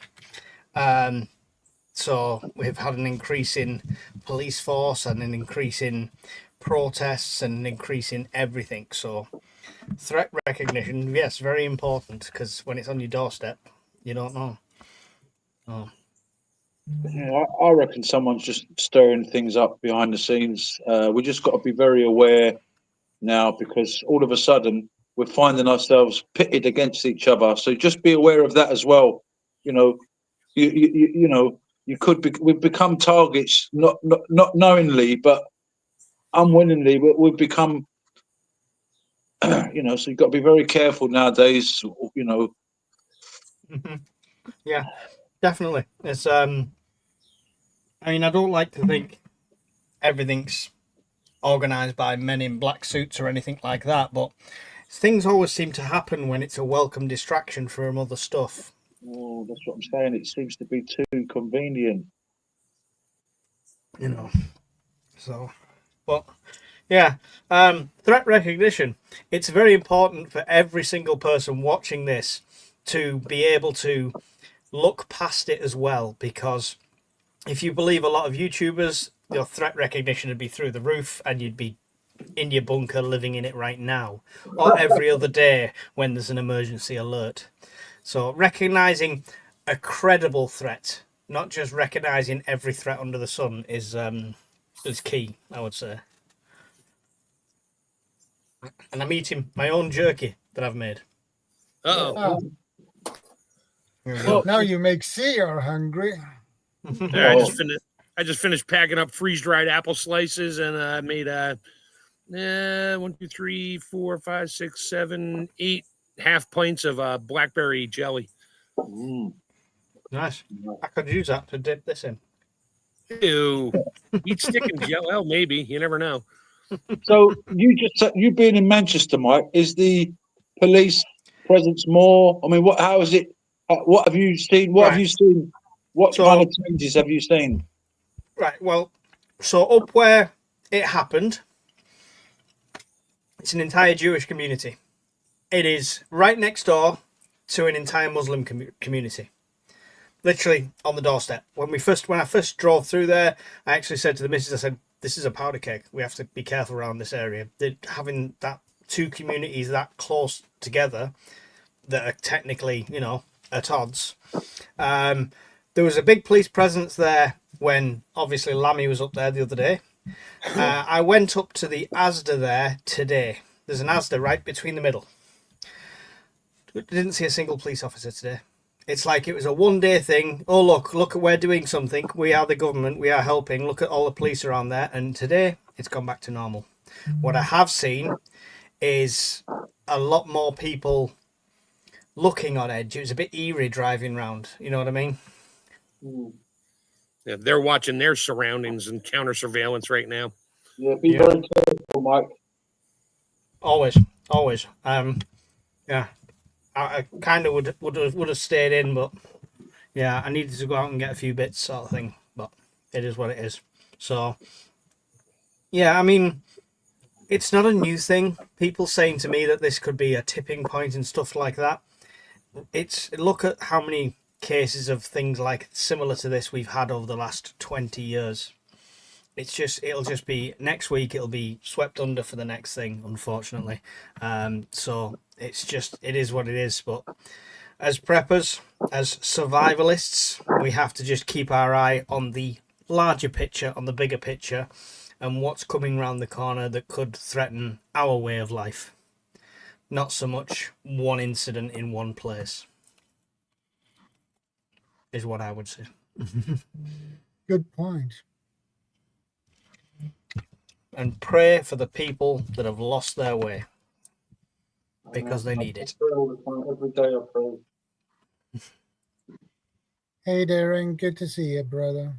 So we've had an increase in police force and an increase in protests and an increase in everything. So threat recognition, yes, very important because when it's on your doorstep, you don't know. Oh. Yeah, I reckon someone's just stirring things up behind the scenes. We just got to be very aware now because all of a sudden we're finding ourselves pitted against each other. So just be aware of that as well. You know, you know, you could be. We've become targets, not knowingly, but unwillingly. We've become. You know, so you've got to be very careful nowadays. You know. Yeah, definitely. It's I mean, I don't like to think everything's organized by men in black suits or anything like that, but things always seem to happen when it's a welcome distraction from other stuff. Oh, that's what I'm saying. It seems to be too convenient. You know. So, but yeah, threat recognition. It's very important for every single person watching this to be able to look past it as well, because if you believe a lot of YouTubers, your threat recognition would be through the roof and you'd be in your bunker living in it right now or every other day when there's an emergency alert. So recognizing a credible threat, not just recognizing every threat under the sun, is key, I would say. And I'm eating my own jerky that I've made. Uh-oh. Well, now you make CR hungry. Yeah, I just finished packing up freeze-dried apple slices and I made 1, 2, 3, 4, 5, 6, 7, 8 half pints of blackberry jelly. Nice. I could use that to dip this in. Ew. Eat stick and jelly. Well, maybe. You never know. So you being in Manchester, Mike, is the police presence more? I mean, how is it? What have you seen? What have you seen? What kind of changes have you seen? Right. Well, so up where it happened, it's an entire Jewish community. It is right next door to an entire Muslim community. Literally on the doorstep. When I first drove through there, I actually said to the missus, I said, "This is a powder keg. We have to be careful around this area." Having that two communities that close together that are technically, at odds. There was a big police presence there when obviously Lammy was up there the other day. I went up to the Asda there today. There's an Asda right between the middle. Didn't see a single police officer today. It's like it was a one-day thing. Oh, look, we're doing something. We are the government. We are helping. Look at all the police around there. And today, it's gone back to normal. What I have seen is a lot more people looking on edge. It was a bit eerie driving around. You know what I mean? Yeah, they're watching their surroundings and counter-surveillance right now. Yeah, be very careful, Mike. Always. Yeah. I kind of would have stayed in, but yeah, I needed to go out and get a few bits, sort of thing. But it is what it is. So yeah, I mean, it's not a new thing. People saying to me that this could be a tipping point and stuff like that. Look at how many cases of things like similar to this we've had over the last 20 years. It'll just be next week. It'll be swept under for the next thing, unfortunately. So it is what it is. But as preppers, as survivalists, we have to just keep our eye on the larger picture, on the bigger picture, and what's coming around the corner that could threaten our way of life. Not so much one incident in one place, is what I would say. Good point. and pray for the people that have lost their way, because they need it. Every day I pray. Hey, Darren, good to see you, brother.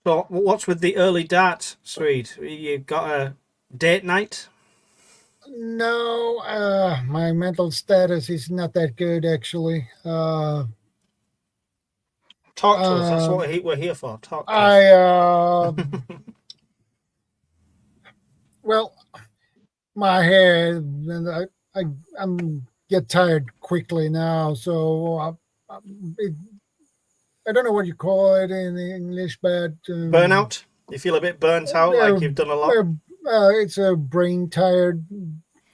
So, what's with the early dart, Swede? You got a date night? No, my mental status is not that good, actually. Talk to us. That's what we're here for. Talk to us. Well, my head, and I'm get tired quickly now, so I don't know what you call it in English, but burnout. You feel a bit burnt out, like you've done a lot. It's a brain tired.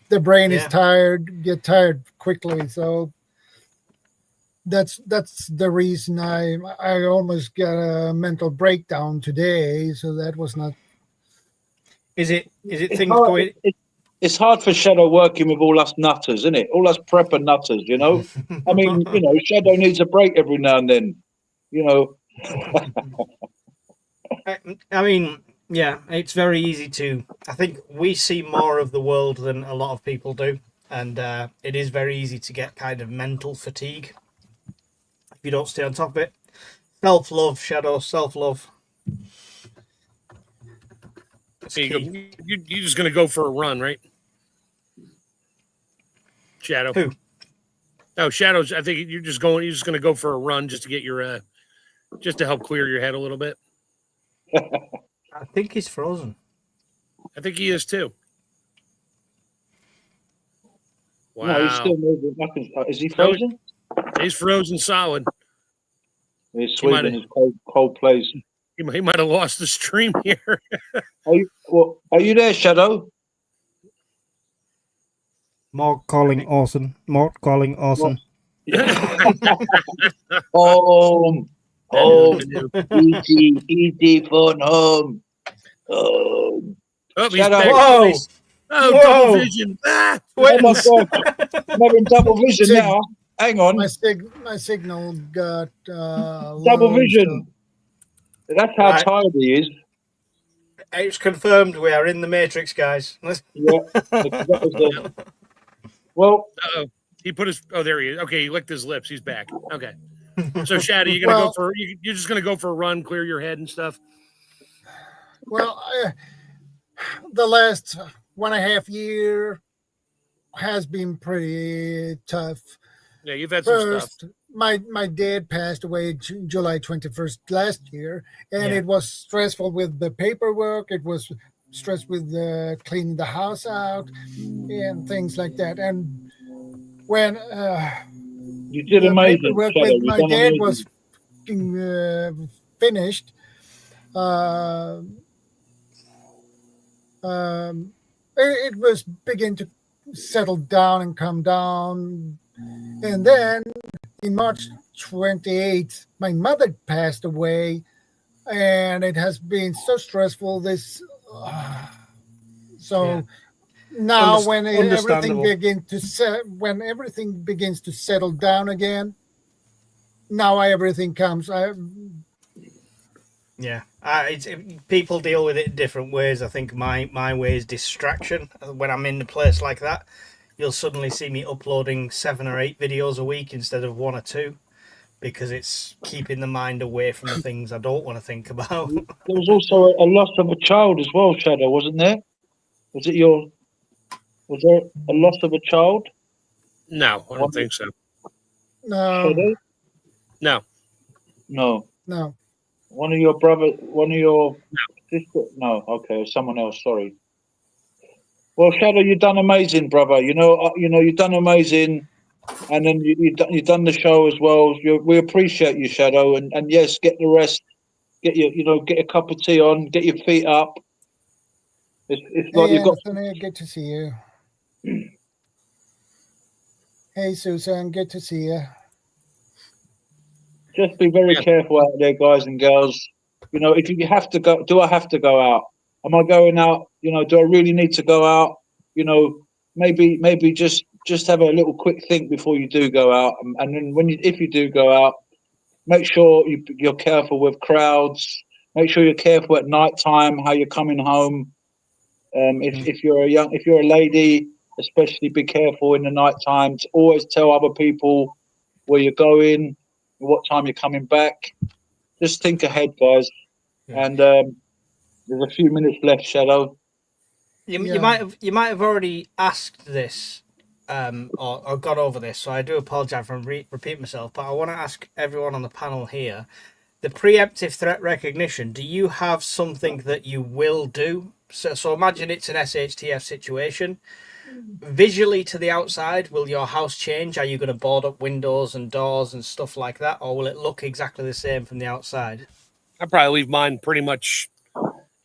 The brain is tired. Get tired quickly, so that's the reason I almost got a mental breakdown today. So that was not. Is it things going? It's hard for Shadow working with all us nutters, isn't it? All us prepper nutters, you know. I mean, you know, Shadow needs a break every now and then, you know. I mean, yeah, it's very easy to. I think we see more of the world than a lot of people do, and it is very easy to get kind of mental fatigue if you don't stay on top of it. Self-love, Shadow, self-love. You're just going to go for a run, right? Shadow. Who? No, Shadow's. I think you're just going to go for a run just to get your, just to help clear your head a little bit. I think he's frozen. I think he is too. Wow. No, he's still moving. Is he frozen? He's frozen solid. He's Sweden is cold place. He might have lost the stream here. Are you there, Shadow? Mark calling awesome. Mark calling awesome. Home. Easy phone home. Oh, he's Shadow. back. Whoa! Oh, Whoa. double vision. Ah! Oh my God. I'm having double vision now. Hang on. My signal got Double low, vision. so. That's how tired he is. It's confirmed we are in the Matrix, guys. Yeah. Well, he put his. Oh, there he is. Okay, he licked his lips. He's back. Okay. So, Shadow, you're gonna go for. You're just gonna go for a run, clear your head and stuff. Well, the last 1.5 years has been pretty tough. Yeah, you've had some stuff. My dad passed away July 21st last year, and it was stressful with the paperwork. It was stressed with cleaning the house out and things like that. And when you did the amazing. paperwork Shadow, with my dad was finished, it was beginning to settle down and come down. And then in March 28th, my mother passed away, and it has been so stressful. Now when everything begins to settle down again, now everything comes. People deal with it in different ways. I think my way is distraction. When I'm in a place like that, you'll suddenly see me uploading 7 or 8 videos a week instead of 1 or 2, because it's keeping the mind away from the things I don't want to think about. There was also a loss of a child as well, Shadow, wasn't there? Was there a loss of a child? No, I don't think so. No. No. No. One of your sister? No, okay, someone else. Sorry. Well, Shadow, you've done amazing, brother. You know, you've done amazing, and then you've done the show as well. We appreciate you, Shadow, and yes, get the rest. Get a cup of tea on, get your feet up. It's like you've got. Anthony, good to see you. Hey, Susan, good to see you. Just be very careful out there, guys and girls. You know, if you have to go, do I have to go out? Am I going out? You know, do I really need to go out? You know, maybe just have a little quick think before you do go out, and then if you do go out, make sure you're careful with crowds. Make sure you're careful at night time, how you're coming home. If you're a lady, especially be careful in the night time. To always tell other people where you're going, what time you're coming back. Just think ahead, guys. Yeah. And there's a few minutes left, Shadow. You might have already asked this, or got over this. So I do apologise for repeating myself, but I want to ask everyone on the panel here: the preemptive threat recognition. Do you have something that you will do? So imagine it's an SHTF situation. Visually to the outside, will your house change? Are you going to board up windows and doors and stuff like that, or will it look exactly the same from the outside? I probably leave mine pretty much,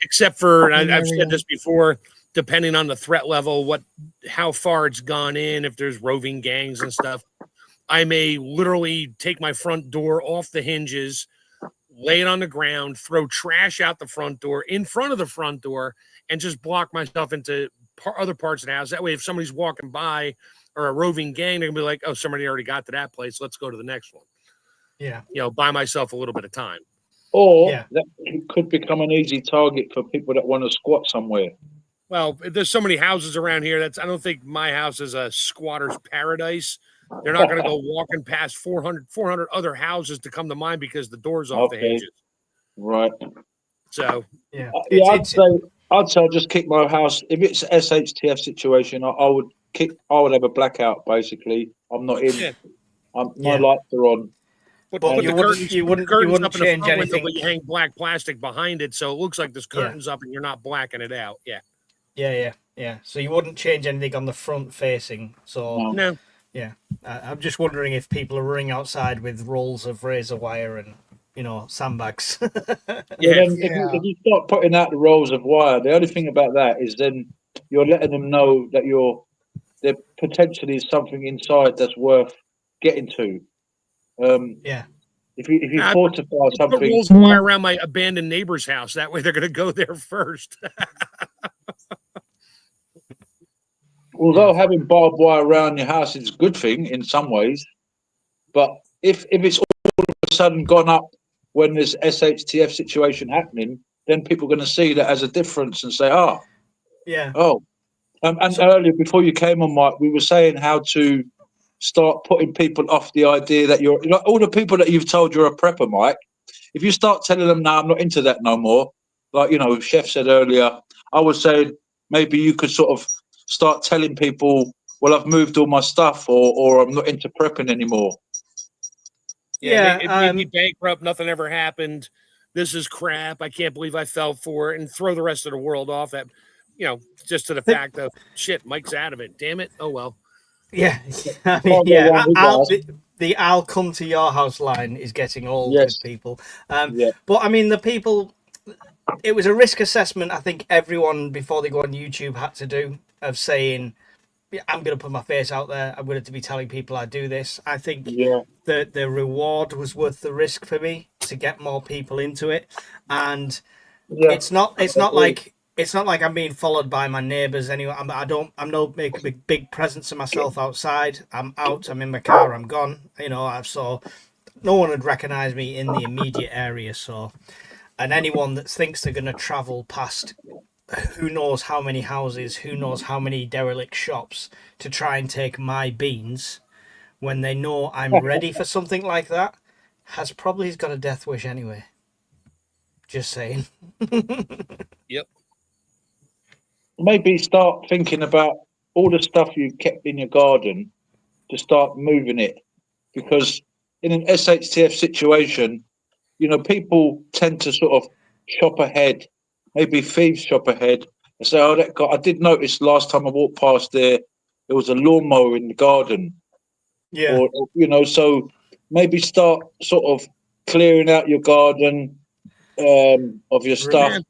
except for, and I've said this before, depending on the threat level, how far it's gone in, if there's roving gangs and stuff, I may literally take my front door off the hinges, lay it on the ground, throw trash out the front door, in front of the front door, and just block myself into other parts of the house. That way, if somebody's walking by or a roving gang, they're gonna be like, "Oh, somebody already got to that place. Let's go to the next one." Yeah, buy myself a little bit of time. Or that could become an easy target for people that want to squat somewhere. Well, there's so many houses around here. I don't think my house is a squatter's paradise. They're not going to go walking past 400 other houses to come to mine because the door's off the hinges. Right. So I'd say I'll just kick my house. If it's an SHTF situation, I would have a blackout. Basically, I'm not in. Yeah. My lights are on. But you wouldn't change anything. But you hang black plastic behind it, so it looks like there's curtains up, and you're not blacking it out. Yeah. So you wouldn't change anything on the front facing. So no. Yeah, I'm just wondering if people are running outside with rolls of razor wire and sandbags. If you start putting out the rolls of wire, the only thing about that is then you're letting them know that there potentially is something inside that's worth getting to. If you fortify something, put rolls of wire around my abandoned neighbor's house. That way, they're going to go there first. Although having barbed wire around your house is a good thing in some ways, but if it's all of a sudden gone up when there's SHTF situation happening, then people are going to see that as a difference and say, and earlier before you came on, Mike, we were saying how to start putting people off the idea that you're all the people that you've told you're a prepper, Mike. If you start telling them, "No, I'm not into that no more," like Chef said earlier, I was saying maybe you could sort of start telling people, "Well, I've moved all my stuff," or "I'm not into prepping anymore." It made me bankrupt. Nothing ever happened. This is crap. I can't believe I fell for it, and throw the rest of the world off that. Just to the fact of shit, Mike's out of it. Damn it. Oh well. Yeah, I'll come to your house line is getting old with people. But I mean, the people, it was a risk assessment. I think everyone before they go on YouTube had to do of saying, I'm going to put my face out there. I'm going to be telling people I do this. I think the reward was worth the risk for me to get more people into it, and it's not like I'm being followed by my neighbours anyway. I'm not making a big presence of myself outside. I'm out. I'm in my car. I'm gone. So no one would recognise me in the immediate area. So, and anyone that thinks they're going to travel past who knows how many houses, who knows how many derelict shops to try and take my beans when they know I'm ready for something like that, has probably got a death wish anyway. Just saying. Yep. Maybe start thinking about all the stuff you kept in your garden to start moving it, because in an SHTF situation, people tend to sort of shop ahead. Maybe thieves shop ahead and say, "Oh, that guy! I did notice last time I walked past there was a lawnmower in the garden." Yeah. Or so maybe start sort of clearing out your garden of your stuff.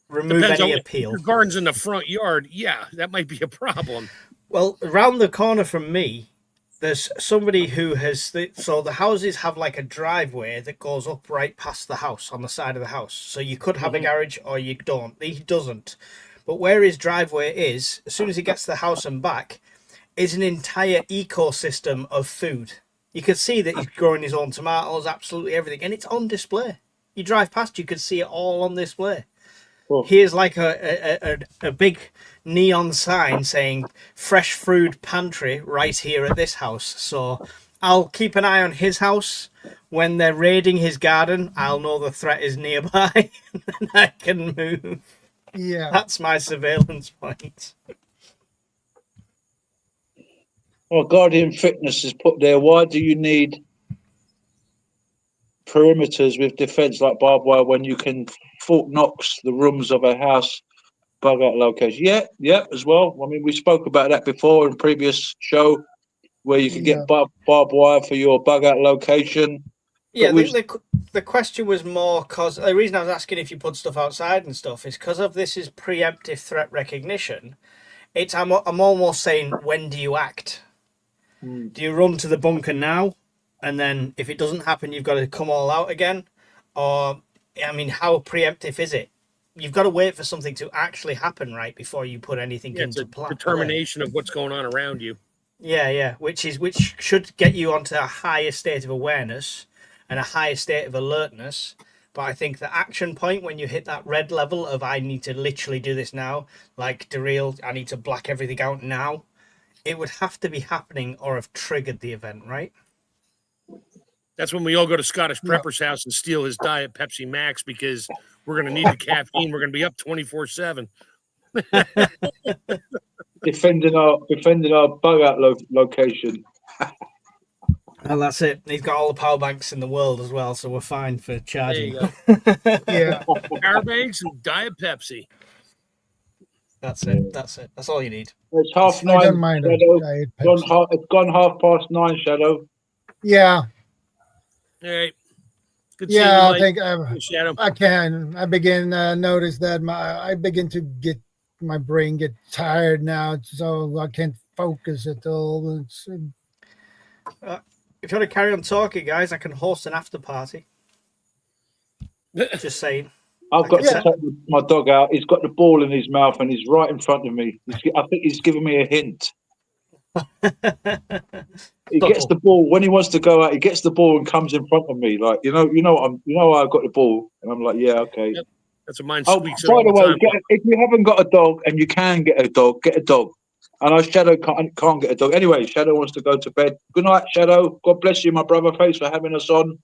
Remove any appeal. Your garden's in the front yard. Yeah, that might be a problem. Well, around the corner from me, there's somebody who has... So the houses have like a driveway that goes up right past the house, on the side of the house. So you could have a garage or you don't. He doesn't. But where his driveway is, as soon as he gets to the house and back, is an entire ecosystem of food. You can see that he's growing his own tomatoes, absolutely everything. And it's on display. You drive past, you could see it all on display. Cool. Here's like a big neon sign saying fresh food pantry right here at this house. So I'll keep an eye on his house. When they're raiding his garden, I'll know the threat is nearby and I can move. Yeah. That's my surveillance point. Well, Guardian Fitness is put there. Why do you need perimeters with defense like barbed wire when you can Fort Knox the rooms of a house bug out location? Yeah, as well. I mean, we spoke about that before in previous show where you can get barbed wire for your bug out location. Yeah, the question was more because the reason I was asking if you put stuff outside and stuff is because of this is preemptive threat recognition. I'm almost saying, when do you act? Do you run to the bunker now, and then if it doesn't happen, you've got to come all out again? Or, I mean, how preemptive is it? You've got to wait for something to actually happen, right, before you put anything into play. Determination of what's going on around you. Yeah, which should get you onto a higher state of awareness and a higher state of alertness. But I think the action point when you hit that red level of I need to literally do this now, like Daryl, I need to black everything out now, it would have to be happening or have triggered the event, right? That's when we all go to Scottish Prepper's house and steal his Diet Pepsi Max because we're going to need the caffeine. We're going to be up 24/7. Defending our bug out location. Well, that's it. He's got all the power banks in the world as well, so we're fine for charging. Yeah. Power banks and Diet Pepsi. That's it. That's all you need. It's 9:30. I don't mind Shadow. It's gone 9:30, Shadow. Yeah. All right. Good Yeah, I seeing you, think Mike. Shadow. I begin notice that I begin to get my brain get tired now, so I can't focus at all. If you want to carry on talking, guys, I can host an after party. Just saying. I've got to take my dog out. He's got the ball in his mouth and he's right in front of me. I think he's giving me a hint. He gets the ball when he wants to go out. He gets the ball and comes in front of me, like I've got the ball, and I'm like, yeah, okay. Yep. That's what mine Oh, squeaks. by the way, if you haven't got a dog and you can get a dog, get a dog. And I Shadow can't get a dog anyway. Shadow wants to go to bed. Good night, Shadow. God bless you, my brother. Thanks for having us on.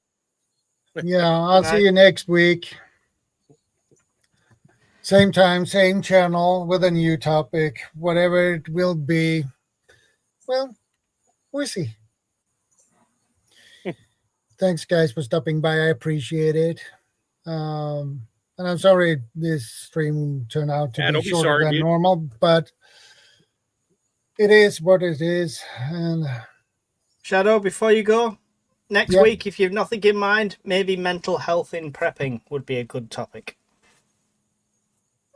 Yeah, I'll see you next week. Same time, same channel with a new topic, whatever it will be. Well, we'll see. Thanks, guys, for stopping by. I appreciate it. And I'm sorry this stream turned out to be shorter than normal, but it is what it is. And Shadow, before you go, next week, if you've nothing in mind, maybe mental health in prepping would be a good topic.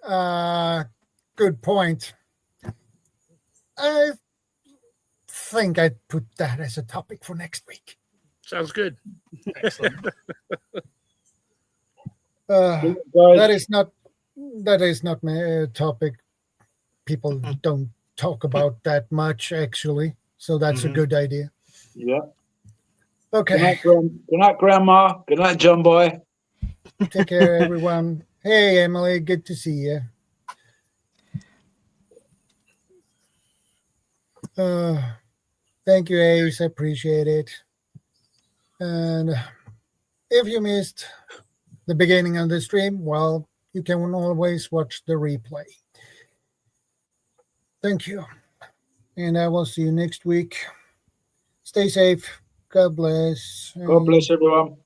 Good point. I think I'd put that as a topic for next week. Sounds good. Excellent. That is not my topic. People don't talk about that much, actually. So that's a good idea. Yeah. Okay. Good night, Grandma. Good night, John Boy. Take care, everyone. Hey, Emily. Good to see you. Thank you, Ace. I appreciate it. And if you missed the beginning of the stream, well, you can always watch the replay. Thank you. And I will see you next week. Stay safe. God bless. God bless everyone.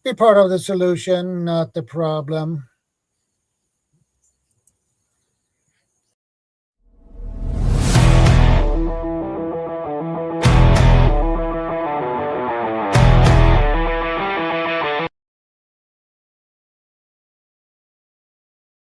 Be part of the solution, not the problem.